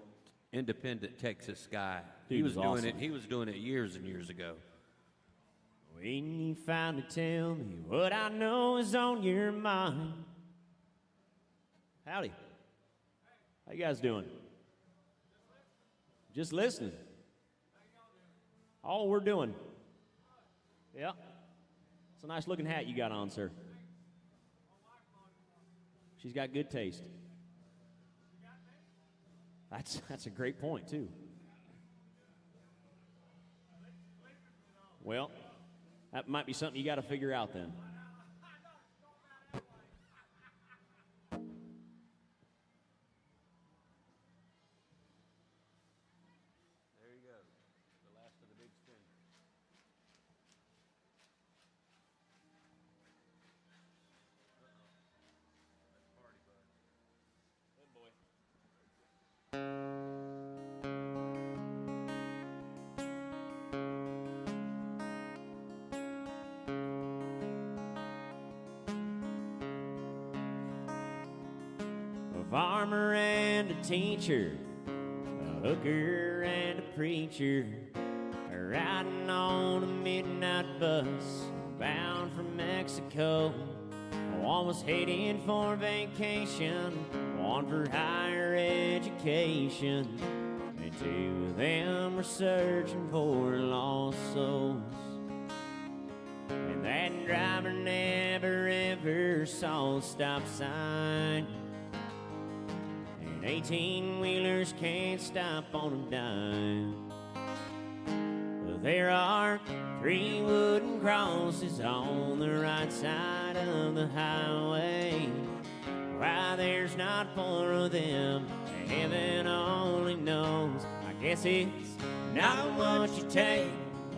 independent Texas guy. Dude, he was doing awesome. it. He was doing it years and years ago. When you finally tell me what I know is on your mind. Howdy. How you guys doing? Just listening. All we're doing. Yeah. It's a nice looking hat you got on, sir. She's got good taste. That's a great point, too. Well, that might be something you got to figure out then. farmer and a teacher, a hooker and a preacher, riding on a midnight bus bound for Mexico. One was heading for vacation, one for higher education, and two of them were searching for lost souls. And that driver never ever saw a stop sign, and 18-wheelers can't stop on a dime. There are 3 wooden crosses on the right side of the highway. Why there's not 4 of them, heaven only knows. I guess it's not what you take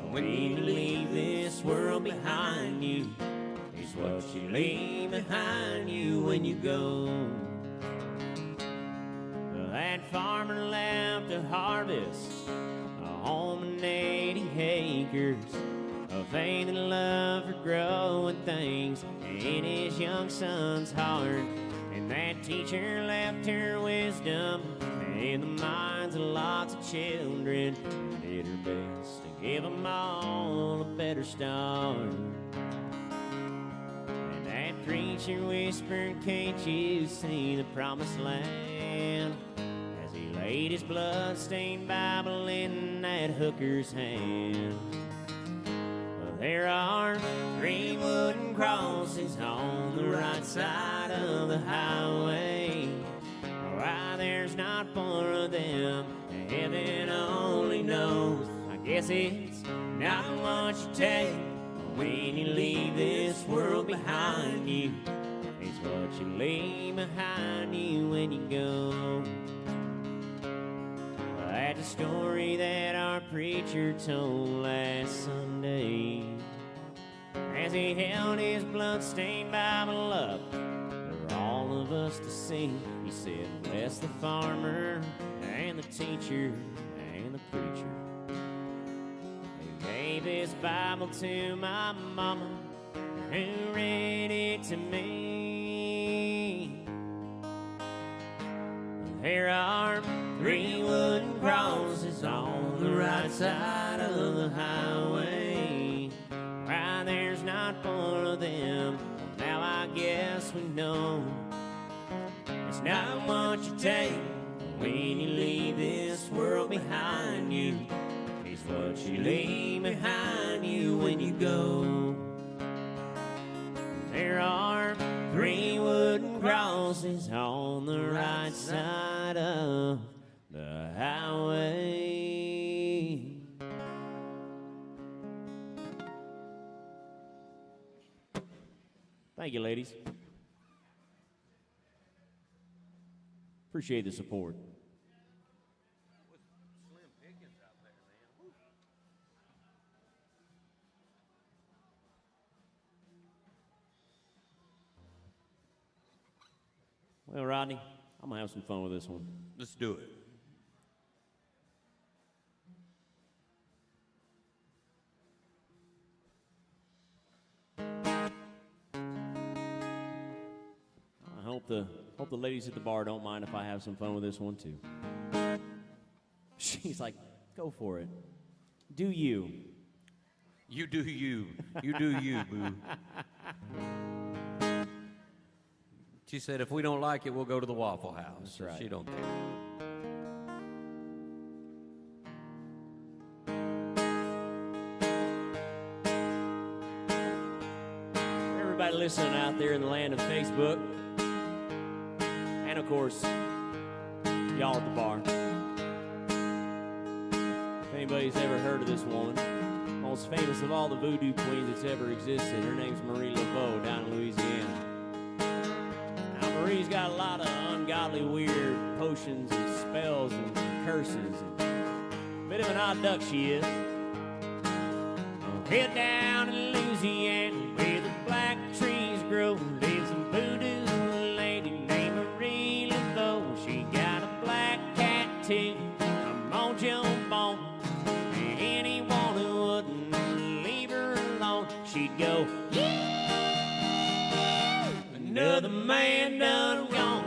when you leave this world behind you. It's what you leave behind you when you go. That farmer left to harvest a home and 80 acres, a faith and love for growing things in his young son's heart. And that teacher left her wisdom in the minds of lots of children, and did her best to give them all a better start. And that preacher whispered, can't you see the promised land? As he laid his blood-stained Bible in that hooker's hand. There are 3 wooden crosses on the right side of the highway. Why there's not 4 of them, heaven only knows. I guess it's not what you take when you leave this world behind you. It's what you leave behind you when you go. That's a story that our preacher told last Sunday, as he held his blood-stained Bible up for all of us to see. He said, bless the farmer and the teacher and the preacher who gave his Bible to my mama, who read it to me. There are 3 wooden crosses on the right side of the highway. Why there's not 4 of them, now I guess we know. It's not what you take when you leave this world behind you. It's what you leave behind you when you go. There are 3 wooden crosses on the right side of the highway. Thank you, ladies. Appreciate the support. Well, Rodney, I'm going to have some fun with this one. Let's do it. I hope the ladies at the bar don't mind if I have some fun with this one, too. She's like, go for it. Do you. You do you. You do you, boo. She said, if we don't like it, we'll go to the Waffle House. That's right. She don't care. Everybody listening out there in the land of Facebook. And, of course, y'all at the bar. If anybody's ever heard of this woman, most famous of all the voodoo queens that's ever existed, her name's Marie Laveau down in Louisiana. Now, Marie's got a lot of ungodly, weird potions and spells and curses. And a bit of an odd duck she is. Head down in Louisiana where the black trees grow, lives a voodoo lady named Marie Laveau. She got a black cat too, a mojo bone. Anyone who wouldn't leave her alone, she'd go, yeah, another man done gone.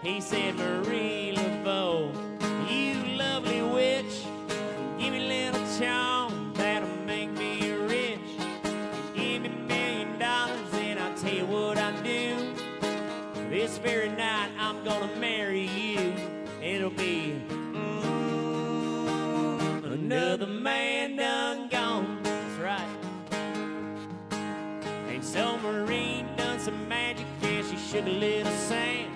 He said, Marie Laveau, you lovely witch, give me a little charm that'll make me rich. Give me $1 million and I'll tell you what I do. This very night I'm gonna marry you. It'll be another man done gone. That's right. And so Marie done some magic, yeah, she shook a little sand,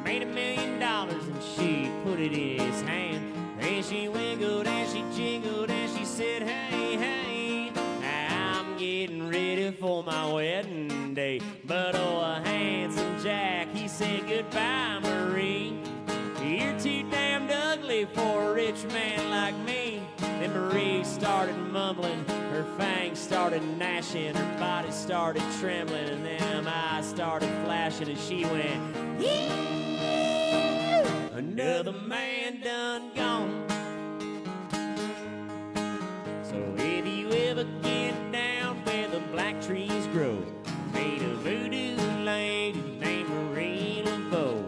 made $1 million and she put it in his hand. And she wiggled and she jingled and she said, hey, hey, I'm getting ready for my wedding day. But oh, a handsome Jack, he said, goodbye, Marie. You're too damned ugly for a rich man like me. Then Marie started mumbling, her fangs started gnashing, her body started trembling, and then her eyes started flashing as she went, yeah! Another man done gone. So if you ever get down where the black trees grow, meet a voodoo lady named Marie Laveau.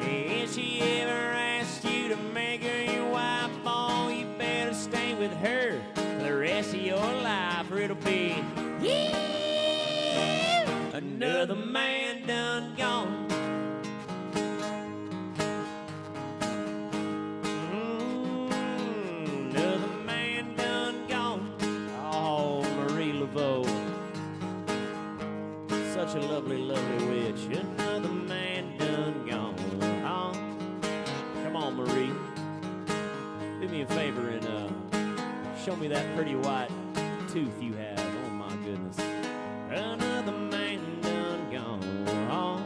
If she ever asked you to make her your wife, oh, you better stay with her for the rest of your life, or it'll be, yeah, another man done gone. Another man done gone. Oh, Marie Laveau, such a lovely, lovely witch. Another man done gone. Oh, come on, Marie. Do me a favor and show me that pretty white tooth you have. Oh, my goodness. Another man done gone. Oh,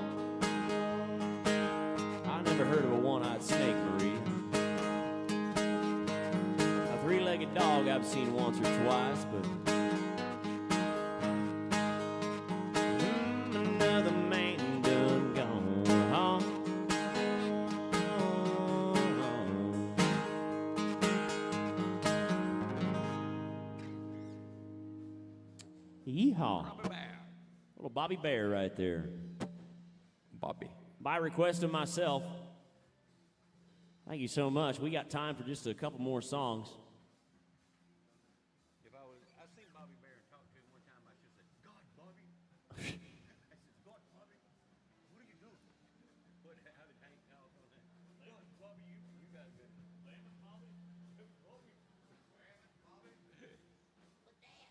I never heard of a one-eyed snake, Marie. A three-legged dog I've seen once or twice, but another man done gone. Oh. Yeehaw. Little Bobby Bear right there. Bobby. By request of myself. Thank you so much. We got time for just a couple more songs. If I seen Bobby Bear and talked to him one time, I should have said, God, Bobby. I said, God, Bobby, what are you doing? How did Hank talk on that? God, Bobby, you got good. Lemon Bobby? Bobby. Bobby. But Dad,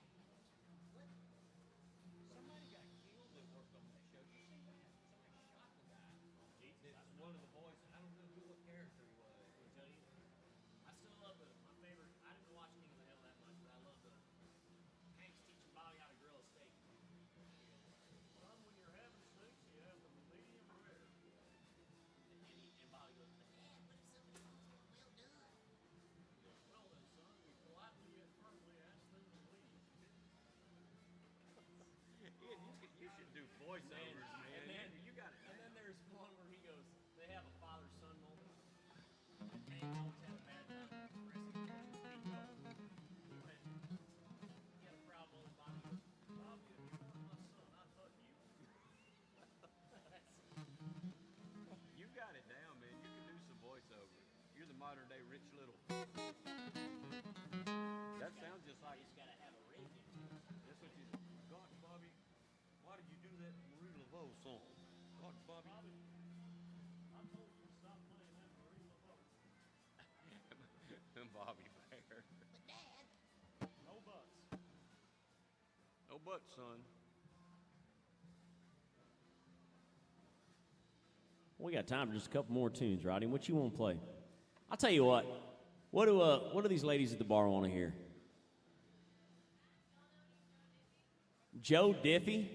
somebody got killed that worked on that show. You see that? Somebody shot the guy. That's one of the boys. I don't know what character he was. I'll tell you. I still love my favorite. I didn't watch King of the Hill that much, but I love Hank's teaching Bobby how to grill a steak. Well, when you're having steaks, you have them medium rare. And Bobby goes, Dad, what if somebody wants one well done? He goes, well then, son, we politely yet firmly ask them to leave. Ian, you should do voiceovers, man. And then, you got it. And then there's one where he goes, they have a father-son moment. And Hank always had a bad time expressing people. He had a problem with Bobby. Bobby, if you were my son, I'd hug you. You got it down, man. You can do some voiceover. You're the modern-day Rich Little. That sounds just like... You just gotta have a ring. That's what you... God, Bobby, why did you do that Marie Laveau song? God, Bobby. I told you to stop playing that Marie Laveau. Bobby Bear. But Dad. No buts. No buts, son. We got time for just a couple more tunes, Rodney. What you want to play? I'll tell you what. What do these ladies at the bar want to hear? Joe Diffie?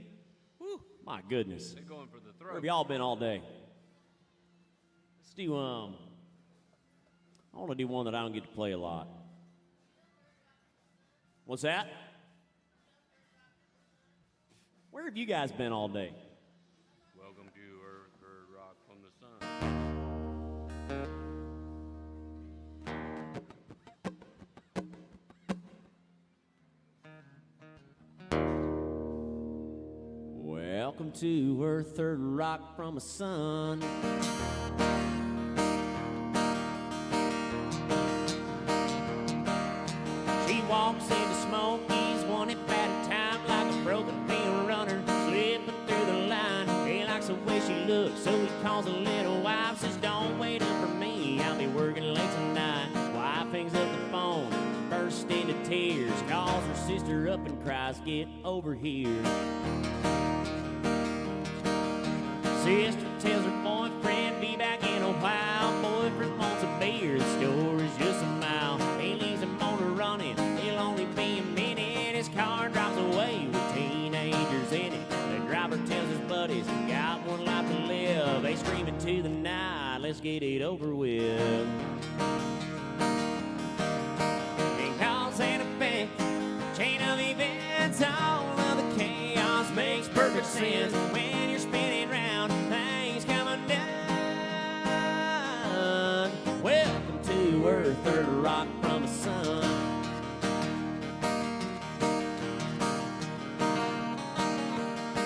Whew, my goodness. They're going for the Where throat. have y'all been all day? Let's do, I want to do one that I don't get to play a lot. What's that? Where have you guys been all day? Welcome to Earth, Bird Rock from the Sun. Well, Welcome to her third rock from a son. She walks into Smokies one hip at a time like a broken field runner, slipping through the line. He likes the way she looks, so he calls a little wife, says, don't wait up for me, I'll be working late tonight. Wife hangs up the phone, bursts into tears, calls her sister up and cries, get over here. Sister tells her boyfriend, be back in a while. Boyfriend wants a beer, the store is just a mile. He leaves the motor running, he'll only be a minute. His car drives away with teenagers in it. The driver tells his buddies, got one life to live. They scream into the night, let's get it over with. In cause and effect, chain of events, all of the chaos makes perfect sense. When you're spinning round, things come undone. Welcome to her third rock from the sun.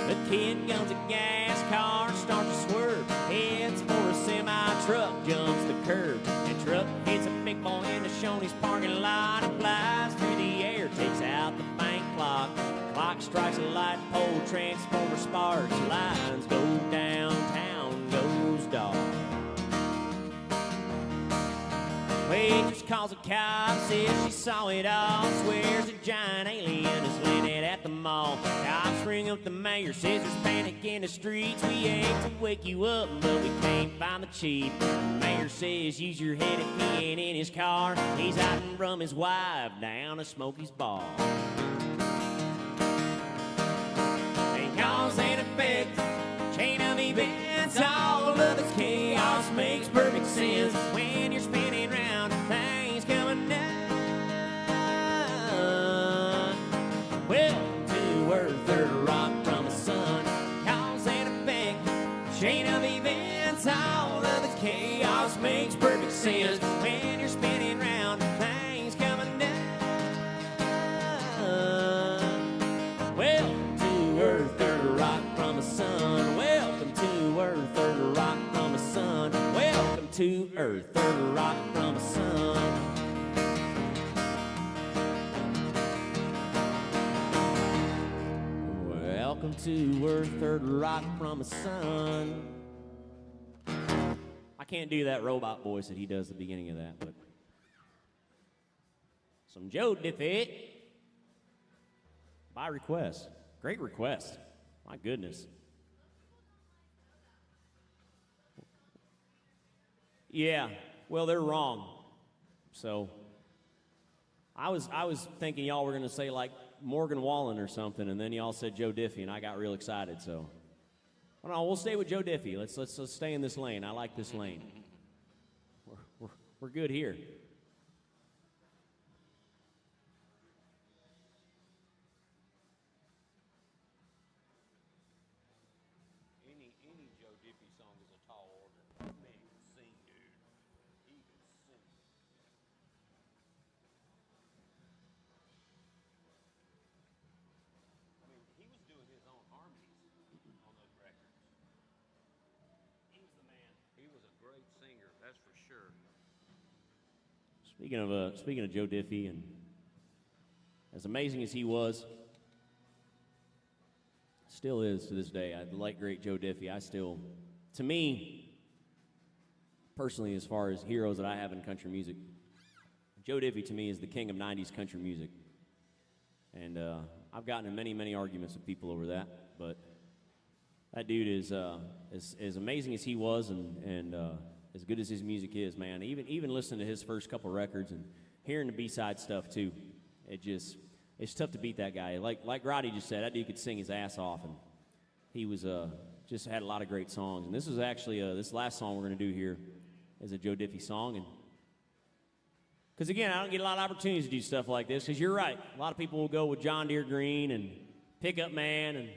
The kid guns a gas car, starts to swerve, heads for a semi-truck, jumps the curb. The truck hits a big boy in the Shoney's parking lot. It flies through the air, takes out the bank clock. Clock strikes a light pole, transformer sparks, lines go downtown, goes dark. Waitress calls a cop, says she saw it all, swears a giant alien is landed at the mall. Cops ring up the mayor, says there's panic in the streets. We hate to wake you up, but we can't find the chief. The mayor says use your head if he ain't in his car. He's hiding from his wife down a Smokey's bar. Cause and effect, chain of events, all of the chaos makes perfect sense. When you're spinning round, things come undone. Welcome to her third rock from the sun. Cause and effect, chain of events, all of the chaos makes perfect sense. When you're spinning round, things come undone. Welcome to her third rock from the sun. Welcome to her third rock from the sun. Welcome to her third rock from the sun. Welcome to her third rock from the sun. I can't do that robot voice that he does at the beginning of that, but some Joe Diffie by request. Great request. My goodness. Yeah, well, they're wrong. So I was thinking y'all were going to say like Morgan Wallen or something, and then y'all said Joe Diffie, and I got real excited. So, well, no, we'll stay with Joe Diffie. Let's stay in this lane. I like this lane. We're good here. Any Joe Diffie song is a tall order. Man can sing, dude. He can sing. I mean, he was doing his own harmonies on those records. He was the man. He was a great singer, that's for sure. Speaking of Joe Diffie, and as amazing as he was, still is to this day, the late great Joe Diffie, to me, personally, as far as heroes that I have in country music, Joe Diffie to me is the king of 90s country music. And I've gotten in many, many arguments with people over that, but that dude is as amazing as he was, and as good as his music is, man. Even listening to his first couple records and hearing the B-side stuff too, it's tough to beat that guy. Like Roddy just said, that dude could sing his ass off, and he was just had a lot of great songs. And this was actually this last song we're gonna do here is a Joe Diffie song, and because again, I don't get a lot of opportunities to do stuff like this. Because you're right, a lot of people will go with John Deere Green and Pickup Man, and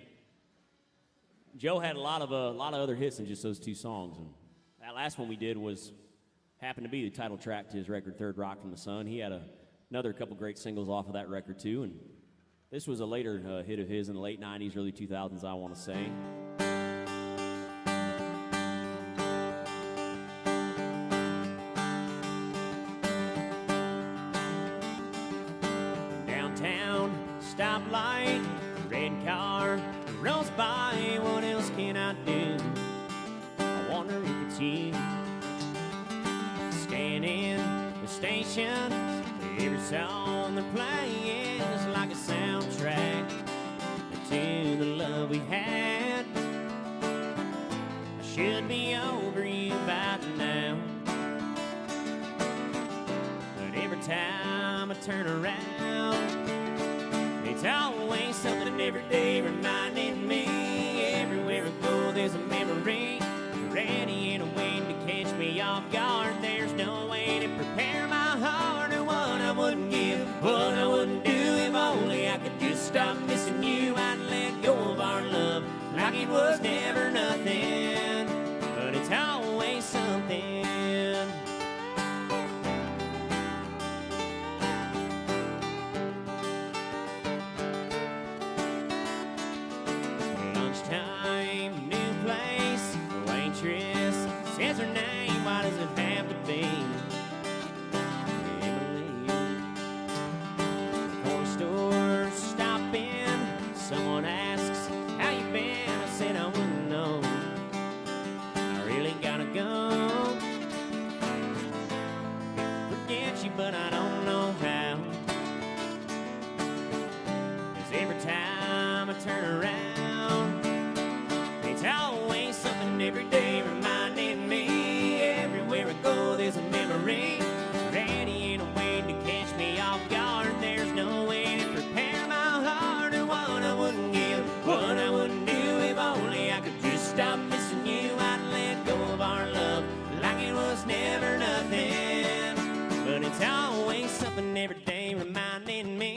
Joe had a lot of other hits than just those two songs. And that last one we did happened to be the title track to his record, Third Rock from the Sun. He had another couple great singles off of that record too, and this was a later hit of his in the late 90s, early 2000s, I want to say. stoplight, red car rolls by. What else can I do? I wonder if it's you. Scanning the stations, every song they're playing is like a soundtrack to the love we had. I should be over you by now, but every time I turn around, it's always something every day reminding me. Everywhere I go, there's a memory ready and waiting to catch me off guard. There's no way to prepare my heart, or what I wouldn't give, what I wouldn't do. If only I could just stop missing you, I'd let go of our love like it was never nothing, but it's always something. Lunchtime, new place, the waitress says her name. Why does it have to be Emily? The corner store, stopping, someone asks, how you been? I said I wouldn't know. I really gotta go. Forget you, but I don't know how. 'Cause every time I turn around, it's always something every day reminding me. Everywhere I go, there's a memory ready and waiting to catch me off guard. There's no way to prepare my heart, or what I wouldn't give, what I wouldn't do. If only I could just stop missing you, I'd let go of our love like it was never nothing, but it's always something every day reminding me.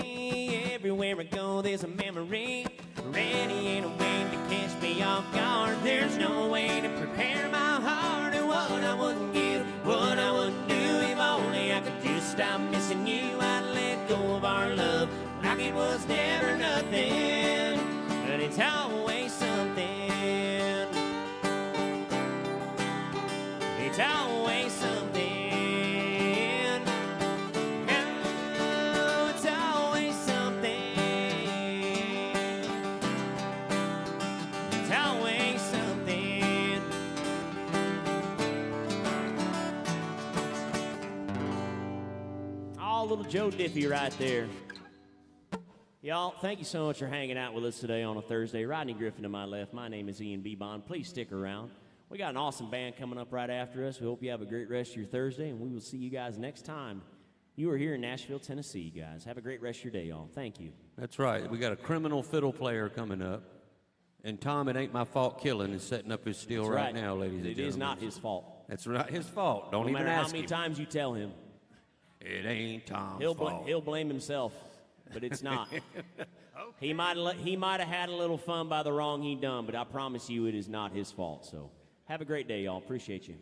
Everywhere I go, there's a memory ready and waiting to catch me off guard. There's no way to prepare my heart, or what I wouldn't give, what I wouldn't do. If only I could just stop missing you, I'd let go of our love like it was never nothing, but it's always something. It's always something. Oh, it's always something. It's always something. Oh, little Joe Diffie right there. Y'all, thank you so much for hanging out with us today on a Thursday. Rodney Griffin to my left. My name is Ian Bebon. Please stick around. We got an awesome band coming up right after us. We hope you have a great rest of your Thursday, and we will see you guys next time you are here in Nashville, Tennessee, guys. Have a great rest of your day, y'all. Thank you. That's right. We got a criminal fiddle player coming up. And Tom, It Ain't My Fault Killing is setting up his steel That's right now, ladies and gentlemen. It is not his fault. That's not his fault. Don't No even matter how ask many him. times you tell him, It ain't Tom's he'll fault. blame himself, but it's not. He might have had a little fun by the wrong he done, but I promise you it is not his fault. So have a great day, y'all. Appreciate you.